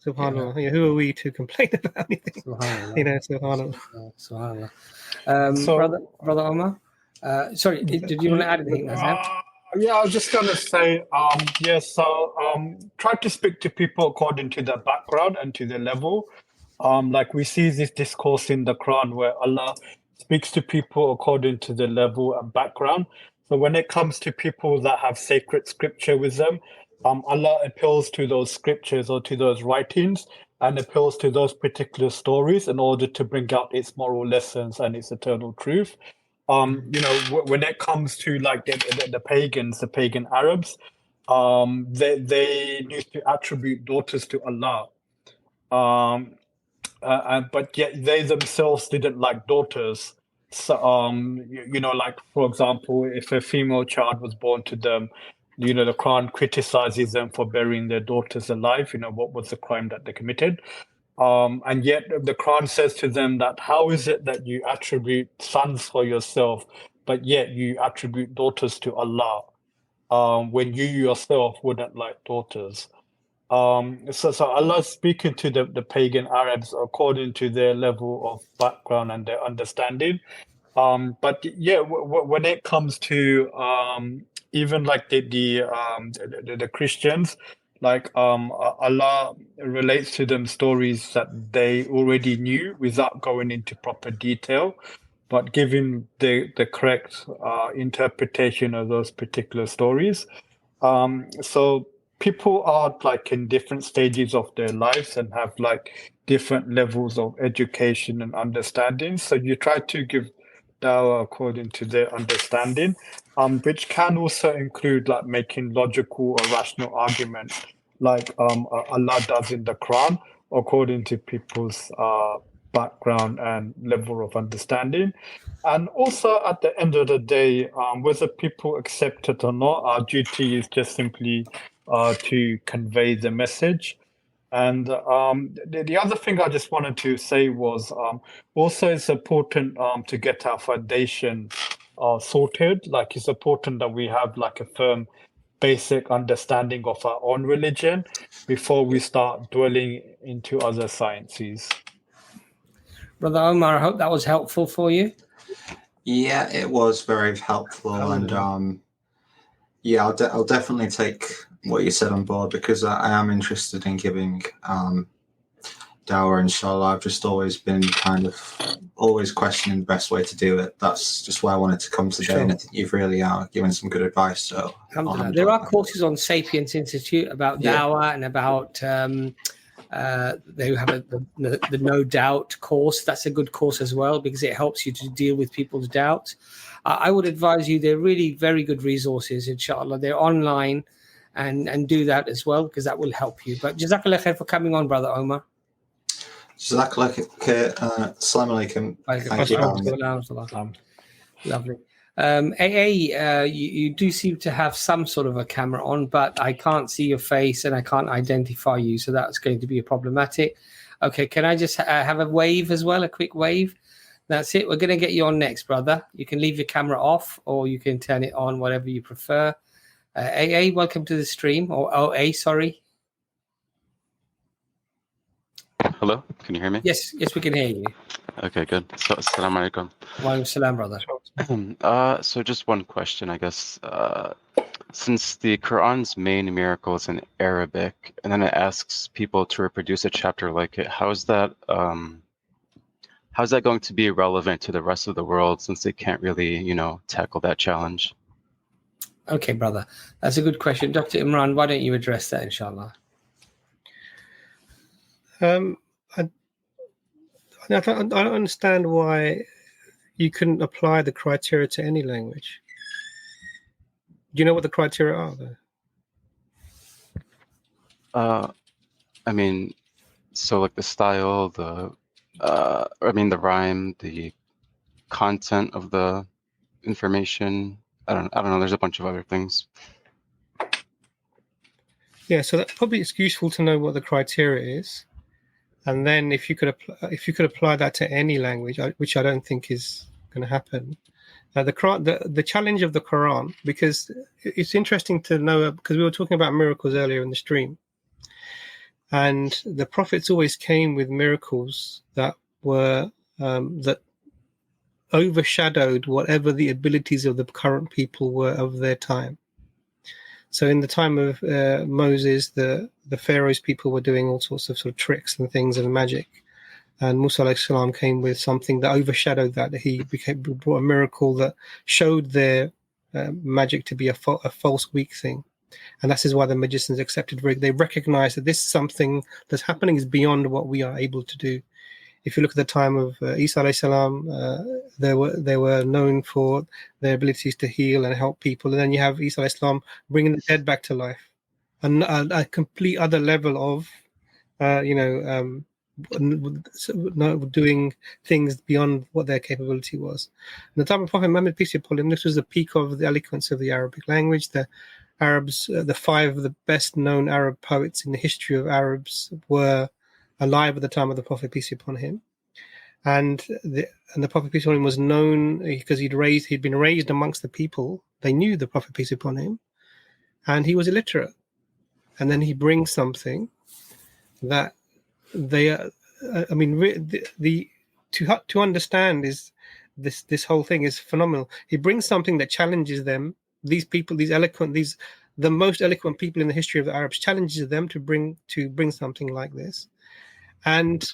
Subhanallah. Yeah. Who are we to complain about anything? Subhanallah. Subhanallah. Brother Omar, sorry, did you want to add anything? Yeah, I was just going to say, try to speak to people according to their background and to their level. Like we see this discourse in the Quran where Allah speaks to people according to their level and background. So when it comes to people that have sacred scripture with them, Allah appeals to those scriptures or to those writings and appeals to those particular stories in order to bring out its moral lessons and its eternal truth. When it comes to like the pagans, the pagan Arabs, they used to attribute daughters to Allah. But yet they themselves didn't like daughters. So, like, for example, if a female child was born to them, the Quran criticizes them for burying their daughters alive. What was the crime that they committed? And yet the Quran says to them that how is it that you attribute sons for yourself, but yet you attribute daughters to Allah, when you yourself wouldn't like daughters? So Allah is speaking to the pagan Arabs according to their level of background and their understanding. But yeah, when it comes to even like the Christians, like Allah relates to them stories that they already knew without going into proper detail, but giving the correct interpretation of those particular stories. So people are like in different stages of their lives and have like different levels of education and understanding. So you try to give dawah according to their understanding, which can also include like making logical or rational arguments, like Allah does in the Quran, according to people's background and level of understanding. And also at the end of the day, whether people accept it or not, our duty is just simply to convey the message. And the other thing I just wanted to say was also it's important to get our foundation sorted. Like it's important that we have like a firm basic understanding of our own religion before we start dwelling into other sciences. Brother Omar, I hope that was helpful for you. Yeah, it was very helpful, and I'll definitely take what you said on board, because I am interested in giving dawah, inshallah. I've just always been kind of always questioning the best way to do it. That's just why I wanted to come today, and I think you've really given some good advice. So Alhamdulillah. There are courses on Sapiens Institute about dawah and about they have the No Doubt course. That's a good course as well because it helps you to deal with people's doubts. I would advise you, they're really very good resources, inshallah. They're online and do that as well because that will help you. But Jazakallah khair for coming on, Brother Omar. Jazakallah khair. Assalamu alaikum. Lovely. AA, you do seem to have some sort of a camera on, but I can't see your face and I can't identify you, so that's going to be problematic. Okay, can I just have a wave as well, a quick wave? That's it. We're going to get you on next, brother. You can leave your camera off or you can turn it on, whatever you prefer. AA, welcome to the stream. Or OA, sorry. Hello, can you hear me? Yes, we can hear you. Okay, good. So, assalamu alaikum. Wa alaikum salam, brother. So just one question, I guess. Since the Quran's main miracle is in Arabic, and then it asks people to reproduce a chapter like it, how's that going to be relevant to the rest of the world since they can't really, tackle that challenge? Okay, brother. That's a good question. Dr. Imran, why don't you address that, inshallah? I don't understand why you couldn't apply the criteria to any language. Do you know what the criteria are, though? I mean, so like the style, the rhyme, the content of the information. I don't know. There's a bunch of other things. Yeah, so that probably it's useful to know what the criteria is, and then if you could apply that to any language, which I don't think is going to happen. The challenge of the Quran, because it's interesting to know, because we were talking about miracles earlier in the stream, and the prophets always came with miracles that were that overshadowed whatever the abilities of the current people were of their time. So in the time of Moses, the Pharaoh's people were doing all sorts of sort of tricks and things and magic. And Musa alayhi salam came with something that overshadowed that. He brought a miracle that showed their magic to be a false, weak thing. And that is why the magicians accepted. They recognized that this is something that's happening is beyond what we are able to do. If you look at the time of Isa alayhi salam, they were known for their abilities to heal and help people. And then you have Isa alayhi salam bringing the dead back to life, and a complete other level of, doing things beyond what their capability was. In the time of Prophet Muhammad, peace be upon him, this was the peak of the eloquence of the Arabic language. The Arabs, the five of the best known Arab poets in the history of Arabs were alive at the time of the Prophet, peace be upon him. And the Prophet, peace be upon him, was known because he'd been raised amongst the people. They knew the Prophet, peace be upon him, and he was illiterate. And then he brings something that they to understand is this whole thing is phenomenal. He brings something that challenges them. These people, the most eloquent people in the history of the Arabs, challenges them to bring something like this. And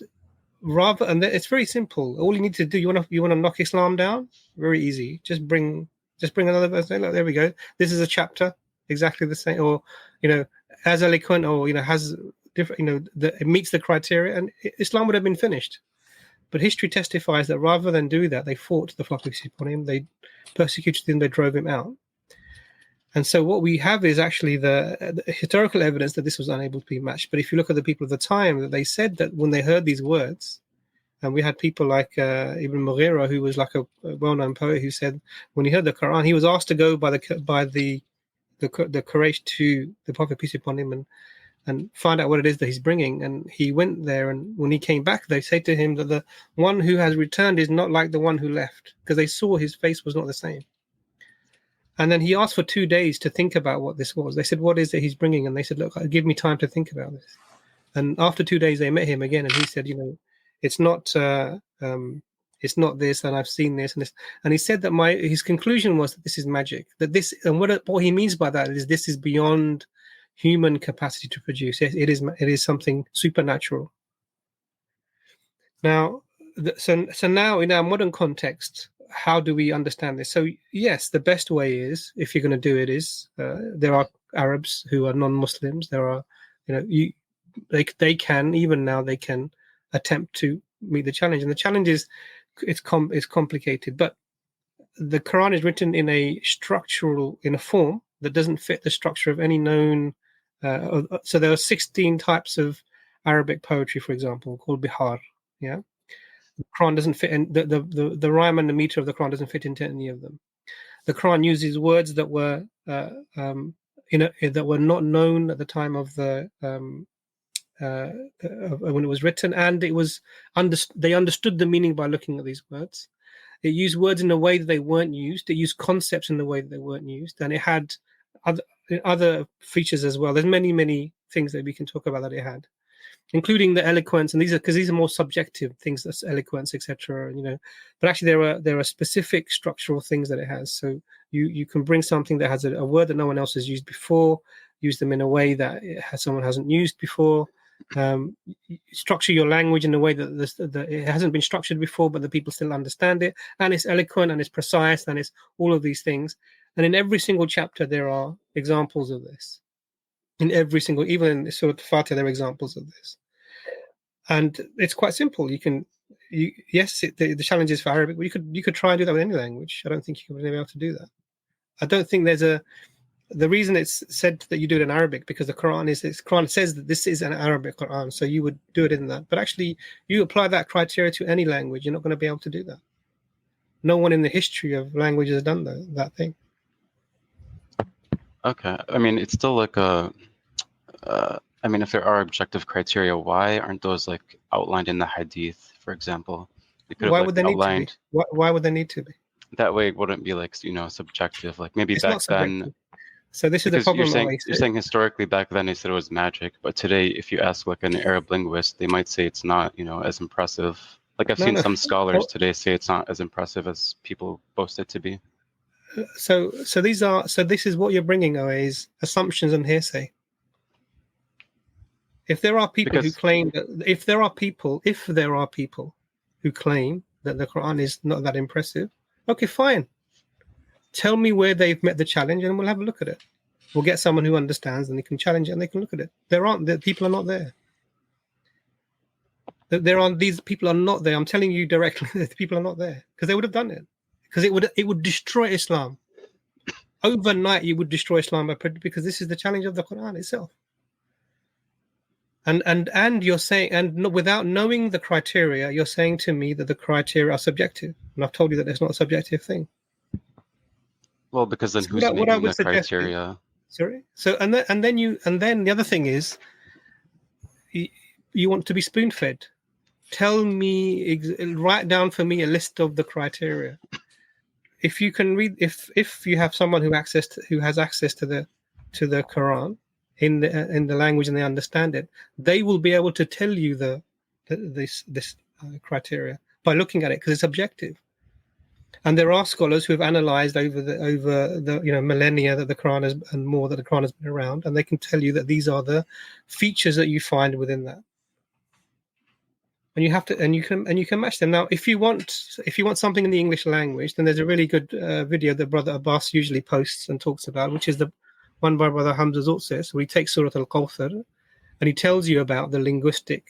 it's very simple. All you need to do, you want to knock Islam down? Very easy. Just bring another verse. Look, there we go. This is a chapter exactly the same, or as eloquent, or has different. It meets the criteria, and Islam would have been finished. But history testifies that rather than do that, they fought the Prophet upon him. They persecuted him. They drove him out. And so what we have is actually the historical evidence that this was unable to be matched. But if you look at the people of the time, that they said that when they heard these words, and we had people like Ibn Mughira, who was like a well-known poet, who said when he heard the Quran, he was asked to go by the Quraysh to the Prophet, peace be upon him, and find out what it is that he's bringing. And he went there, and when he came back, they said to him that the one who has returned is not like the one who left, because they saw his face was not the same. And then he asked for 2 days to think about what this was. They said, what is it he's bringing? And they said, look, give me time to think about this. And after 2 days, they met him again, and he said, it's not this, and I've seen this and this. And he said that his conclusion was that this is magic. That this, and what he means by that is this is beyond human capacity to produce. It is something supernatural. Now, so now in our modern context, how do we understand this? So yes, the best way is, if you're going to do it, is there are Arabs who are non-Muslims. There are, they can, even now they can attempt to meet the challenge, and the challenge is it's complicated, but the Quran is written in a form that doesn't fit the structure of any known. So there are 16 types of Arabic poetry, for example, called Bihar. Yeah, the Quran doesn't fit in the rhyme and the meter of the Quran doesn't fit into any of them. The Quran uses words that were that were not known at the time of the when it was written, and it was they understood the meaning by looking at these words. It used words in a way that they weren't used. It used concepts in the way that they weren't used, and it had other features as well. There's many things that we can talk about that it had, including the eloquence, and these are more subjective things, that's eloquence, etc. But actually there are specific structural things that it has. So you can bring something that has a word that no one else has used before, use them in a way that someone hasn't used before. Structure your language in a way that it hasn't been structured before, but the people still understand it, and it's eloquent and it's precise and it's all of these things. And in every single chapter there are examples of this. In every single, even in Surah Al-Fatiha, there are examples of this. And it's quite simple. The challenge is for Arabic, but you could try and do that with any language. I don't think you can be able to do that. I don't think the reason it's said that you do it in Arabic, because the Quran says that this is an Arabic Quran, so you would do it in that. But actually, you apply that criteria to any language, you're not going to be able to do that. No one in the history of language has done that thing. Okay, I mean, it's still like if there are objective criteria, why aren't those like outlined in the Hadith, for example? Why would they need to be? Why would they need to be? That way, it wouldn't be like subjective. Like maybe it's back then. So this is the problem. You're saying historically back then they said it was magic, but today, if you ask like an Arab linguist, they might say it's not, as impressive. Like I've seen some scholars today say it's not as impressive as people boast it to be. So this is what you're bringing, is assumptions and hearsay. If there are people who claim that, if there are people who claim that the Quran is not that impressive, okay, fine. Tell me where they've met the challenge, and we'll have a look at it. We'll get someone who understands, and they can challenge it, and they can look at it. The people are not there. These people are not there. I'm telling you directly, the people are not there, because they would have done it. Because it would destroy Islam. Overnight, you would destroy Islam because this is the challenge of the Quran itself. And you're saying, and without knowing the criteria, you're saying to me that the criteria are subjective, and I've told you that it's not a subjective thing. Well, because then who's making the criteria? Sorry. So and then the other thing is, you want to be spoon-fed. Tell me, write down for me a list of the criteria. If you can read, if you have someone who has access to the Quran in the language and they understand it, they will be able to tell you this criteria by looking at it, because it's objective. And there are scholars who have analysed over the millennia that the Quran has, and more that the Quran has been around, and they can tell you that these are the features that you find within that. And you have to, and you can match them. Now, if you want something in the English language, then there's a really good video that Brother Abbas usually posts and talks about, which is the one by Brother Hamza Zultzis, where he takes Surah Al-Kawthar and he tells you about the linguistic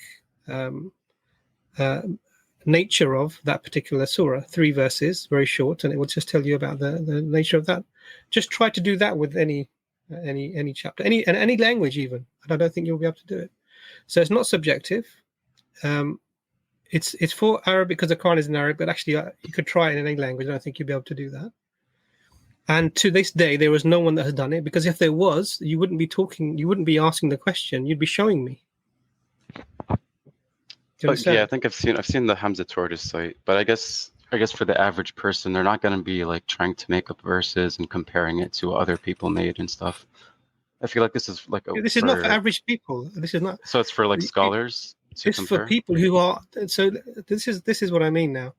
nature of that particular surah. 3 verses, very short, and it will just tell you about the nature of that. Just try to do that with any chapter, any language even, and I don't think you'll be able to do it. So it's not subjective. It's for Arabic because the Quran is in Arabic, but actually you could try it in any language. I don't think you'll be able to do that. And to this day, there is no one that has done it, because if there was, you wouldn't be asking the question, you'd be showing me. Yeah, I think I've seen the Hamza Tortoise site, but I guess for the average person, they're not going to be like trying to make up verses and comparing it to other people made and stuff. I feel like this is like this is not for average people. This is not. So it's for like scholars. It's for people who are. So this is what I mean now.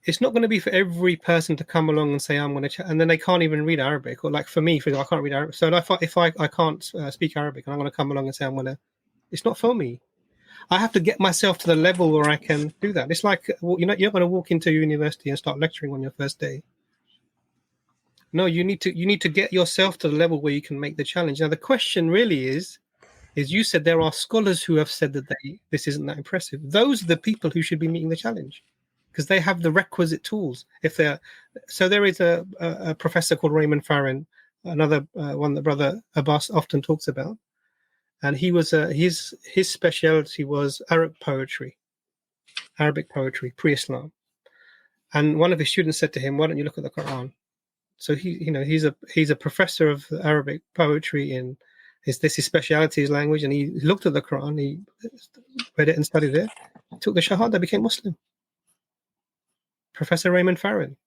It's not going to be for every person to come along and say I'm going to, and then they can't even read Arabic. Or like for me, I can't read Arabic. So if I can't speak Arabic, and I'm going to come along and say I'm going to, it's not for me. I have to get myself to the level where I can do that. It's like, you're not going to walk into university and start lecturing on your first day. No, you need to get yourself to the level where you can make the challenge. Now, the question really is you said there are scholars who have said that this isn't that impressive. Those are the people who should be meeting the challenge, because they have the requisite tools. So there is a professor called Raymond Farron, another one that Brother Abbas often talks about, and he was his specialty was Arabic poetry, pre-Islam. And one of his students said to him, "Why don't you look at the Quran?" So he's a professor of Arabic poetry in his speciality, his language, and he looked at the Quran, he read it and studied it, took the Shahada, became Muslim. Professor Raymond Farron.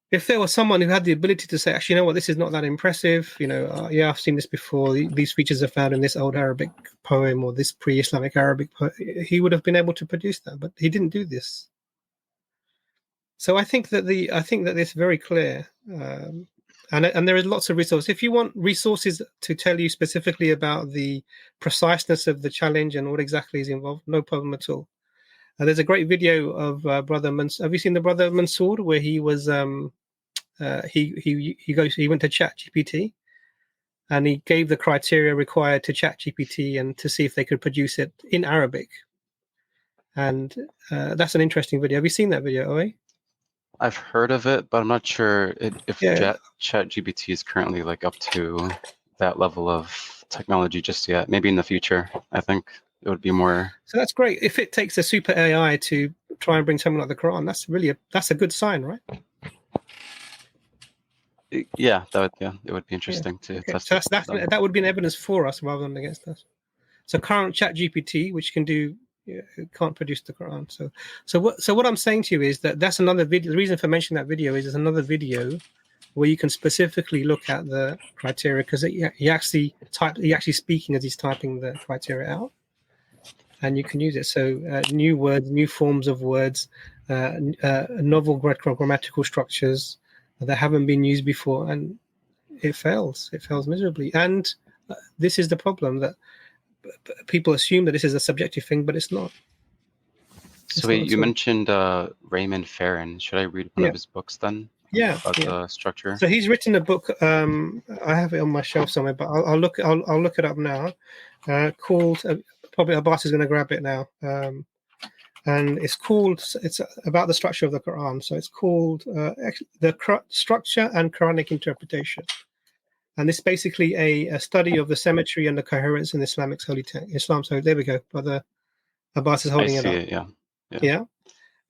If there was someone who had the ability to say, actually, you know what, this is not that impressive, yeah, I've seen this before, these features are found in this old Arabic poem or this pre-Islamic Arabic poem, he would have been able to produce that, but he didn't do this. So I think that it's very clear, and there is lots of resources. If you want resources to tell you specifically about the preciseness of the challenge and what exactly is involved, no problem at all. There's a great video of Brother Mansour. Have you seen the Brother Mansour, where he was he went to ChatGPT and he gave the criteria required to ChatGPT and to see if they could produce it in Arabic. And that's an interesting video. Have you seen that video, Owe? I've heard of it, but I'm not sure if ChatGPT is currently like up to that level of technology just yet. Maybe in the future, I think it would be more. So that's great. If it takes a super AI to try and bring something like the Quran, that's a good sign, right? Yeah, it would be interesting to test. So that would be an evidence for us rather than against us. So current ChatGPT, which can do. It can't produce the Quran. So what I'm saying to you is that's another video. The reason for mentioning that video is there's another video where you can specifically look at the criteria, because he actually speaking as he's typing the criteria out, and you can use it. So new words, new forms of words, novel grammatical structures that haven't been used before, and it fails. It fails miserably. And this is the problem, that people assume that this is a subjective thing, but it's not. So wait, you mentioned Raymond Farron. Should I read one of his books then? Yeah, about the structure. So he's written a book. I have it on my shelf somewhere, but I'll look it up now. Called probably Abbas is going to grab it now. And it's about the structure of the Quran. So it's called the Structure and Quranic Interpretation. And this is basically a study of the symmetry and the coherence in Islam's holy text. Islam. So there we go. Brother Abbas is holding it up. Yeah.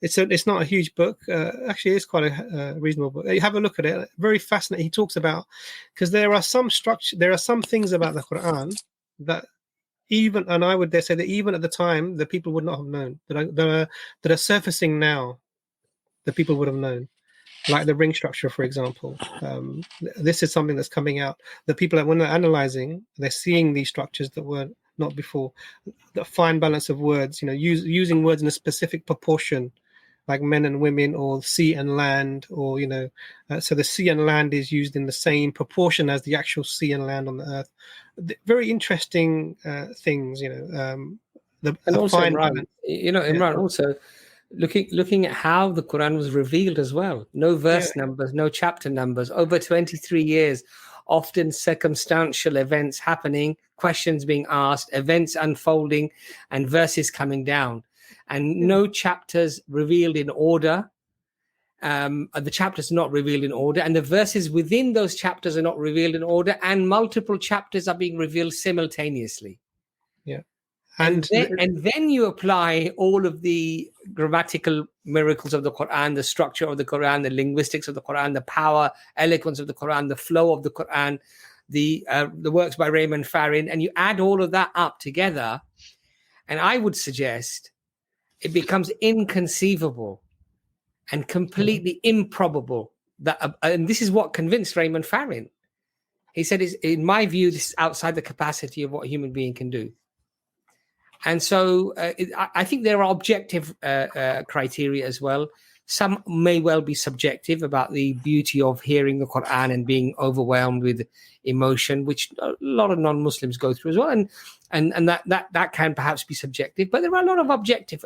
It's not a huge book. Actually, it's quite a reasonable book. You have a look at it. Very fascinating. He talks about, because there are some things about the Quran that I would dare say that even at the time the people would not have known, that are surfacing now, the people would have known. Like the ring structure, for example. This is something that's coming out. The people, when they're analyzing, they're seeing these structures that were not before. The fine balance of words, using words in a specific proportion, like men and women, or sea and land, or so the sea and land is used in the same proportion as the actual sea and land on the earth. Very interesting things, and also Imran, also looking at how the Quran was revealed as well. No verse numbers, no chapter numbers, over 23 years, often circumstantial events happening, questions being asked, events unfolding, and verses coming down. And no chapters revealed in order. The chapters are not revealed in order, and the verses within those chapters are not revealed in order, and multiple chapters are being revealed simultaneously. Yeah. And then you apply all of the grammatical miracles of the Quran, the structure of the Quran, the linguistics of the Quran, the power, eloquence of the Quran, the flow of the Quran, the works by Raymond Farron, and you add all of that up together, and I would suggest it becomes inconceivable and completely improbable that, and this is what convinced Raymond Farron. He said, in my view, this is outside the capacity of what a human being can do. And so I think there are objective criteria as well. Some may well be subjective about the beauty of hearing the Quran and being overwhelmed with emotion, which a lot of non-Muslims go through as well, and that can perhaps be subjective. But there are a lot of objective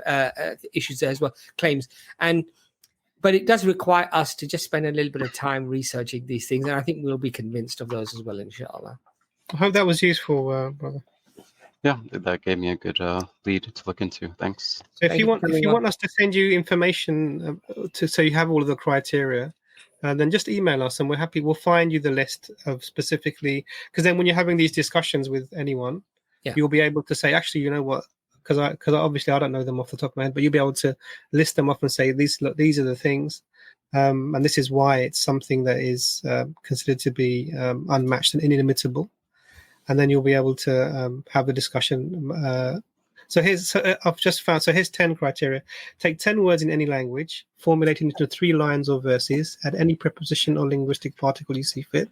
issues there as well, claims, but it does require us to just spend a little bit of time researching these things, and I think we'll be convinced of those as well, inshallah. I hope that was useful, brother. Yeah, that gave me a good lead to look into. Thanks. So if you want us to send you information so you have all of the criteria, then just email us and we'll find you the list of specifically, because then when you're having these discussions with anyone, you'll be able to say, actually, you know what, because obviously I don't know them off the top of my head, but you'll be able to list them off and say, these are the things, and this is why it's something that is considered to be unmatched and inimitable. And then you'll be able to have the discussion. I've just found. So here's 10 criteria. Take 10 words in any language, formulated into 3 lines or verses. Add any preposition or linguistic particle you see fit.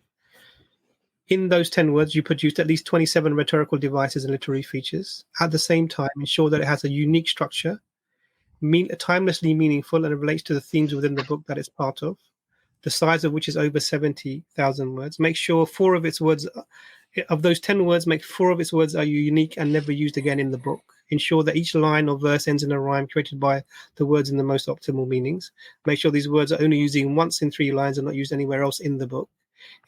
In those 10 words, you produce at least 27 rhetorical devices and literary features. At the same time, ensure that it has a unique structure, timelessly meaningful, and relates to the themes within the book that it's part of. The size of which is over 70,000 words. Make sure 4 of its words. Of those 10 words, make 4 of its words are unique and never used again in the book. Ensure that each line or verse ends in a rhyme created by the words in the most optimal meanings. Make sure these words are only used once in 3 lines and not used anywhere else in the book.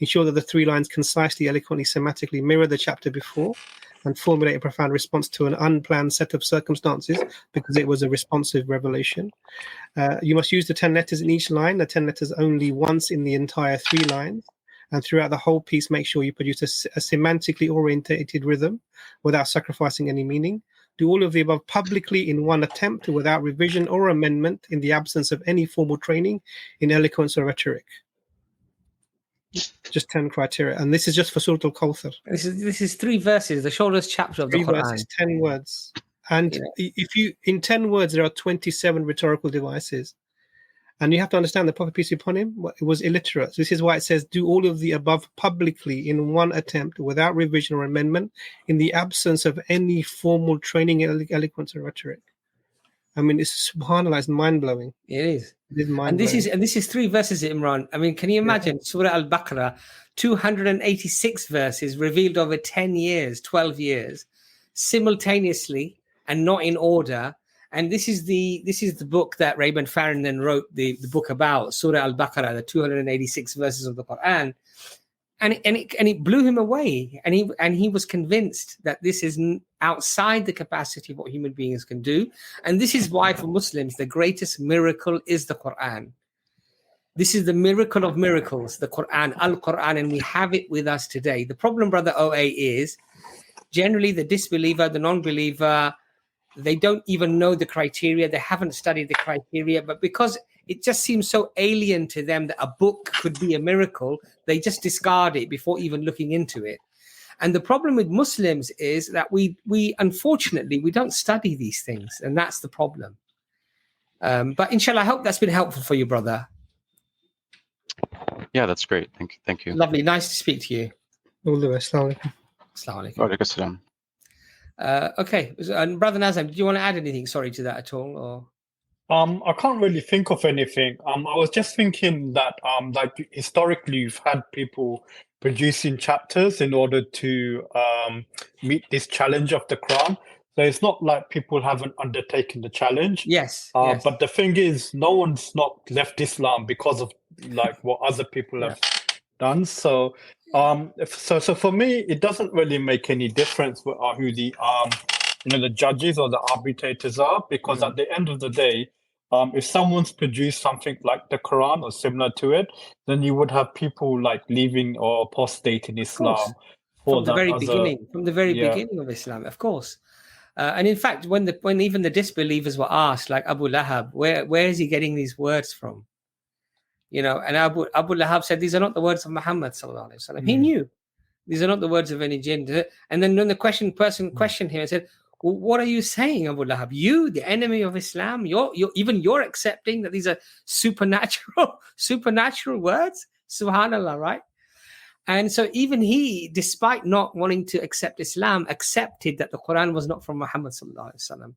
Ensure that the 3 lines concisely, eloquently, semantically mirror the chapter before and formulate a profound response to an unplanned set of circumstances because it was a responsive revelation. You must use the 10 letters in each line, the 10 letters only once in the entire 3 lines. And throughout the whole piece, make sure you produce a semantically orientated rhythm without sacrificing any meaning. Do all of the above publicly in one attempt without revision or amendment in the absence of any formal training in eloquence or rhetoric. Just 10 criteria. And this is just for Surah Al-Kawthar. This is 3 verses, the shortest chapter of the Quran. 3 verses, 10 words. And in 10 words, there are 27 rhetorical devices. And you have to understand the Prophet, peace be upon him, was illiterate. So this is why it says, do all of the above publicly in one attempt without revision or amendment in the absence of any formal training in eloquence or rhetoric. I mean, it's subhanAllah, it's mind-blowing. It is. It is mind-blowing. And this is 3 verses, Imran. I mean, can you imagine Surah Al-Baqarah, 286 verses revealed over 10 years, 12 years, simultaneously and not in order. And this is the book that Raymond Farron then wrote the book about, Surah Al-Baqarah, the 286 verses of the Quran, and it blew him away. And he was convinced that this is outside the capacity of what human beings can do. And this is why for Muslims the greatest miracle is the Quran. This is the miracle of miracles, the Quran, Al-Quran, and we have it with us today. The problem, Brother OA, is generally the disbeliever, the non-believer, they don't even know the criteria. They haven't studied the criteria, but because it just seems so alien to them that a book could be a miracle, they just discard it before even looking into it. And the problem with Muslims is that we unfortunately, we don't study these things, and that's the problem. But inshallah, I hope that's been helpful for you, brother. Yeah, that's great. Thank you. Lovely. Nice to speak to you. All the best. Assalamu alaikum. Assalamu alaikum. Wa alaikum assalam. Okay, and Brother Nazem, do you want to add anything, to that at all? Or I can't really think of anything. I was just thinking that like historically you've had people producing chapters in order to meet this challenge of the Quran. So it's not like people haven't undertaken the challenge. Yes. But the thing is, no one's not left Islam because of like what other people have done. So so for me, it doesn't really make any difference who the the judges or the arbitrators are, because at the end of the day, if someone's produced something like the Quran or similar to it, then you would have people like leaving or apostating Islam from the very beginning of Islam, of course. And in fact, when even the disbelievers were asked, like Abu Lahab, where is he getting these words from? And Abu Lahab said, these are not the words of Muhammad sallallahu alaihi wasallam. He knew these are not the words of any jinn. And then when the person questioned him and said, well, what are you saying, Abu Lahab? You, the enemy of Islam, you're accepting that these are supernatural words? Subhanallah, right? And so even he, despite not wanting to accept Islam, accepted that the Quran was not from Muhammad sallallahu alaihi wasallam.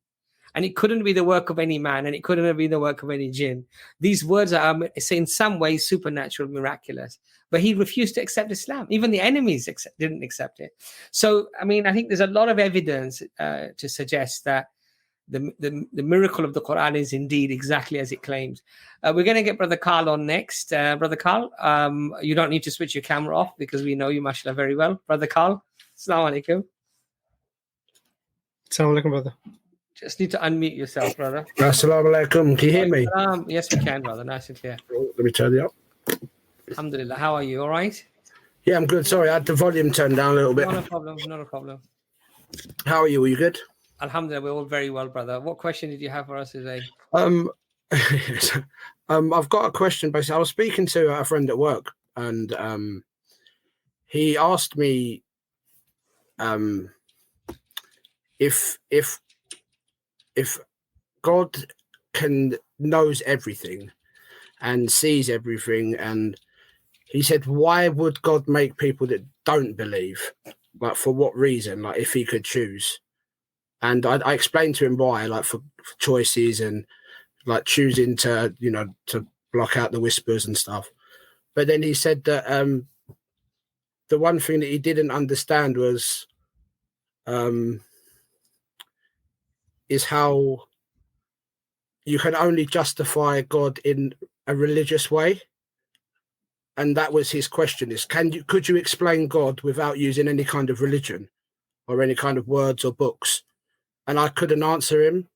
and it couldn't be the work of any man, and it couldn't have been the work of any jinn. These words are in some ways supernatural, miraculous. But he refused to accept Islam. Even the enemies didn't accept it. So, I mean, I think there's a lot of evidence to suggest that the miracle of the Quran is indeed exactly as it claims. We're going to get Brother Carl on next. Brother Carl, you don't need to switch your camera off because we know you, mashallah, very well. Brother Carl, assalamu alaikum. Assalamu alaikum, brother. Just need to unmute yourself, brother. Assalamu alaikum. Can you hear me? Yes, we can, brother. Nice and clear. Let me turn it up. Alhamdulillah. How are you? All right? Yeah, I'm good. Sorry, I had the volume turned down a little bit. Not a problem. Not a problem. How are you? Are you good? Alhamdulillah, we're all very well, brother. What question did you have for us today? I've got a question. Basically, I was speaking to a friend at work, and he asked me if God knows everything and sees everything, and he said, why would God make people that don't believe? Like, for what reason? Like, if he could choose. And I explained to him why, like, for choices and like choosing to, to block out the whispers and stuff. But then he said that the one thing that he didn't understand was is how you can only justify God in a religious way. And that was his question: is could you explain God without using any kind of religion or any kind of words or books? And I couldn't answer him.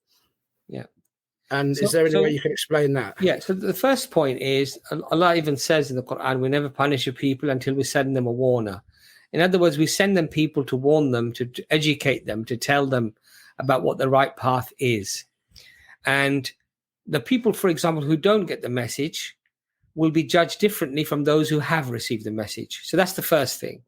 Yeah. And is there any way you can explain that? Yeah. So the first point is, Allah even says in the Quran, we never punish a people until we send them a warner. In other words, we send them people to warn them, to educate them, to tell them about what the right path is. And the people, for example, who don't get the message will be judged differently from those who have received the message. So that's the first thing.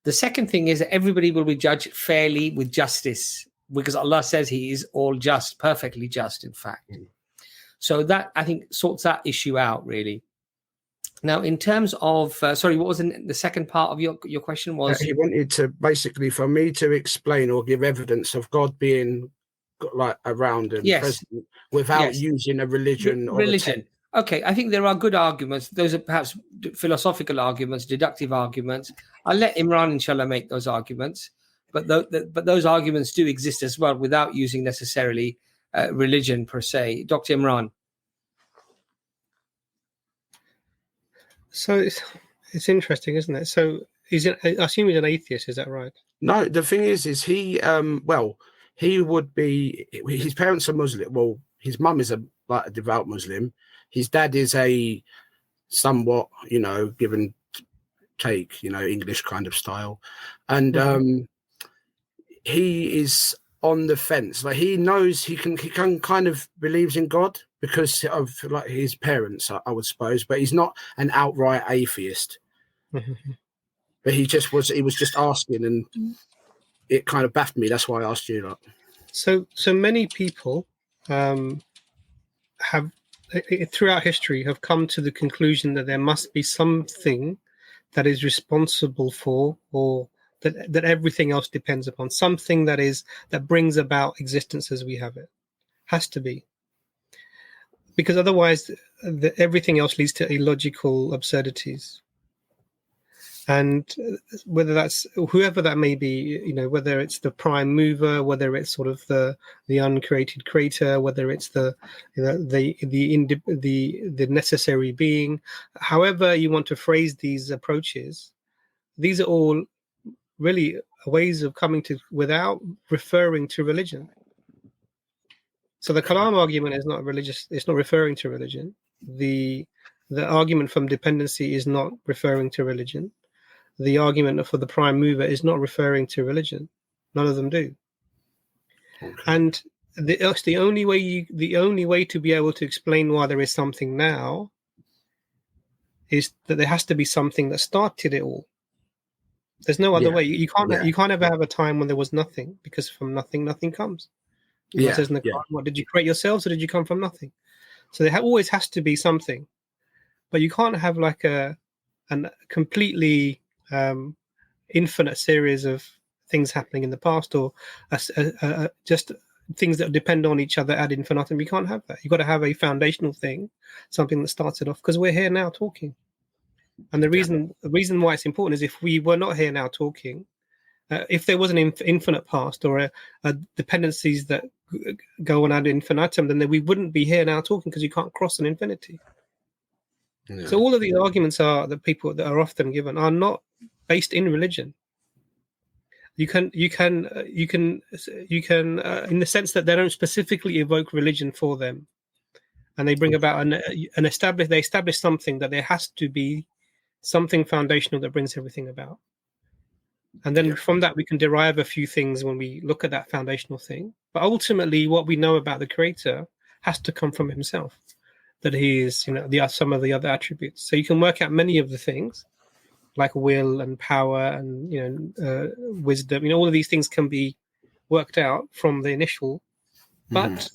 The second thing is that everybody will be judged fairly with justice, because Allah says he is all just, perfectly just, in fact. So that, I think, sorts that issue out, really. Now, in terms of, sorry, what was the second part of your question? Was he wanted to basically for me to explain or give evidence of God being like around and present without using a religion. Okay, I think there are good arguments. Those are perhaps philosophical arguments, deductive arguments. I'll let Imran, inshallah, make those arguments. But those arguments do exist as well without using necessarily religion per se. Dr. Imran. So it's interesting, isn't it? So I assume he's an atheist, is that right? No, the thing is he he would be, his parents are Muslim. Well, his mum is a devout Muslim. His dad is a somewhat, give and take, English kind of style. And he is on the fence. Like, he knows he can kind of believes in God because of like his parents, I would suppose, but he's not an outright atheist. But he was just asking, and it kind of baffled me. That's why I asked you that. So many people have throughout history have come to the conclusion that there must be something that is responsible for, or that everything else depends upon, something that brings about existence as we have it. Has to be, because otherwise everything else leads to illogical absurdities. And whether that's whoever that may be, whether it's the prime mover, whether it's sort of the uncreated creator, whether it's the necessary being, however you want to phrase these approaches, these are all really ways of coming to without referring to religion. So the Kalam argument is not religious; it's not referring to religion. The argument from dependency is not referring to religion. The argument for the prime mover is not referring to religion. None of them do. Okay. And the only way to be able to explain why there is something now is that there has to be something that started it all. There's no other way. You can't ever have a time when there was nothing, because from nothing comes. It says in the Quran, what, did you create yourselves or did you come from nothing? So there always has to be something, but you can't have like a completely infinite series of things happening in the past, or just things that depend on each other ad infinitum. You can't have that. You've got to have a foundational thing, something that starts it off, because we're here now talking. And the reason why it's important is if we were not here now talking, if there was an infinite past or a dependencies that go on ad infinitum, then we wouldn't be here now talking, because you can't cross an infinity. Yeah. So all of these arguments that people that are often given are not based in religion. You can in the sense that they don't specifically evoke religion for them, and they bring about they establish something, that there has to be something foundational that brings everything about. And then from that, we can derive a few things when we look at that foundational thing. But ultimately, what we know about the Creator has to come from Himself, that He is, some of the other attributes. So you can work out many of the things, like will and power and wisdom. All of these things can be worked out from the initial. But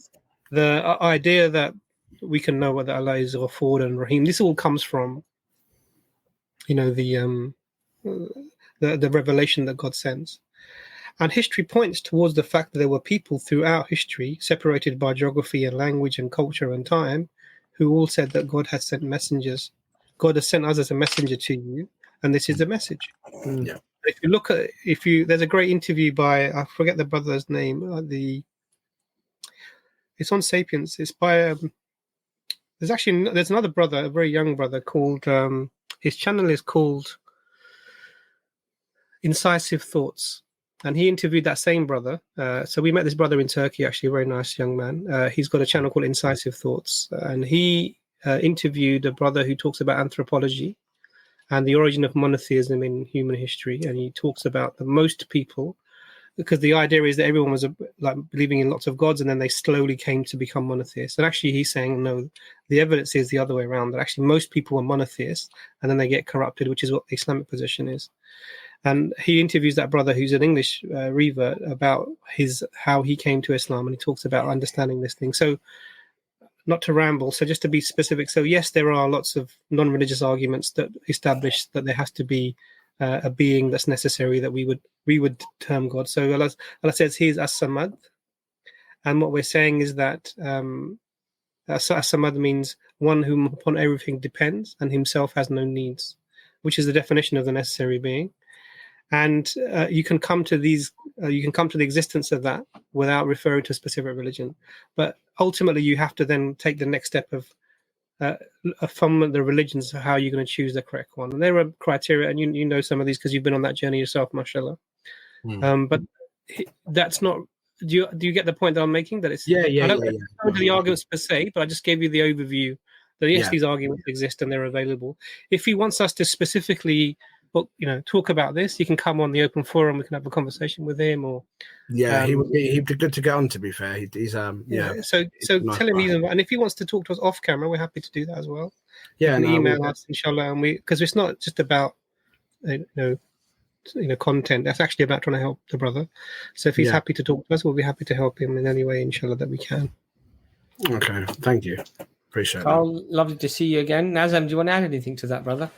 the idea that we can know whether Allah is Ghafoor and Rahim, this all comes from, the revelation that God sends. And history points towards the fact that there were people throughout history, separated by geography and language and culture and time, who all said that God has sent messengers. God has sent us as a messenger to you, and this is the message. Yeah. If you look at, there's a great interview by, I forget the brother's name. It's on Sapiens. It's by there's another brother, a very young brother called. His channel is called Incisive Thoughts, and he interviewed that same brother. So we met this brother in Turkey, actually, a very nice young man. He's got a channel called Incisive Thoughts, and he interviewed a brother who talks about anthropology and the origin of monotheism in human history. And he talks about the most people, because the idea is that everyone was like believing in lots of gods, and then they slowly came to become monotheists. And actually, he's saying no, the evidence is the other way around, that actually most people were monotheists, and then they get corrupted, which is what the Islamic position is. And he interviews that brother who's an English revert about how he came to Islam, and he talks about understanding this thing. So, not to ramble, so just to be specific. So yes, there are lots of non-religious arguments that establish that there has to be a being that's necessary, that we would term God. So Allah says He is As-Samad, and what we're saying is that As-Samad means one whom upon everything depends and Himself has no needs, which is the definition of the necessary being. And you can come to the existence of that without referring to a specific religion. But ultimately, you have to then take the next step of from the religions, how you're going to choose the correct one. And there are criteria, and you know some of these because you've been on that journey yourself, mashallah. But that's not. Do you get the point that I'm making? That it's I don't go into the arguments per se, but I just gave you the overview that yes, these arguments exist and they're available. If he wants us to specifically, talk about this, you can come on the open forum. We can have a conversation with him, or he'd be good to get on. To be fair, he's So tell him and if he wants to talk to us off camera, we're happy to do that as well. Yeah, email us, inshallah, and because it's not just about content. That's actually about trying to help the brother. So if he's happy to talk to us, we'll be happy to help him in any way, inshallah, that we can. Okay, thank you. Appreciate it. Lovely to see you again. Nazam, do you want to add anything to that, brother?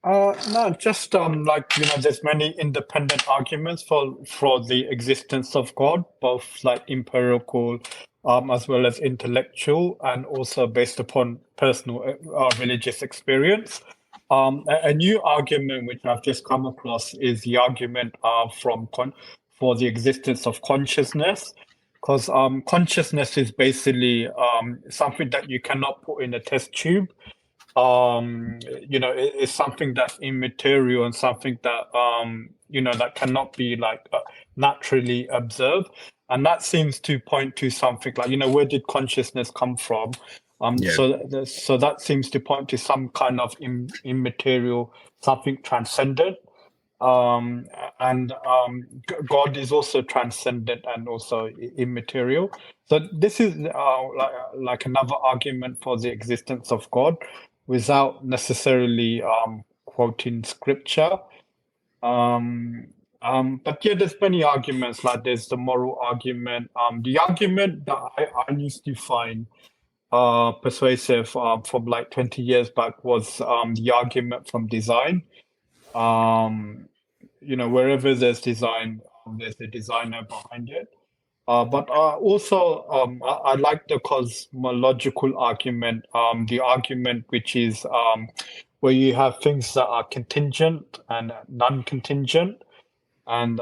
No, just there's many independent arguments for the existence of God, both like empirical, as well as intellectual, and also based upon personal religious experience. A new argument which I've just come across is the argument for the existence of consciousness, because consciousness is basically something that you cannot put in a test tube. It's something that's immaterial and something that that cannot be naturally observed, and that seems to point to something like where did consciousness come from? So that seems to point to some kind of immaterial, something transcendent. And God is also transcendent and also immaterial. So this is like another argument for the existence of God, without necessarily quoting scripture. But there's many arguments. Like there's the moral argument. The argument that I used to find persuasive from like 20 years back was the argument from design. Wherever there's design, there's a designer behind it. But also, I like the cosmological argument, the argument which is where you have things that are contingent and non-contingent. And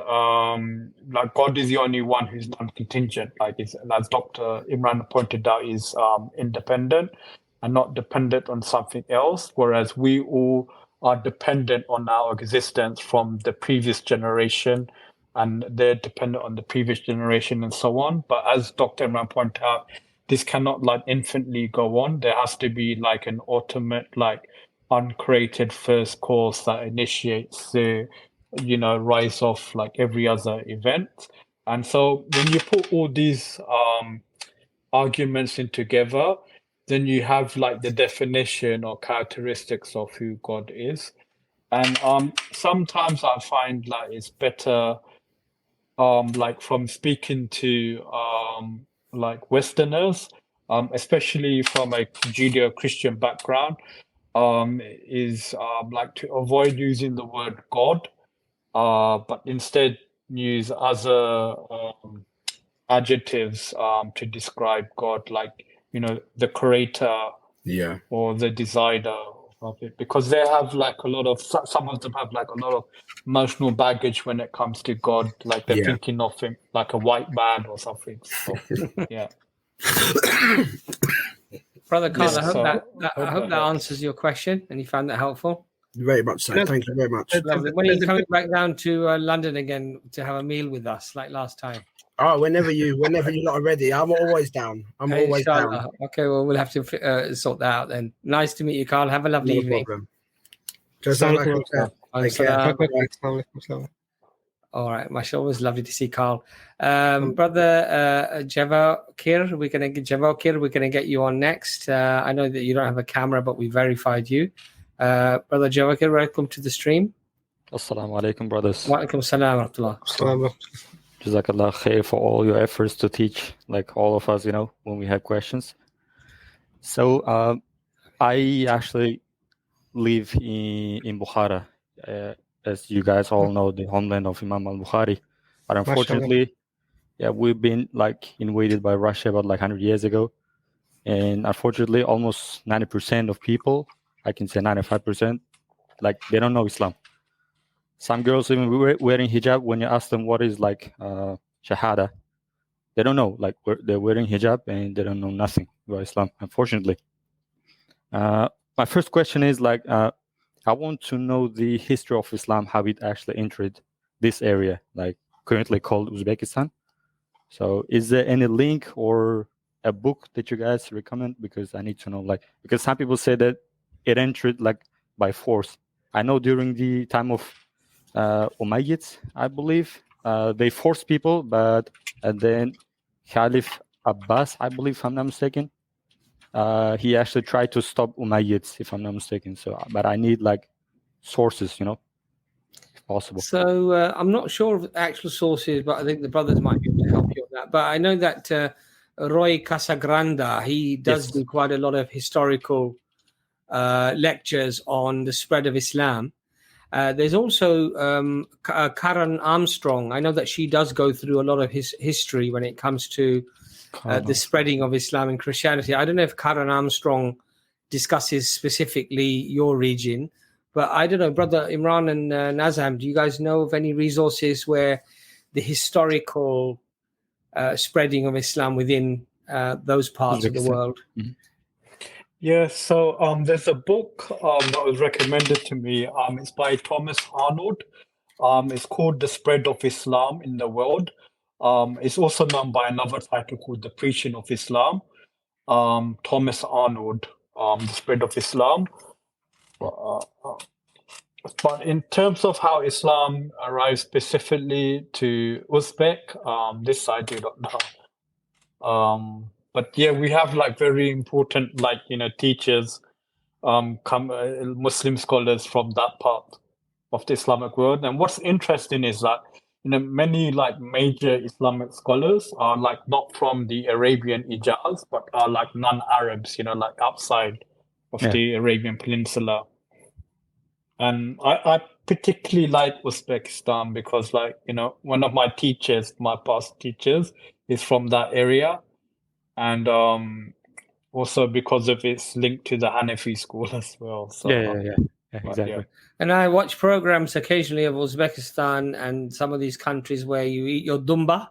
like God is the only one who's non-contingent, like as Dr. Imran pointed out, is independent and not dependent on something else, whereas we all are dependent on our existence from the previous generation, and they're dependent on the previous generation and so on. But as Dr. Imran pointed out, this cannot like infinitely go on. There has to be like an ultimate, like uncreated first cause that initiates the rise of like every other event. And so when you put all these arguments in together, then you have like the definition or characteristics of who God is. And sometimes I find like it's better like from speaking to like Westerners, especially from a Judeo-Christian background, is like to avoid using the word God, but instead use other adjectives to describe God, like the creator, or the designer of it, because they have like a lot of, some of them have like a lot of emotional baggage when it comes to God, like they're thinking of him like a white man or something. So, yeah. Brother Carl, I hope that answers your question and you found that helpful. Very much so. Thank you very much. Lovely. When are you coming back down to London again to have a meal with us like last time? Oh, whenever you lot are ready, I'm always down. I'm always down. Okay, well, we'll have to sort that out then. Nice to meet you, Carl. Have a lovely evening. All right, mashallah, it was lovely to see Carl. Brother Javakir, we're going to get you on next. I know that you don't have a camera, but we verified you. Brother Javakir, welcome to the stream. Assalamu alaikum, brothers. Wa alaikum salam wa rahmatullah. Jazakallah khair for all your efforts to teach, like all of us, when we have questions. So I actually live in Bukhara, as you guys all know, the homeland of Imam al-Bukhari. But unfortunately, we've been like invaded by Russia about like 100 years ago. And unfortunately, almost 90% of people, I can say 95%, like they don't know Islam. Some girls even wearing hijab, when you ask them what is like shahada, they don't know. Like they're wearing hijab and they don't know nothing about Islam, unfortunately. My first question is like, I want to know the history of Islam, how it actually entered this area, like currently called Uzbekistan. So is there any link or a book that you guys recommend? Because I need to know, like, because some people say that it entered like by force. I know during the time of Umayyads, I believe, they forced people, but then Caliph Abbas, I believe, if I'm not mistaken, he actually tried to stop Umayyads, if I'm not mistaken. So, but I need like sources, if possible. So I'm not sure of actual sources, but I think the brothers might be able to help you on that. But I know that Roy Casagranda, he does do quite a lot of historical lectures on the spread of Islam. There's also Karen Armstrong. I know that she does go through a lot of his history when it comes to the spreading of Islam and Christianity. I don't know if Karen Armstrong discusses specifically your region, but I don't know, Brother Imran and Nazam, do you guys know of any resources where the historical spreading of Islam within those parts of the world? Mm-hmm. Yeah, so there's a book that was recommended to me. It's by Thomas Arnold. It's called The Spread of Islam in the World. It's also known by another title called The Preaching of Islam. Thomas Arnold, The Spread of Islam. But in terms of how Islam arrived specifically to Uzbek, this I do not know. But yeah, we have like very important, like, teachers, Muslim scholars from that part of the Islamic world. And what's interesting is that, many like major Islamic scholars are like not from the Arabian Hijaz, but are like non-Arabs, like outside of the Arabian Peninsula. And I particularly like Uzbekistan because, like, one of my teachers, my past teachers, is from that area, and also because of its link to the Hanafi school as well. So Yeah, exactly. yeah. And I watch programs occasionally of Uzbekistan and some of these countries where you eat your dumba.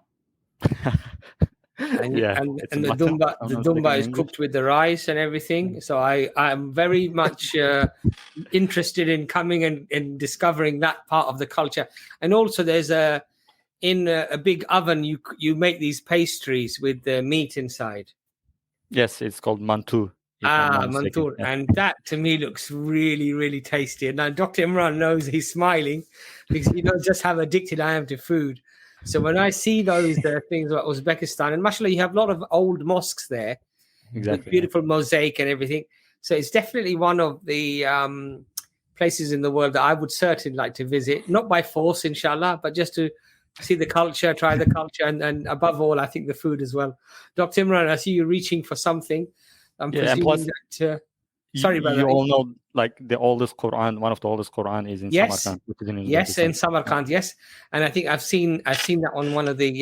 And, Yeah, and it's the mutton, dumba I'm not speaking is English. cooked with the rice and everything. So I'm very much interested in coming and discovering that part of the culture. And also there's in a big oven you make these pastries with the meat inside. Yes, it's called mantu. if I'm not mistaken. Mantur. Yeah. And that to me looks really, really tasty. And now Dr. Imran knows he's smiling because he knows just how addicted I am to food. So when I see those things like Uzbekistan, and mashallah, you have a lot of old mosques there with beautiful mosaic and everything. So it's definitely one of the places in the world that I would certainly like to visit, not by force, inshallah, but just to see the culture, try the culture, and above all, I think the food as well. Dr. Imran, I see you reaching for something. I'm presuming plus, that. Sorry, brother. You all know, like the oldest Quran, one of the oldest Quran is in Samarkand. Which is in Yes, in Samarkand. Yes, and I think I've seen that on one of the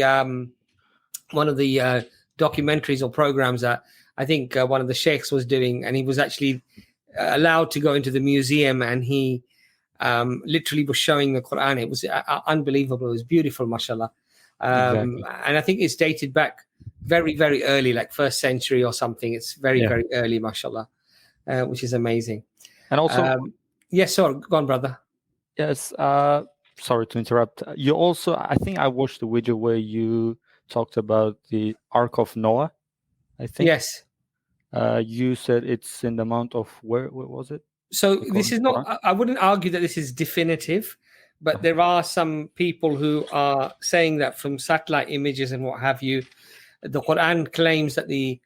documentaries or programs that I think one of the sheikhs was doing, and he was actually allowed to go into the museum, and he literally was showing the Quran. It was unbelievable. It was beautiful, mashallah. And I think it's dated back very, very early, like 1st century or something. It's very, very early, mashallah, which is amazing. And also, yes, sorry, go on, brother. Yes, sorry to interrupt. You also, I think I watched the video where you talked about the Ark of Noah, I think. Yes. You said it's in the Mount of, where was it? So this is not, I wouldn't argue that this is definitive, but there are some people who are saying that from satellite images and what have you, the Quran claims that the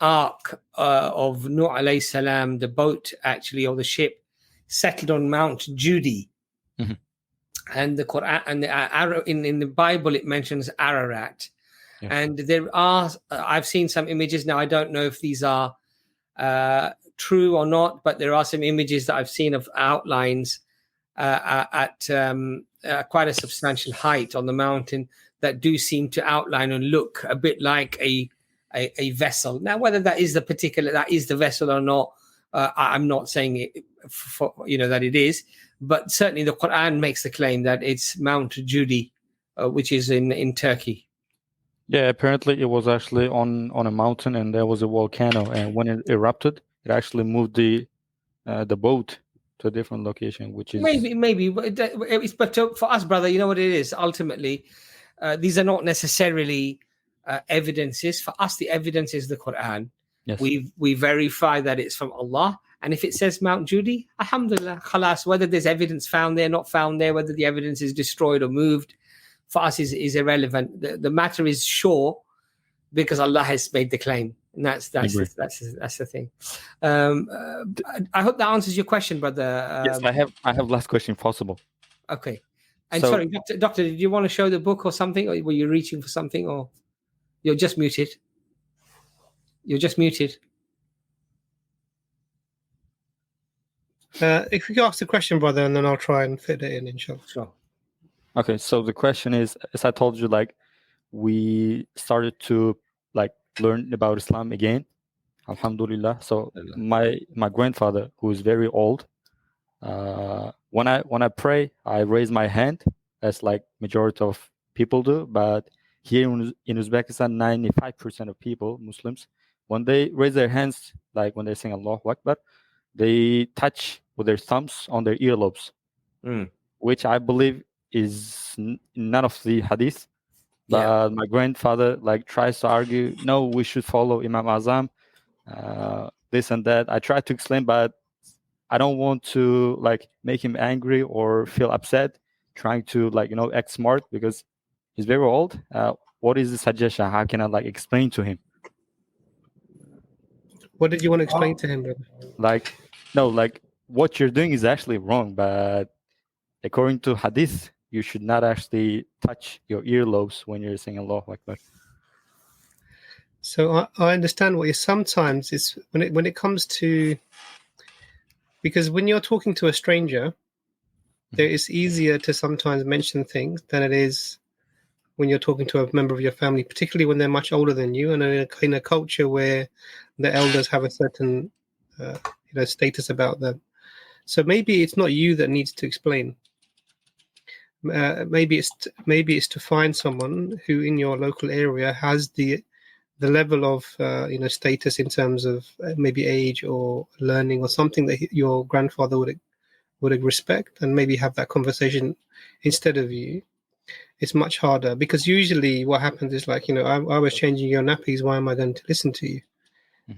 Ark of Nuh alayhi salam, the boat actually, or the ship, settled on Mount Judy. Mm-hmm. And the Quran and in the Bible it mentions Ararat. Yeah. And there are, I've seen some images now. I don't know if these are true or not, but there are some images that I've seen of outlines at quite a substantial height on the mountain that do seem to outline and look a bit like a vessel. Now, whether that is the vessel or not, I'm not saying it for, that it is, but certainly the Quran makes the claim that it's Mount Judy, which is in Turkey. Yeah, apparently it was actually on a mountain, and there was a volcano, and when it erupted, it actually moved the boat to a different location, which is maybe, but for us, brother, you know what it is. Ultimately, these are not necessarily evidences. For us, the evidence is the Quran. Yes. We verify that it's from Allah, and if it says Mount Judy, alhamdulillah, khalas. Whether there's evidence found there, not found there, whether the evidence is destroyed or moved, for us is irrelevant. The matter is sure because Allah has made the claim, and that's the thing. I hope that answers your question, brother. Yes, I have last question if possible. Okay. And sorry, doctor, did you want to show the book or something, or were you reaching for something, or you're just muted? You're just muted. If you could ask the question, brother, and then I'll try and fit it in, inshallah. Sure. Okay, so the question is, as I told you, like we started to learn about Islam again, alhamdulillah. So my grandfather, who is very old, when I pray, I raise my hand, as majority of people do. But here in Uzbekistan, 95% of people, Muslims, when they raise their hands, when they sing Allahu Akbar, they touch with their thumbs on their earlobes, which I believe is none of the hadith. But my grandfather tries to argue, no, we should follow Imam Azam, this and that. I try to explain, but I don't want to make him angry or feel upset, trying to act smart because he's very old. What is the suggestion? How can I explain to him? What did you want to explain to him, brother? What you're doing is actually wrong, but according to hadith, you should not actually touch your earlobes when you're saying Allahu Akbar. So I understand what you're. Sometimes it's when it comes to, because when you're talking to a stranger, it's easier to sometimes mention things than it is when you're talking to a member of your family, particularly when they're much older than you, and in a culture where the elders have a certain status about them. So maybe it's not you that needs to explain. Maybe it's to find someone who in your local area has the level of status in terms of maybe age or learning or something that your grandfather would respect, and maybe have that conversation instead of you. It's much harder, because usually what happens is like, I was changing your nappies. Why am I going to listen to you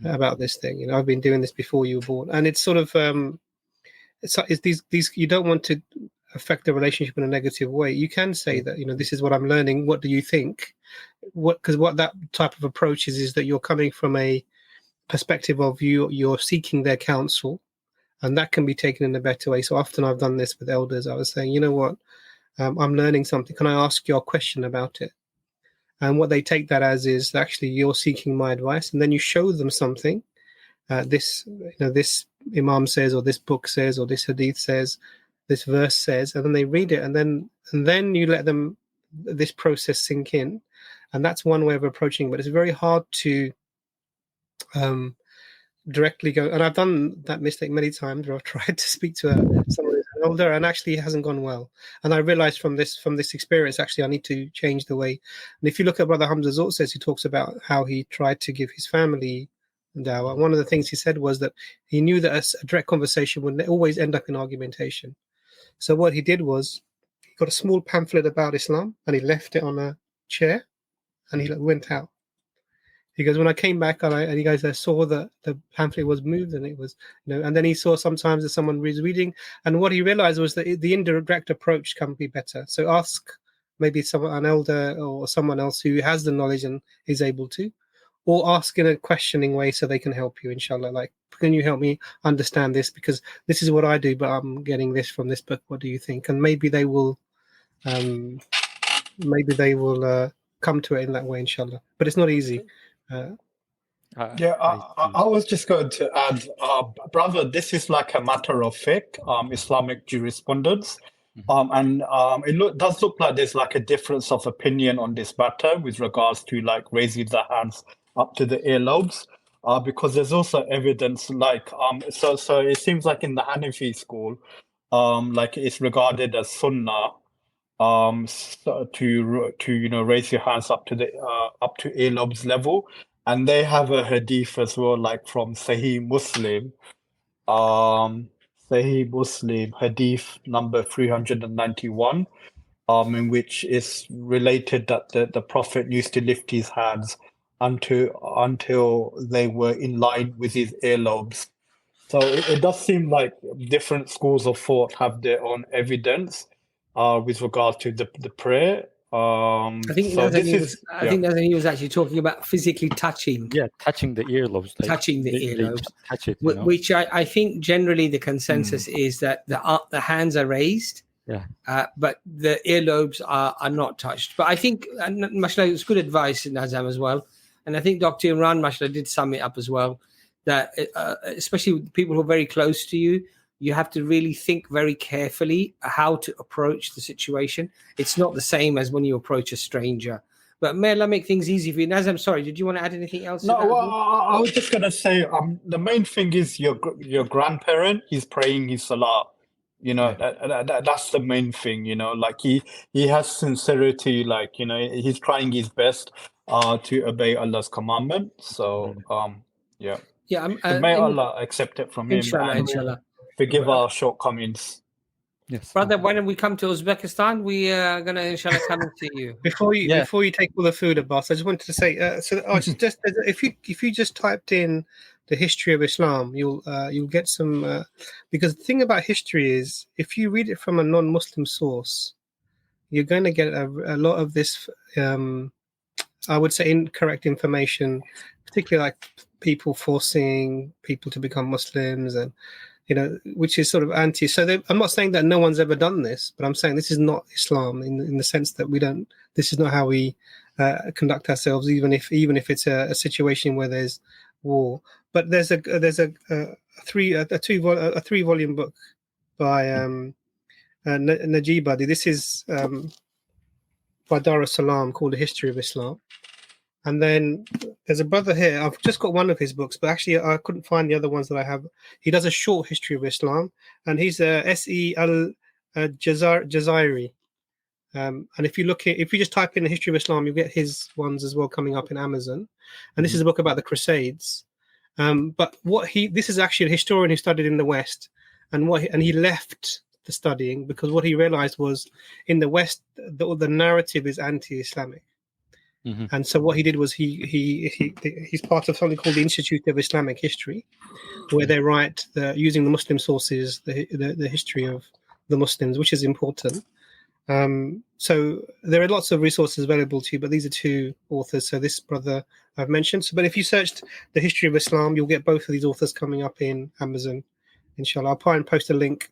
about this thing? I've been doing this before you were born. And it's sort of, it's these, you don't want to affect the relationship in a negative way. You can say that, this is what I'm learning. What do you think? Because what that type of approach is that you're coming from a perspective of you're seeking their counsel, and that can be taken in a better way. So often I've done this with elders. I was saying, you know what? I'm learning something. Can I ask you a question about it? And what they take that as is actually you're seeking my advice, and then you show them something. This Imam says, or this book says, or this hadith says, this verse says, and then they read it, and then you let them this process sink in, and that's one way of approaching. But it's very hard to directly go, and I've done that mistake many times where I've tried to speak to someone who's older, and actually it hasn't gone well. And I realized from this experience, actually, I need to change the way. And if you look at Brother Hamza Zort says, he talks about how he tried to give his family dawah. One of the things he said was that he knew that a direct conversation would always end up in argumentation. So what he did was he got a small pamphlet about Islam, and he left it on a chair, and he went out. He goes, when I came back, and he goes, I saw that the pamphlet was moved, and it was, and then he saw sometimes that someone was reading, and what he realized was that the indirect approach can be better. So ask maybe an elder or someone else who has the knowledge and is able to, or ask in a questioning way so they can help you, inshallah. Like, can you help me understand this? Because this is what I do, but I'm getting this from this book. What do you think? And maybe they will, come to it in that way, inshallah. But it's not easy. I was just going to add, brother, this is like a matter of fiqh, Islamic jurisprudence. And it does look like there's like a difference of opinion on this matter with regards to like raising the hands up to the earlobes, because there's also evidence like, so it seems like in the Hanafi school, like it's regarded as sunnah, so to raise your hands up to earlobes level. And they have a hadith as well, like from Sahih Muslim, hadith number 391, in which is related that the Prophet used to lift his hands until they were in line with his earlobes. So it does seem like different schools of thought have their own evidence with regard to the prayer. I think he was actually talking about physically touching. Yeah, touching the earlobes. Like touching the earlobes. Touch it. Which I think generally the consensus is that the hands are raised. Yeah. But the earlobes are not touched. But I think, mashallah, it's good advice in Nazam as well. And I think Dr. Imran, mashallah, did sum it up as well, that especially with people who are very close to you, you have to really think very carefully how to approach the situation. It's not the same as when you approach a stranger. But may Allah make things easy for you. Nazam, sorry, did you want to add anything else? No, I was just going to say, the main thing is your grandparent, he's praying his salah. That's the main thing, like he has sincerity, like, he's trying his best to obey Allah's commandment. So, may Allah accept it from him. Inshallah. Forgive our shortcomings. Yes. Brother, why don't we come to Uzbekistan? We are going to, inshallah, come and see you. Before you take all the food, Abbas, I just wanted to say, just if you just typed in the history of Islam, you'll get some, because the thing about history is, if you read it from a non-Muslim source, you're going to get a lot of this, I would say, incorrect information, particularly like people forcing people to become Muslims, and which is sort of anti. So I'm not saying that no one's ever done this, but I'm saying this is not Islam in the sense that we don't. This is not how we conduct ourselves, even if it's a situation where there's war. But there's a 3-volume book by Najib Badi. This is by Dar es Salaam called The History of Islam. And then there's a brother here. I've just got one of his books, but actually I couldn't find the other ones that I have. He does a short history of Islam, and he's S.E. al-Jazairi. And if you just type in the history of Islam, you'll get his ones as well coming up in Amazon. And this is a book about the Crusades. But this is actually a historian who studied in the West, and he left the studying because what he realized was in the West the narrative is anti-Islamic. And so what he did was he's part of something called the Institute of Islamic History, where they write using the Muslim sources the history of the Muslims, which is important. So there are lots of resources available to you, but these are two authors. So this brother I've mentioned. But if you searched the history of Islam, you'll get both of these authors coming up in Amazon, inshallah. I'll try and post a link,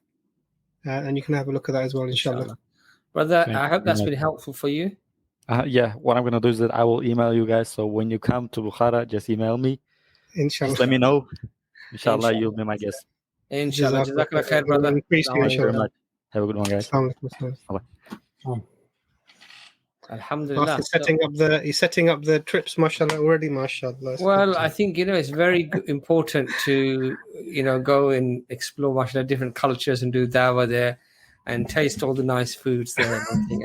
and you can have a look at that as well, inshallah. Brother, I hope that's been helpful for you. Yeah, what I'm going to do is that I will email you guys. So when you come to Bukhara, just email me. Inshallah. Just let me know. Inshallah, you'll be my guest. Inshallah. Jazakallah khair, brother. Thank you very much. Have a good one, guys. Bye. Alhamdulillah. He's setting up the trips, mashallah, already, mashallah. Well, I think, it's very important to, go and explore, mashallah, different cultures and do dawah there and taste all the nice foods there. I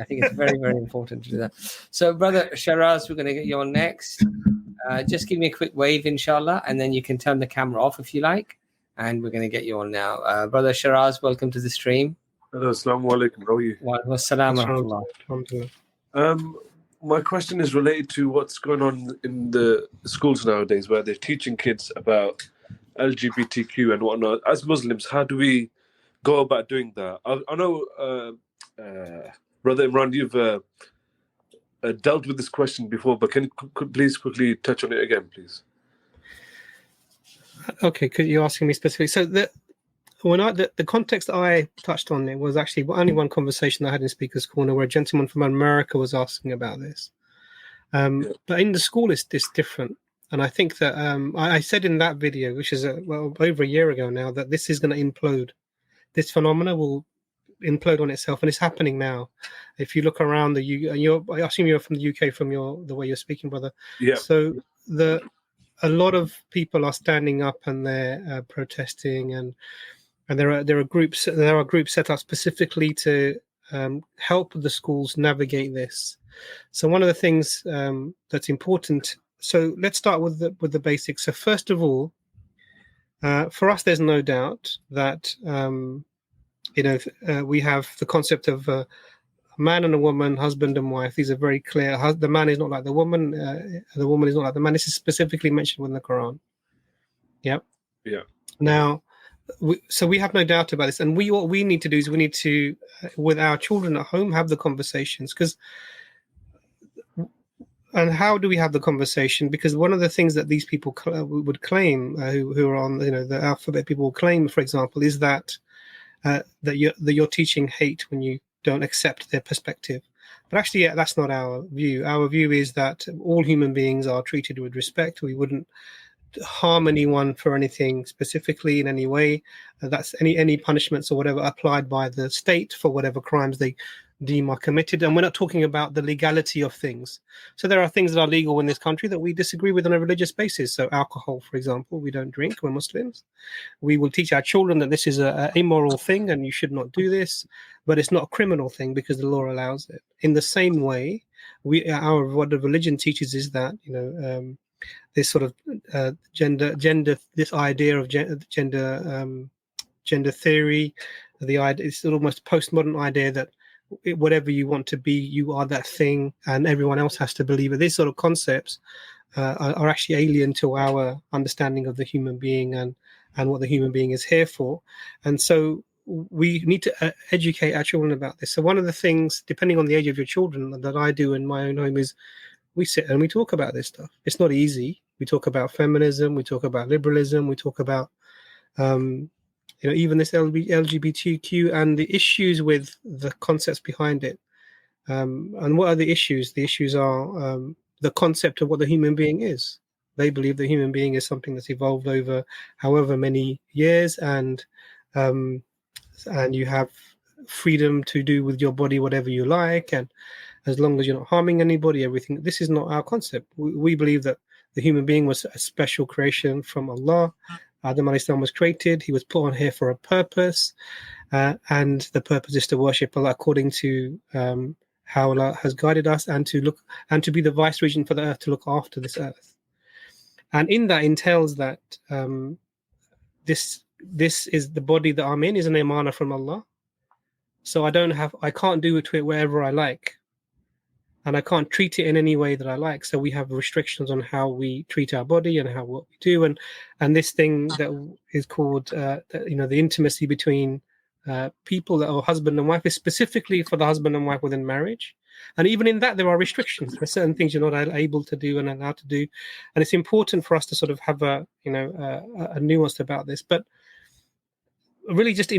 think it's very, very important to do that. So, Brother Shiraz, we're going to get you on next. Just give me a quick wave, inshallah, and then you can turn the camera off if you like. And we're going to get you on now. Brother Shiraz, welcome to the stream. Hello, assalamu alaikum. How are you? Wa alaikum assalam. My question is related to what's going on in the schools nowadays, where they're teaching kids about LGBTQ and whatnot. As Muslims, how do we go about doing that? I know, Brother Imran, you've dealt with this question before, but can you please quickly touch on it again, please? Okay, could you asking me specifically? So the context that I touched on, it was actually only one conversation I had in Speaker's Corner where a gentleman from America was asking about this. But in the school, it's different. And I think that I said in that video, which is over a year ago now, that this is going to implode. This phenomena will implode on itself, and it's happening now. If you look around the UK, I assume you're from the UK from the way you're speaking, brother. Yeah. So a lot of people are standing up and they're protesting, and there are groups set up specifically to help the schools navigate this. So one of the things that's important. So let's start with the basics. So first of all, for us, there's no doubt that we have the concept of a man and a woman, husband and wife. These are very clear. The man is not like the woman is not like the man. This is specifically mentioned in the Quran. Yep. Yeah. Now, so we have no doubt about this, and what we need to do is we need to, with our children at home, have the conversations. And how do we have the conversation? Because one of the things that these people would claim, who are on the alphabet people will claim, for example, is that you're teaching hate when you don't accept their perspective. But actually, that's not our view. Our view is that all human beings are treated with respect. We wouldn't harm anyone for anything specifically in any way. That's any punishments or whatever applied by the state for whatever crimes they deem are committed. And we're not talking about the legality of things. So there are things that are legal in this country that we disagree with on a religious basis. So alcohol, for example, we don't drink, we're Muslims. We will teach our children that this is an immoral thing and you should not do this, but it's not a criminal thing because the law allows it. In the same way, what the religion teaches is that, this sort of gender, this idea of gender theory, it's almost postmodern idea that whatever you want to be, you are that thing, and everyone else has to believe it. These sort of concepts are actually alien to our understanding of the human being and what the human being is here for. And so we need to educate our children about this. So one of the things, depending on the age of your children, that I do in my own home is we sit and we talk about this stuff. It's not easy. We talk about feminism, we talk about liberalism, we talk about even this LGBTQ and the issues with the concepts behind it. And what are the issues? The issues are the concept of what the human being is. They believe the human being is something that's evolved over however many years, and you have freedom to do with your body whatever you like, as long as you're not harming anybody, everything. This is not our concept. We believe that the human being was a special creation from Allah. Adam alayhi salam was created. He was put on here for a purpose, and the purpose is to worship Allah according to how Allah has guided us, and to be the vice regent for the earth, to look after this earth. And in that entails that this is the body that I'm in is an amana from Allah. So I can't do it wherever I like, and I can't treat it in any way that I like. So we have restrictions on how we treat our body and what we do, and this thing that is called the intimacy between people that are husband and wife is specifically for the husband and wife within marriage. And even in that, there are restrictions. There are certain things you're not able to do and allowed to do, and it's important for us to sort of have a nuance about this. But really, just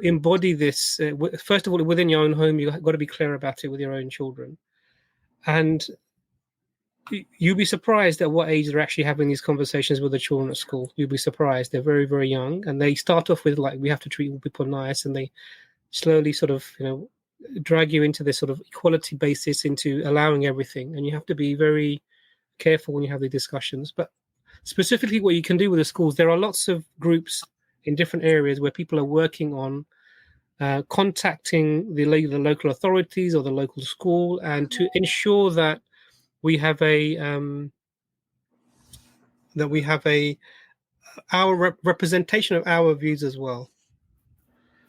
embody this. First of all, within your own home, you've got to be clear about it with your own children, and you'll be surprised at what age they're actually having these conversations with the children at school. You'll be surprised. They're very, very young, and they start off with we have to treat people nice, and they slowly sort of drag you into this sort of equality basis, into allowing everything. And you have to be very careful when you have these discussions. But specifically, what you can do with the schools, there are lots of groups in different areas where people are working on contacting the local authorities or the local school, and to ensure that we have our representation of our views as well.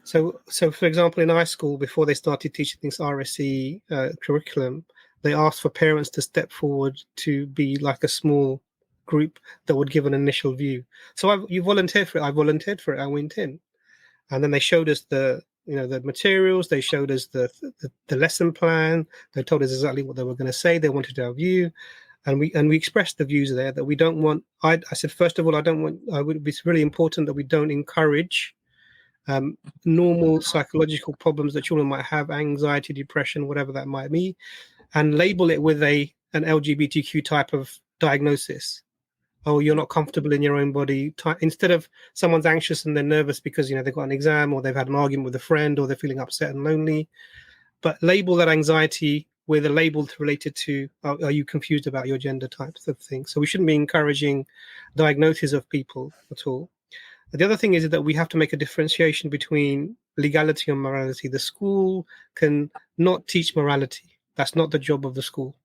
So for example, in our school, before they started teaching this RSE curriculum, they asked for parents to step forward to be like a small group that would give an initial view. So you volunteered for it. I volunteered for it. I went in, and then they showed us the materials. They showed us the lesson plan. They told us exactly what they were going to say. They wanted our view, and we expressed the views there that we don't want. I said, first of all, it's really important that we don't encourage normal psychological problems that children might have, anxiety, depression, whatever that might be, and label it with an LGBTQ type of diagnosis. Oh, you're not comfortable in your own body. Instead of someone's anxious and they're nervous because they've got an exam, or they've had an argument with a friend, or they're feeling upset and lonely, but label that anxiety with a label related to are you confused about your gender types of things. So we shouldn't be encouraging diagnosis of people at all. The other thing is that we have to make a differentiation between legality and morality. The school can not teach morality. That's not the job of the school.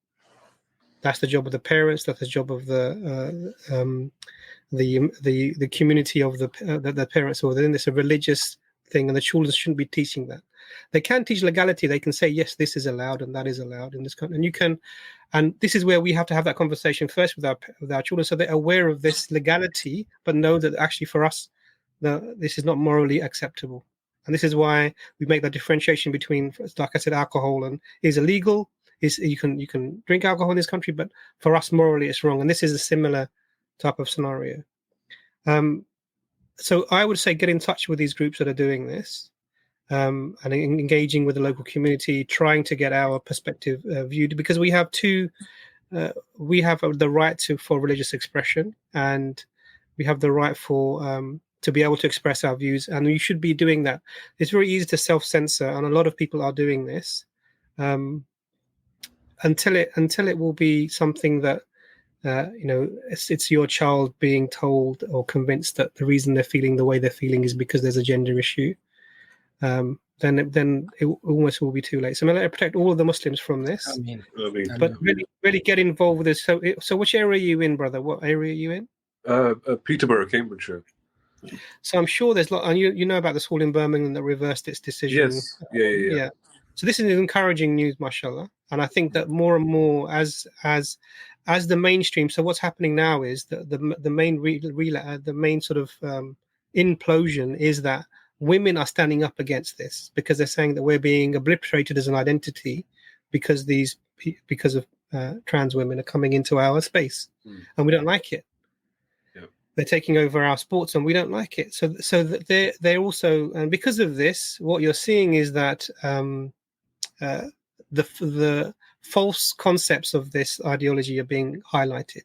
That's the job of the parents. That's the job of the community of the parents who are within. It's a religious thing, and the children shouldn't be teaching that. They can teach legality. They can say, yes, this is allowed and that is allowed in this country. And you can, and this is where we have to have that conversation first with our children, so they're aware of this legality, but know that actually for us, this is not morally acceptable. And this is why we make that differentiation between, like I said, alcohol and is illegal. You can drink alcohol in this country, but for us morally it's wrong. And this is a similar type of scenario. So I would say get in touch with these groups that are doing this, and engaging with the local community, trying to get our perspective viewed, because we have we have the right for religious expression, and we have the right to be able to express our views, and we should be doing that. It's very easy to self-censor, and a lot of people are doing this. Until it will be something that it's your child being told or convinced that the reason they're feeling the way they're feeling is because there's a gender issue, then it almost will be too late. So may Allah protect all of the Muslims from this. But really get involved with this. So which area are you in, brother? What area are you in? Peterborough, Cambridgeshire. So I'm sure there's and you know about the school in Birmingham that reversed its decision. Yes. Yeah. So this is encouraging news, mashallah. And I think that more and more as the mainstream. So what's happening now is that the main sort of implosion is that women are standing up against this, because they're saying that we're being obliterated as an identity because of trans women are coming into our space, and we don't like it. They're taking over our sports, and we don't like it. So that they're also, and because of this, what you're seeing is that the false concepts of this ideology are being highlighted,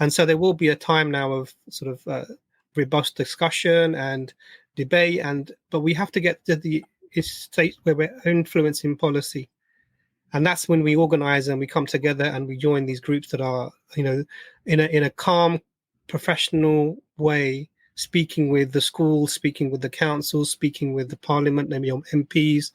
and so there will be a time now of sort of robust discussion and debate, but we have to get to the state where we're influencing policy, And that's when we organize and we come together and we join these groups that are, in a calm, professional way, speaking with the schools, speaking with the councils, speaking with the parliament, maybe MPs,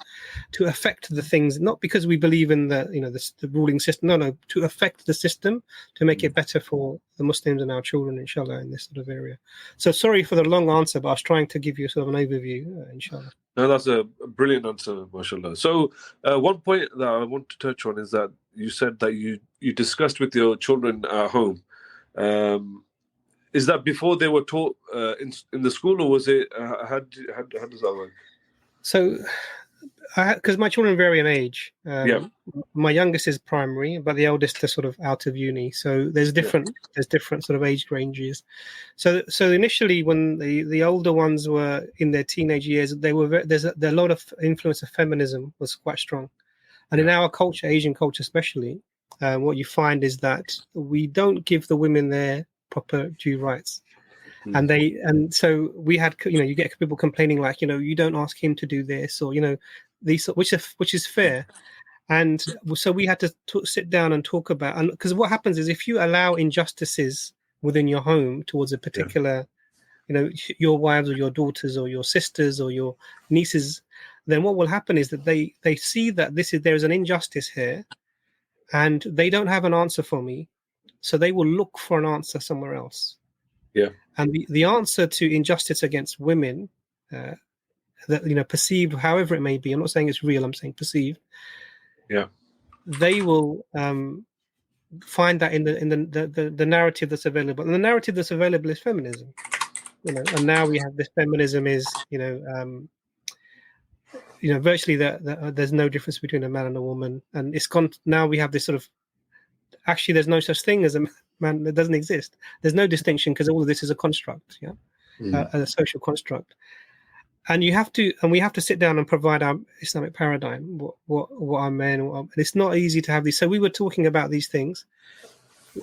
to affect the things, not because we believe in the ruling system, no, to affect the system, to make it better for the Muslims and our children, inshallah, in this sort of area. So sorry for the long answer, but I was trying to give you sort of an overview, inshallah. No, that's a brilliant answer, mashallah. So one point that I want to touch on is that you said that you discussed with your children at home. Is that before they were taught in the school, or was it? How does that work? So, because my children vary in age. Yeah. My youngest is primary, but the eldest is sort of out of uni. So there's different sort of age ranges. So initially, when the older ones were in their teenage years, there's a lot of influence of feminism was quite strong, and in our culture, Asian culture especially, what you find is that we don't give the women their proper due rights. And so we had, you get people complaining like, you don't ask him to do this, or, these, which is fair. And so we had to sit down and talk about, and because what happens is if you allow injustices within your home towards a particular, your wives or your daughters or your sisters or your nieces, then what will happen is that they see that there's an injustice here and they don't have an answer for me. So they will look for an answer somewhere else. Yeah. And the answer to injustice against women, that perceived, however it may be, I'm not saying it's real, I'm saying perceived. Yeah. They will find that in the narrative that's available, and the narrative that's available is feminism. And now we have this feminism is virtually that there's no difference between a man and a woman, and it's gone. Now we have this sort of. Actually, there's no such thing as a man. That doesn't exist. There's no distinction because all of this is a construct, a social construct. And we have to sit down and provide our Islamic paradigm. What are men? And it's not easy to have these. So we were talking about these things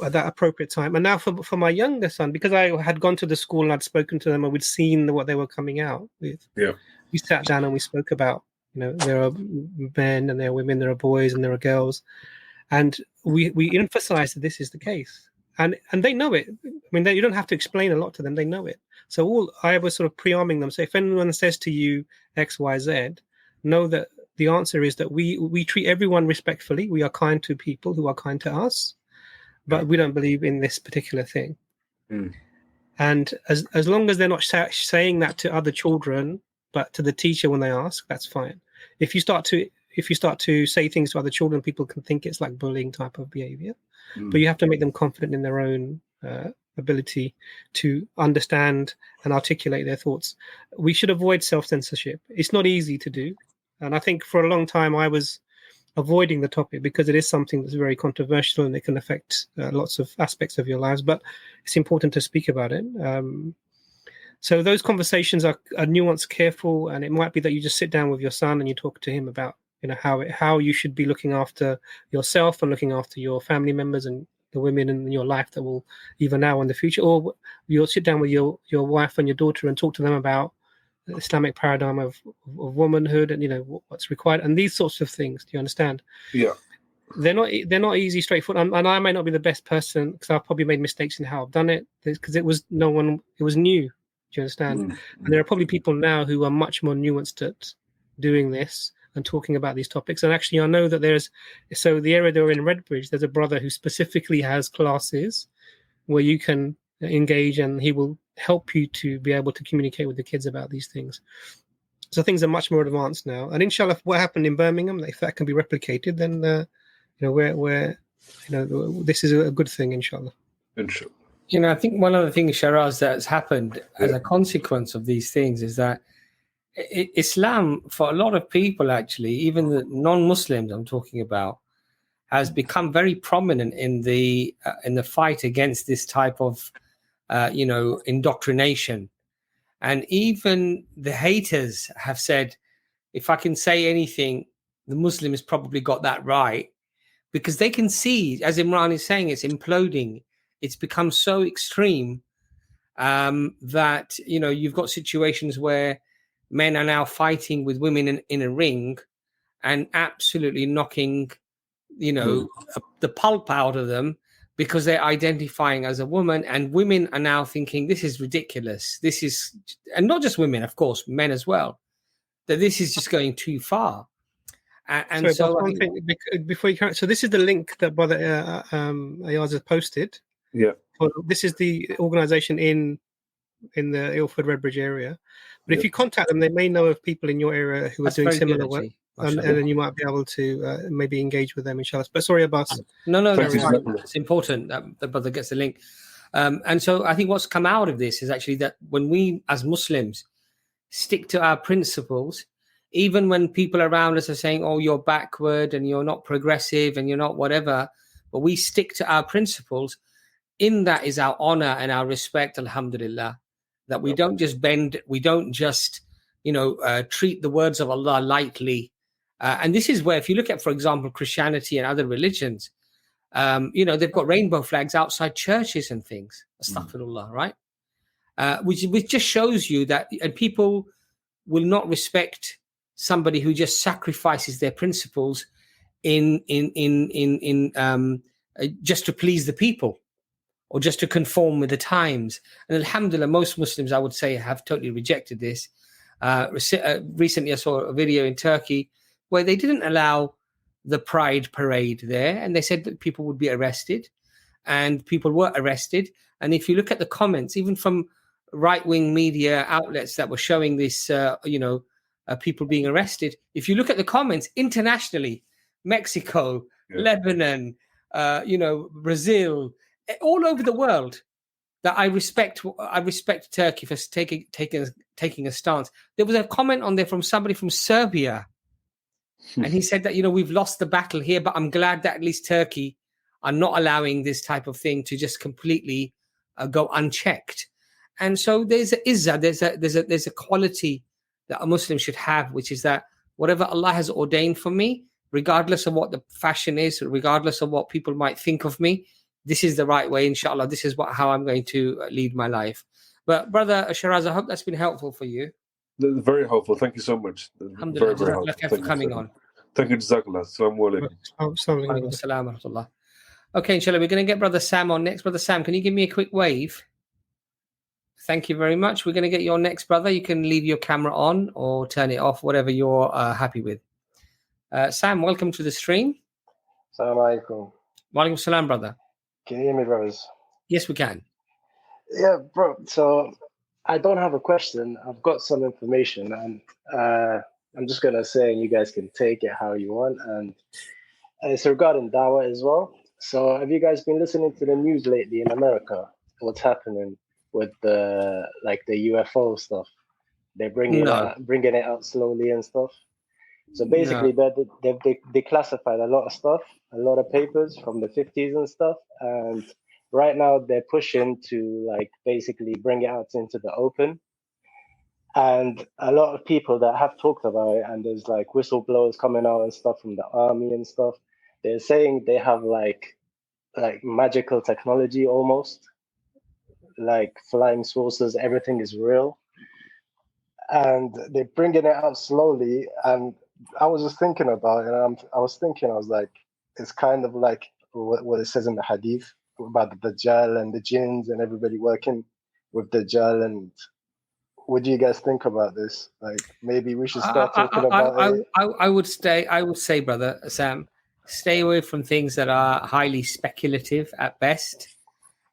at that appropriate time. And now for my younger son, because I had gone to the school and I'd spoken to them and we'd seen what they were coming out with. Yeah. We sat down and we spoke about, there are men and there are women, there are boys and there are girls. And we emphasize that this is the case, and they know it. I mean, you don't have to explain a lot to them; they know it. So I was sort of pre-arming them. So if anyone says to you X, Y, Z, know that the answer is that we treat everyone respectfully. We are kind to people who are kind to us, but we don't believe in this particular thing. And as long as they're not saying that to other children, but to the teacher when they ask, that's fine. If you start to say things to other children, people can think it's like bullying type of behavior. But you have to make them confident in their own ability to understand and articulate their thoughts. We should avoid self-censorship. It's not easy to do. And I think for a long time I was avoiding the topic because it is something that's very controversial and it can affect lots of aspects of your lives. But it's important to speak about it. So those conversations are nuanced, careful, and it might be that you just sit down with your son and you talk to him about how you should be looking after yourself and looking after your family members and the women in your life that will either now or in the future, or you'll sit down with your wife and your daughter and talk to them about the Islamic paradigm of womanhood and what's required and these sorts of things. Do you understand? Yeah. They're not easy, straightforward, and I may not be the best person because I've probably made mistakes in how I've done it because it was new. Do you understand? And there are probably people now who are much more nuanced at doing this and talking about these topics. And actually, I know that the area they're in Redbridge, there's a brother who specifically has classes where you can engage and he will help you to be able to communicate with the kids about these things. So things are much more advanced now. And inshallah, if what happened in Birmingham, if that can be replicated, then, this is a good thing, inshallah. Inshallah. I think one of the things, Shiraz, that's happened as a consequence of these things is that Islam, for a lot of people, actually, even the non-Muslims I'm talking about, has become very prominent in the fight against this type of, indoctrination. And even the haters have said, if I can say anything, the Muslims probably got that right, because they can see, as Imran is saying, it's imploding. It's become so extreme that, you've got situations where men are now fighting with women in a ring and absolutely knocking the pulp out of them because they're identifying as a woman, and women are now thinking this is ridiculous. This is, and not just women, of course, men as well, that this is just going too far. And so one thing before you carry, so this is the link that Brother Ayaz has posted. Yeah. This is the organization in the Ilford Redbridge area. But if you contact them, they may know of people in your area who are doing similar work. And then you might be able to maybe engage with them, inshallah. But sorry, Abbas. No, it's important that the brother gets the link. And so I think what's come out of this is actually that when we as Muslims stick to our principles, even when people around us are saying, oh, you're backward and you're not progressive and you're not whatever, but we stick to our principles, in that is our honor and our respect, alhamdulillah, that we don't just bend, we don't just, treat the words of Allah lightly. And this is where, if you look at, for example, Christianity and other religions, they've got rainbow flags outside churches and things, astaghfirullah, right? Which just shows you that, and people will not respect somebody who just sacrifices their principles in just to please the people or just to conform with the times. And alhamdulillah, most Muslims, I would say, have totally rejected this. Recently, I saw a video in Turkey where they didn't allow the Pride parade there, and they said that people would be arrested, and people were arrested. And if you look at the comments, even from right-wing media outlets that were showing this, people being arrested, if you look at the comments internationally, Mexico, Lebanon, Brazil, all over the world, that I respect Turkey for taking a stance. There was a comment on there from somebody from Serbia, and he said that, we've lost the battle here, but I'm glad that at least Turkey are not allowing this type of thing to just completely go unchecked. And so there's a izzah, there's a quality that a Muslim should have, which is that whatever Allah has ordained for me, regardless of what the fashion is, regardless of what people might think of me, this is the right way, inshallah. This is how I'm going to lead my life. But Brother Shiraz, I hope that's been helpful for you. Very helpful. Thank you so much. Alhamdulillah, very helpful. Thank you for coming on. Thank you, Jazakallah. Assalamu alaikum. Okay, inshallah, we're going to get Brother Sam on next. Brother Sam, can you give me a quick wave? Thank you very much. We're going to get your next brother. You can leave your camera on or turn it off, whatever you're happy with. Sam, welcome to the stream. Assalamu alaikum. Wa alaikum salam, brother. Can you hear me, brothers? Yes, we can. Yeah, bro. So I don't have a question. I've got some information, and I'm just going to say, and you guys can take it how you want. And it's regarding Dawah as well. So have you guys been listening to the news lately in America? What's happening with the UFO stuff? They're bringing it out slowly and stuff. So basically, they've declassified a lot of stuff, a lot of papers from the 50s and stuff. And right now they're pushing to basically bring it out into the open. And a lot of people that have talked about it, and there's whistleblowers coming out and stuff from the army and stuff. They're saying they have like magical technology almost, like flying saucers, everything is real. And they're bringing it out slowly. And I was just thinking about it, and I was like, it's kind of like what it says in the hadith about the Dajjal and the jinns and everybody working with Dajjal. And what do you guys think about this? Maybe we should start talking about it. I would say, Brother Sam, stay away from things that are highly speculative at best,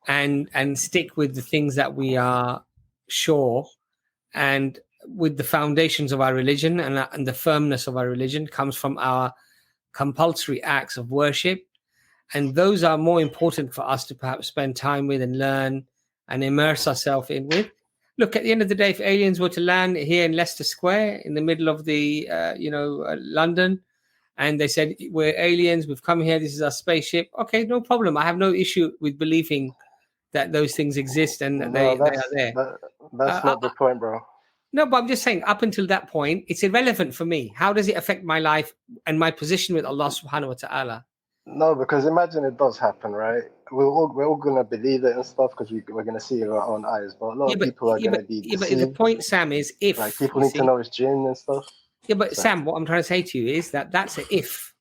and stick with the things that we are sure, and with the foundations of our religion and the firmness of our religion comes from our compulsory acts of worship. And those are more important for us to perhaps spend time with and learn and immerse ourselves in with. Look, at the end of the day, if aliens were to land here in Leicester Square in the middle of the, London, and they said, we're aliens, we've come here, this is our spaceship. Okay, no problem. I have no issue with believing that those things exist and that they are there. That's not the point, bro. No, but I'm just saying, up until that point, it's irrelevant for me. How does it affect my life and my position with Allah subhanahu wa ta'ala? No, because imagine it does happen, right? We're all going to believe it and stuff because we're going to see it with our own eyes. But a lot of people are going to be deceived. But the point, Sam, is if... people need to know it's jinn and stuff. Yeah, but Sam, what I'm trying to say to you is that that's an if.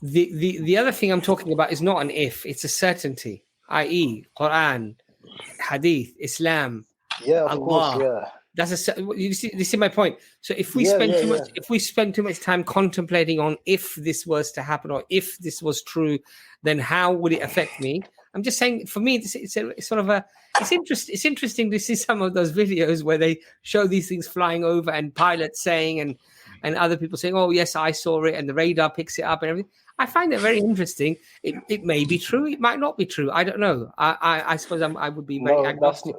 The other thing I'm talking about is not an if, it's a certainty, i.e. Quran, Hadith, Islam, Yeah, of Allah. course, yeah. That's you see my point. So if we spend too much time contemplating on if this was to happen or if this was true, then how would it affect me? I'm just saying, for me, it's interesting to see some of those videos where they show these things flying over and pilots saying and other people saying, "Oh yes, I saw it," and the radar picks it up and everything. I find it very interesting. It may be true, it might not be true. I don't know. I suppose I would be very agnostic.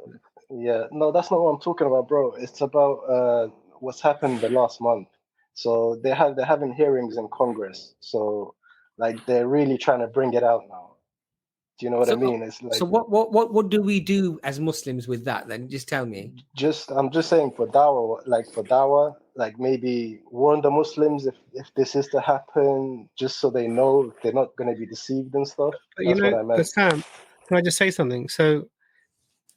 No, that's not what I'm talking about, bro. It's about what's happened the last month. So they're having hearings in Congress. So like they're really trying to bring it out now. Do you know what I mean? It's like, so what do we do as Muslims with that then? Just tell me. I'm just saying for dawah, like maybe warn the Muslims if this is to happen, just so they know they're not going to be deceived and stuff. But That's what I meant. Sam, can I just say something? So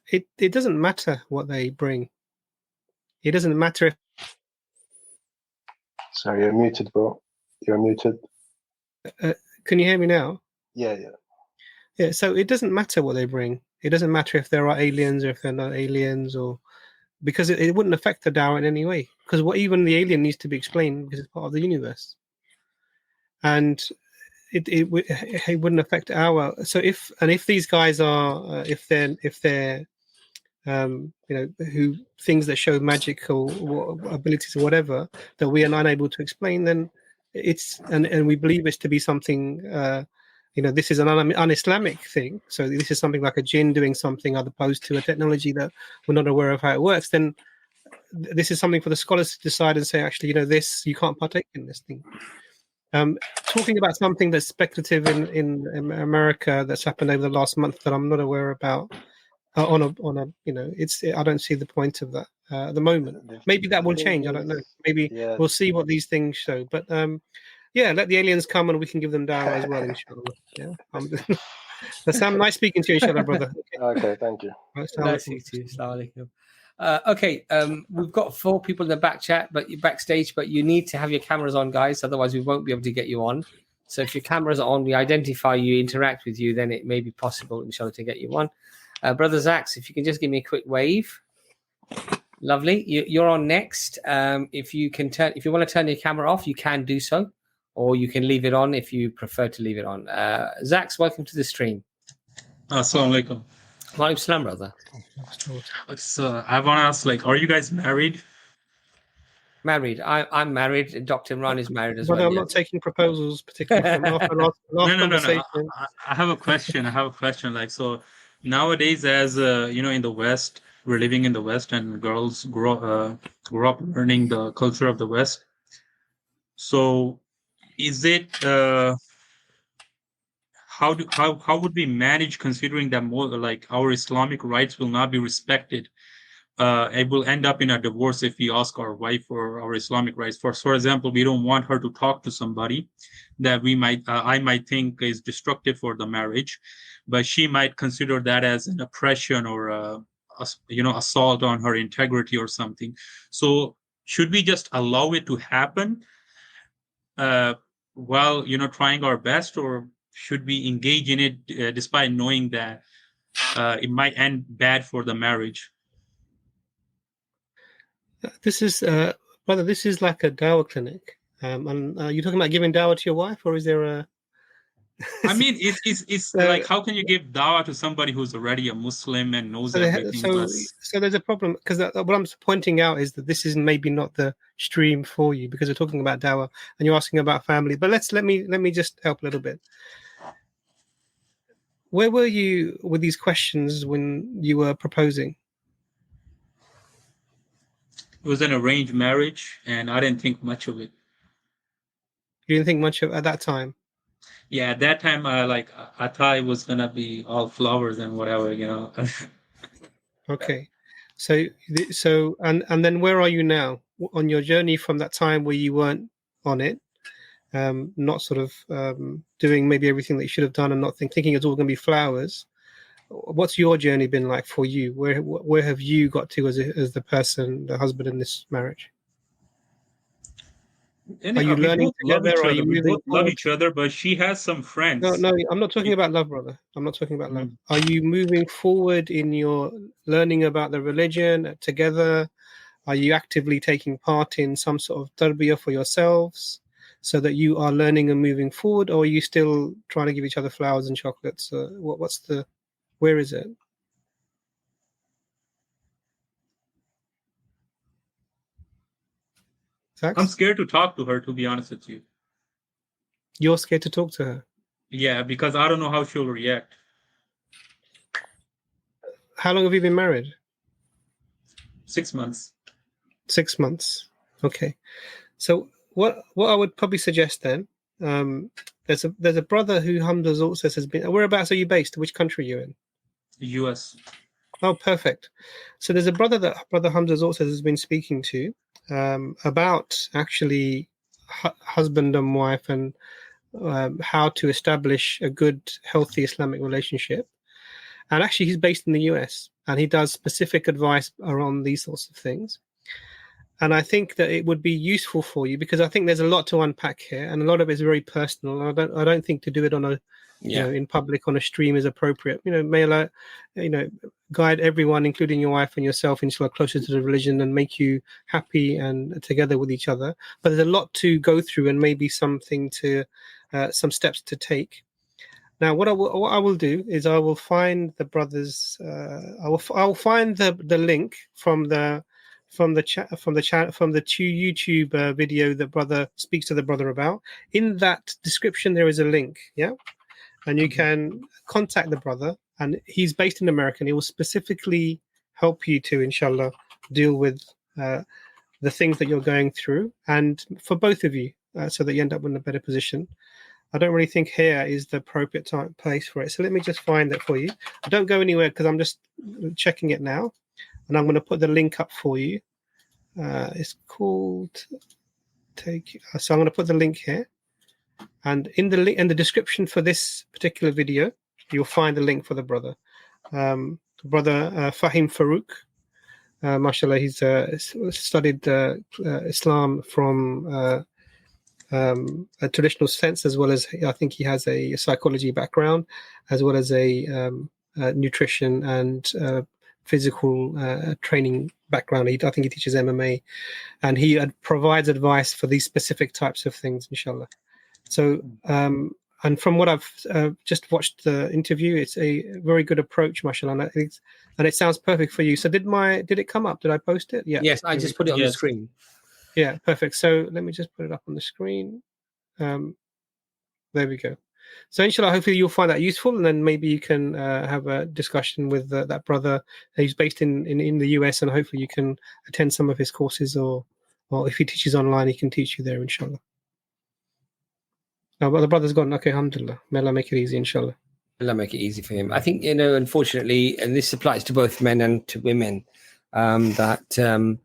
it doesn't matter what they bring. It doesn't matter if. Sorry, you're muted, bro. You're muted. Can you hear me now? Yeah. Yeah, so it doesn't matter what they bring. It doesn't matter if there are aliens or if they're not aliens, or because it wouldn't affect the dawah in any way. Because even the alien needs to be explained because it's part of the universe, and it wouldn't affect our. So if these guys are if they're who things that show magical abilities or whatever that we are not able to explain, then it's and we believe it's to be something. This is an un-Islamic thing. So this is something like a jinn doing something, as opposed to a technology that we're not aware of how it works. Then this is something for the scholars to decide and say, actually, this you can't partake in this thing. Talking about something that's speculative in America that's happened over the last month that I'm not aware about. I don't see the point of that at the moment. Maybe that will change. I don't know. Maybe we'll see what these things show. But let the aliens come and we can give them dawah as well, inshallah. Yeah. Sam, nice speaking to you, inshallah, brother. Okay, thank you. Nice speaking to you. Assalamu alaikum. We've got 4 people in the backstage, but you need to have your cameras on, guys. Otherwise, we won't be able to get you on. So if your cameras are on, we identify you, interact with you, then it may be possible, inshallah, to get you on. Brother Zax, if you can just give me a quick wave. Lovely. You're on next. If you want to turn your camera off, you can do so, or you can leave it on if you prefer to leave it on. Zax, welcome to the stream. Assalamu alaikum. Wa alaikum salam, brother. So I want to ask, are you guys married? Married. I'm married. Dr. Imran is married as well. I'm not taking proposals, particularly from after last conversation. No. I have a question. So nowadays, as in the West, we're living in the West, and girls grow up learning the culture of the West. So, is it how would we manage, considering that more our Islamic rights will not be respected? It will end up in a divorce if we ask our wife for our Islamic rights. For example, we don't want her to talk to somebody that I might think is destructive for the marriage, but she might consider that as an oppression or assault on her integrity or something. So should we just allow it to happen while trying our best, or should we engage in it despite knowing that it might end bad for the marriage? This is brother. This is like a dawah clinic. And you're talking about giving dawah to your wife, or is there a? I mean, it's like, how can you give dawah to somebody who's already a Muslim and knows everything? So there's a problem, because what I'm pointing out is that this is maybe not the stream for you, because we're talking about dawah and you're asking about family. But let me just help a little bit. Where were you with these questions when you were proposing? It was an arranged marriage, and I didn't think much of it. You didn't think much of it at that time? Yeah, at that time, I thought it was gonna be all flowers and whatever, Okay, so and then where are you now on your journey from that time where you weren't on it, not sort of doing maybe everything that you should have done, and not thinking it's all going to be flowers? What's your journey been like for you? Where have you got to as the person, the husband in this marriage? And Are you we learning both love together? each Are other. you We moving both love forward? each other, but she has some friends. No, I'm not talking about love, brother. I'm not talking about love. Mm. Are you moving forward in your learning about the religion together? Are you actively taking part in some sort of tarbiyah for yourselves so that you are learning and moving forward? Or are you still trying to give each other flowers and chocolates? Where is it? Sax? I'm scared to talk to her, to be honest with you. You're scared to talk to her? Yeah, because I don't know how she'll react. How long have you been married? 6 months. 6 months. Okay. So what I would probably suggest then, there's a brother who Hamza also has been. Whereabouts are you based? Which country are you in? The US. Oh, perfect. So there's a brother that Brother Hamza also has been speaking to about actually husband and wife and how to establish a good, healthy Islamic relationship. And actually, he's based in the US, and he does specific advice around these sorts of things. And I think that it would be useful for you because I think there's a lot to unpack here, and a lot of it is very personal. I don't think to do it on a in public on a stream is appropriate. May Allah, guide everyone, including your wife and yourself, inshallah, closer to the religion and make you happy and together with each other. But there's a lot to go through, and maybe some steps to take. Now, what I will do is I will find the brothers. I will find the link from the YouTube video that brother speaks to the brother about. In that description, there is a link. Yeah. And you can contact the brother, and he's based in America, and he will specifically help you to, inshallah, deal with the things that you're going through, and for both of you, so that you end up in a better position. I don't really think here is the appropriate place for it. So let me just find that for you. Don't go anywhere because I'm just checking it now, and I'm going to put the link up for you. It's called so I'm going to put the link here. And in the description for this particular video, you'll find the link for the brother. Brother Fahim Farouk. Mashallah, he's studied Islam from a traditional sense, as well as I think he has a psychology background, as well as a nutrition and physical training background. I think he teaches MMA, and he provides advice for these specific types of things, inshallah. So, and from what I've just watched the interview, it's a very good approach, mashallah, and it sounds perfect for you. So did it come up? Did I post it? Yeah. Yes, I just put it on the screen. Yeah, perfect. So let me just put it up on the screen. There we go. So inshallah, hopefully you'll find that useful, and then maybe you can have a discussion with that brother who's based in the US, and hopefully you can attend some of his courses, or if he teaches online, he can teach you there, inshallah. But the brother's gone. Okay, alhamdulillah. May Allah make it easy, inshallah. Allah make it easy for him. I think, unfortunately, and this applies to both men and to women, that,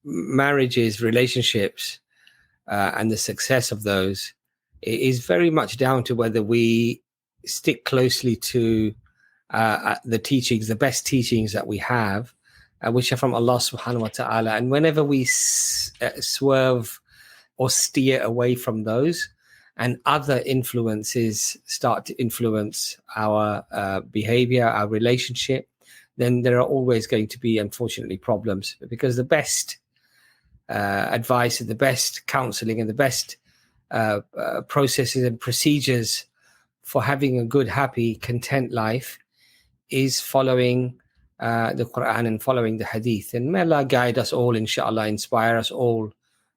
marriages, relationships, and the success of those is very much down to whether we stick closely to the teachings, the best teachings that we have, which are from Allah subhanahu wa ta'ala. And whenever we swerve or steer away from those, and other influences start to influence our behavior, our relationship, then there are always going to be, unfortunately, problems. Because the best advice and the best counseling and the best processes and procedures for having a good, happy, content life is following the Quran and following the Hadith. And may Allah guide us all, inshallah, inspire us all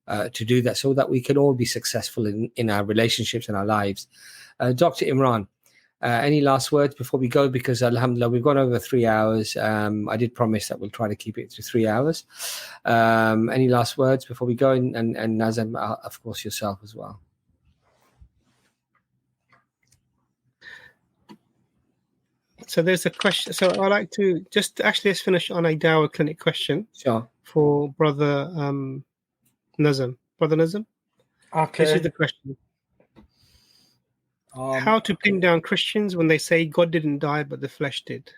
to do that, so that we can all be successful in our relationships and our lives. Dr. Imran, any last words before we go? Because alhamdulillah, we've gone over 3 hours. I did promise that we'll try to keep it to 3 hours. Any last words before we go? And Nazim, of course, yourself as well. So there's a question. So I'd like to let's finish on a Dawah Clinic question. Sure. For Brother Nazim. Brother Nazim? Okay. This is the question. How to pin down Christians when they say God didn't die, but the flesh did?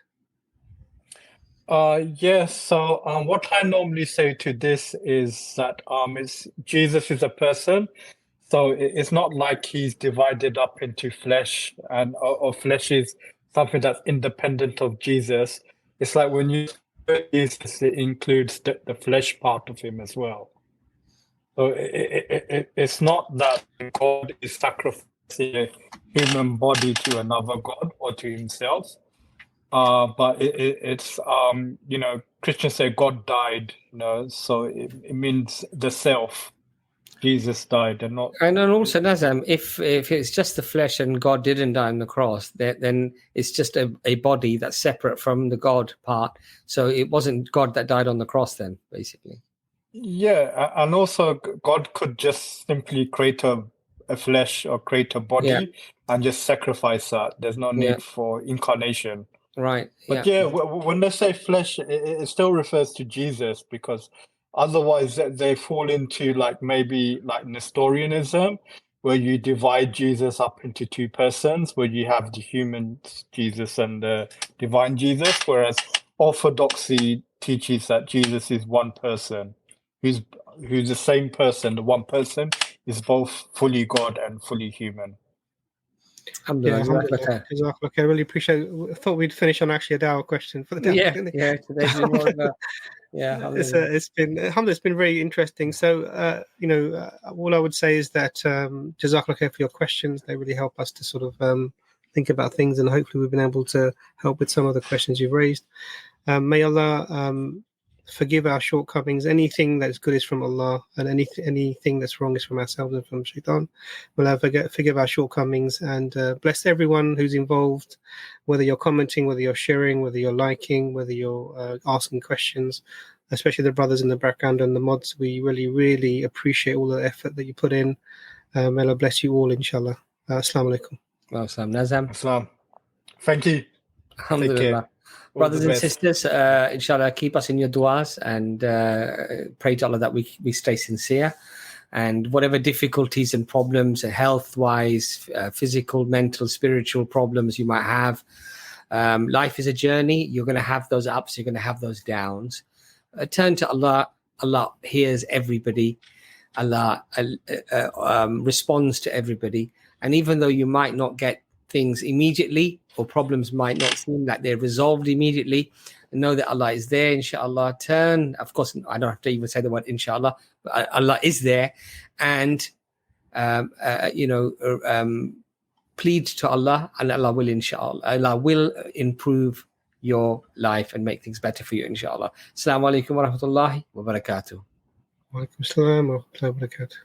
Yes. So what I normally say to this is that Jesus is a person, so it's not like he's divided up into flesh, and or flesh is something that's independent of Jesus. It's like when you say Jesus, it includes the flesh part of him as well. So it's not that God is sacrificing a human body to another God or to himself. But it's Christians say God died, so it means the self. Jesus died, and not. And then also, Nazam, if it's just the flesh and God didn't die on the cross, then it's just a body that's separate from the God part. So it wasn't God that died on the cross then, basically. Yeah, and also God could just simply create a flesh or create a body and just sacrifice that. There's no need for incarnation. Right. But when they say flesh, it still refers to Jesus, because otherwise they fall into maybe Nestorianism, where you divide Jesus up into two persons, where you have the human Jesus and the divine Jesus, whereas Orthodoxy teaches that Jesus is one person, who's the same person. The one person is both fully God and fully human. Alhamdulillah. I really appreciate it. I thought we'd finish on actually a Dawah question for the Dawah Clinic. Today's been more of a, it's been very interesting. So all I would say is that Jazakallah khair for your questions. They really help us to sort of think about things, and hopefully we've been able to help with some of the questions you've raised. May Allah forgive our shortcomings. Anything that's good is from Allah, and anything that's wrong is from ourselves and from Shaitan. We'll forgive our shortcomings, and bless everyone who's involved, whether you're commenting, whether you're sharing, whether you're liking, whether you're asking questions, especially the brothers in the background and the mods. We really, really appreciate all the effort that you put in. May Allah bless you all, inshallah. Assalamu alaikum. Assalamu Nazam. Assalam. Thank you. Alhamdulillah. Brothers and sisters, inshallah, keep us in your du'as, and pray to Allah that we stay sincere, and whatever difficulties and problems, health-wise, physical, mental, spiritual problems you might have, life is a journey. You're going to have those ups, you're going to have those downs. Turn to Allah. Allah hears everybody. Allah responds to everybody. And even though you might not get things immediately, or problems might not seem like they're resolved immediately, know that Allah is there, inshallah. Turn, of course, I don't have to even say the word inshallah, but Allah is there, and plead to Allah, and Allah will, inshallah, Allah will improve your life and make things better for you, inshallah. Assalamu alaikum wa rahmatullahi wa barakatuh. Wa alaikum assalam wa rahmatullahi wa barakatuh.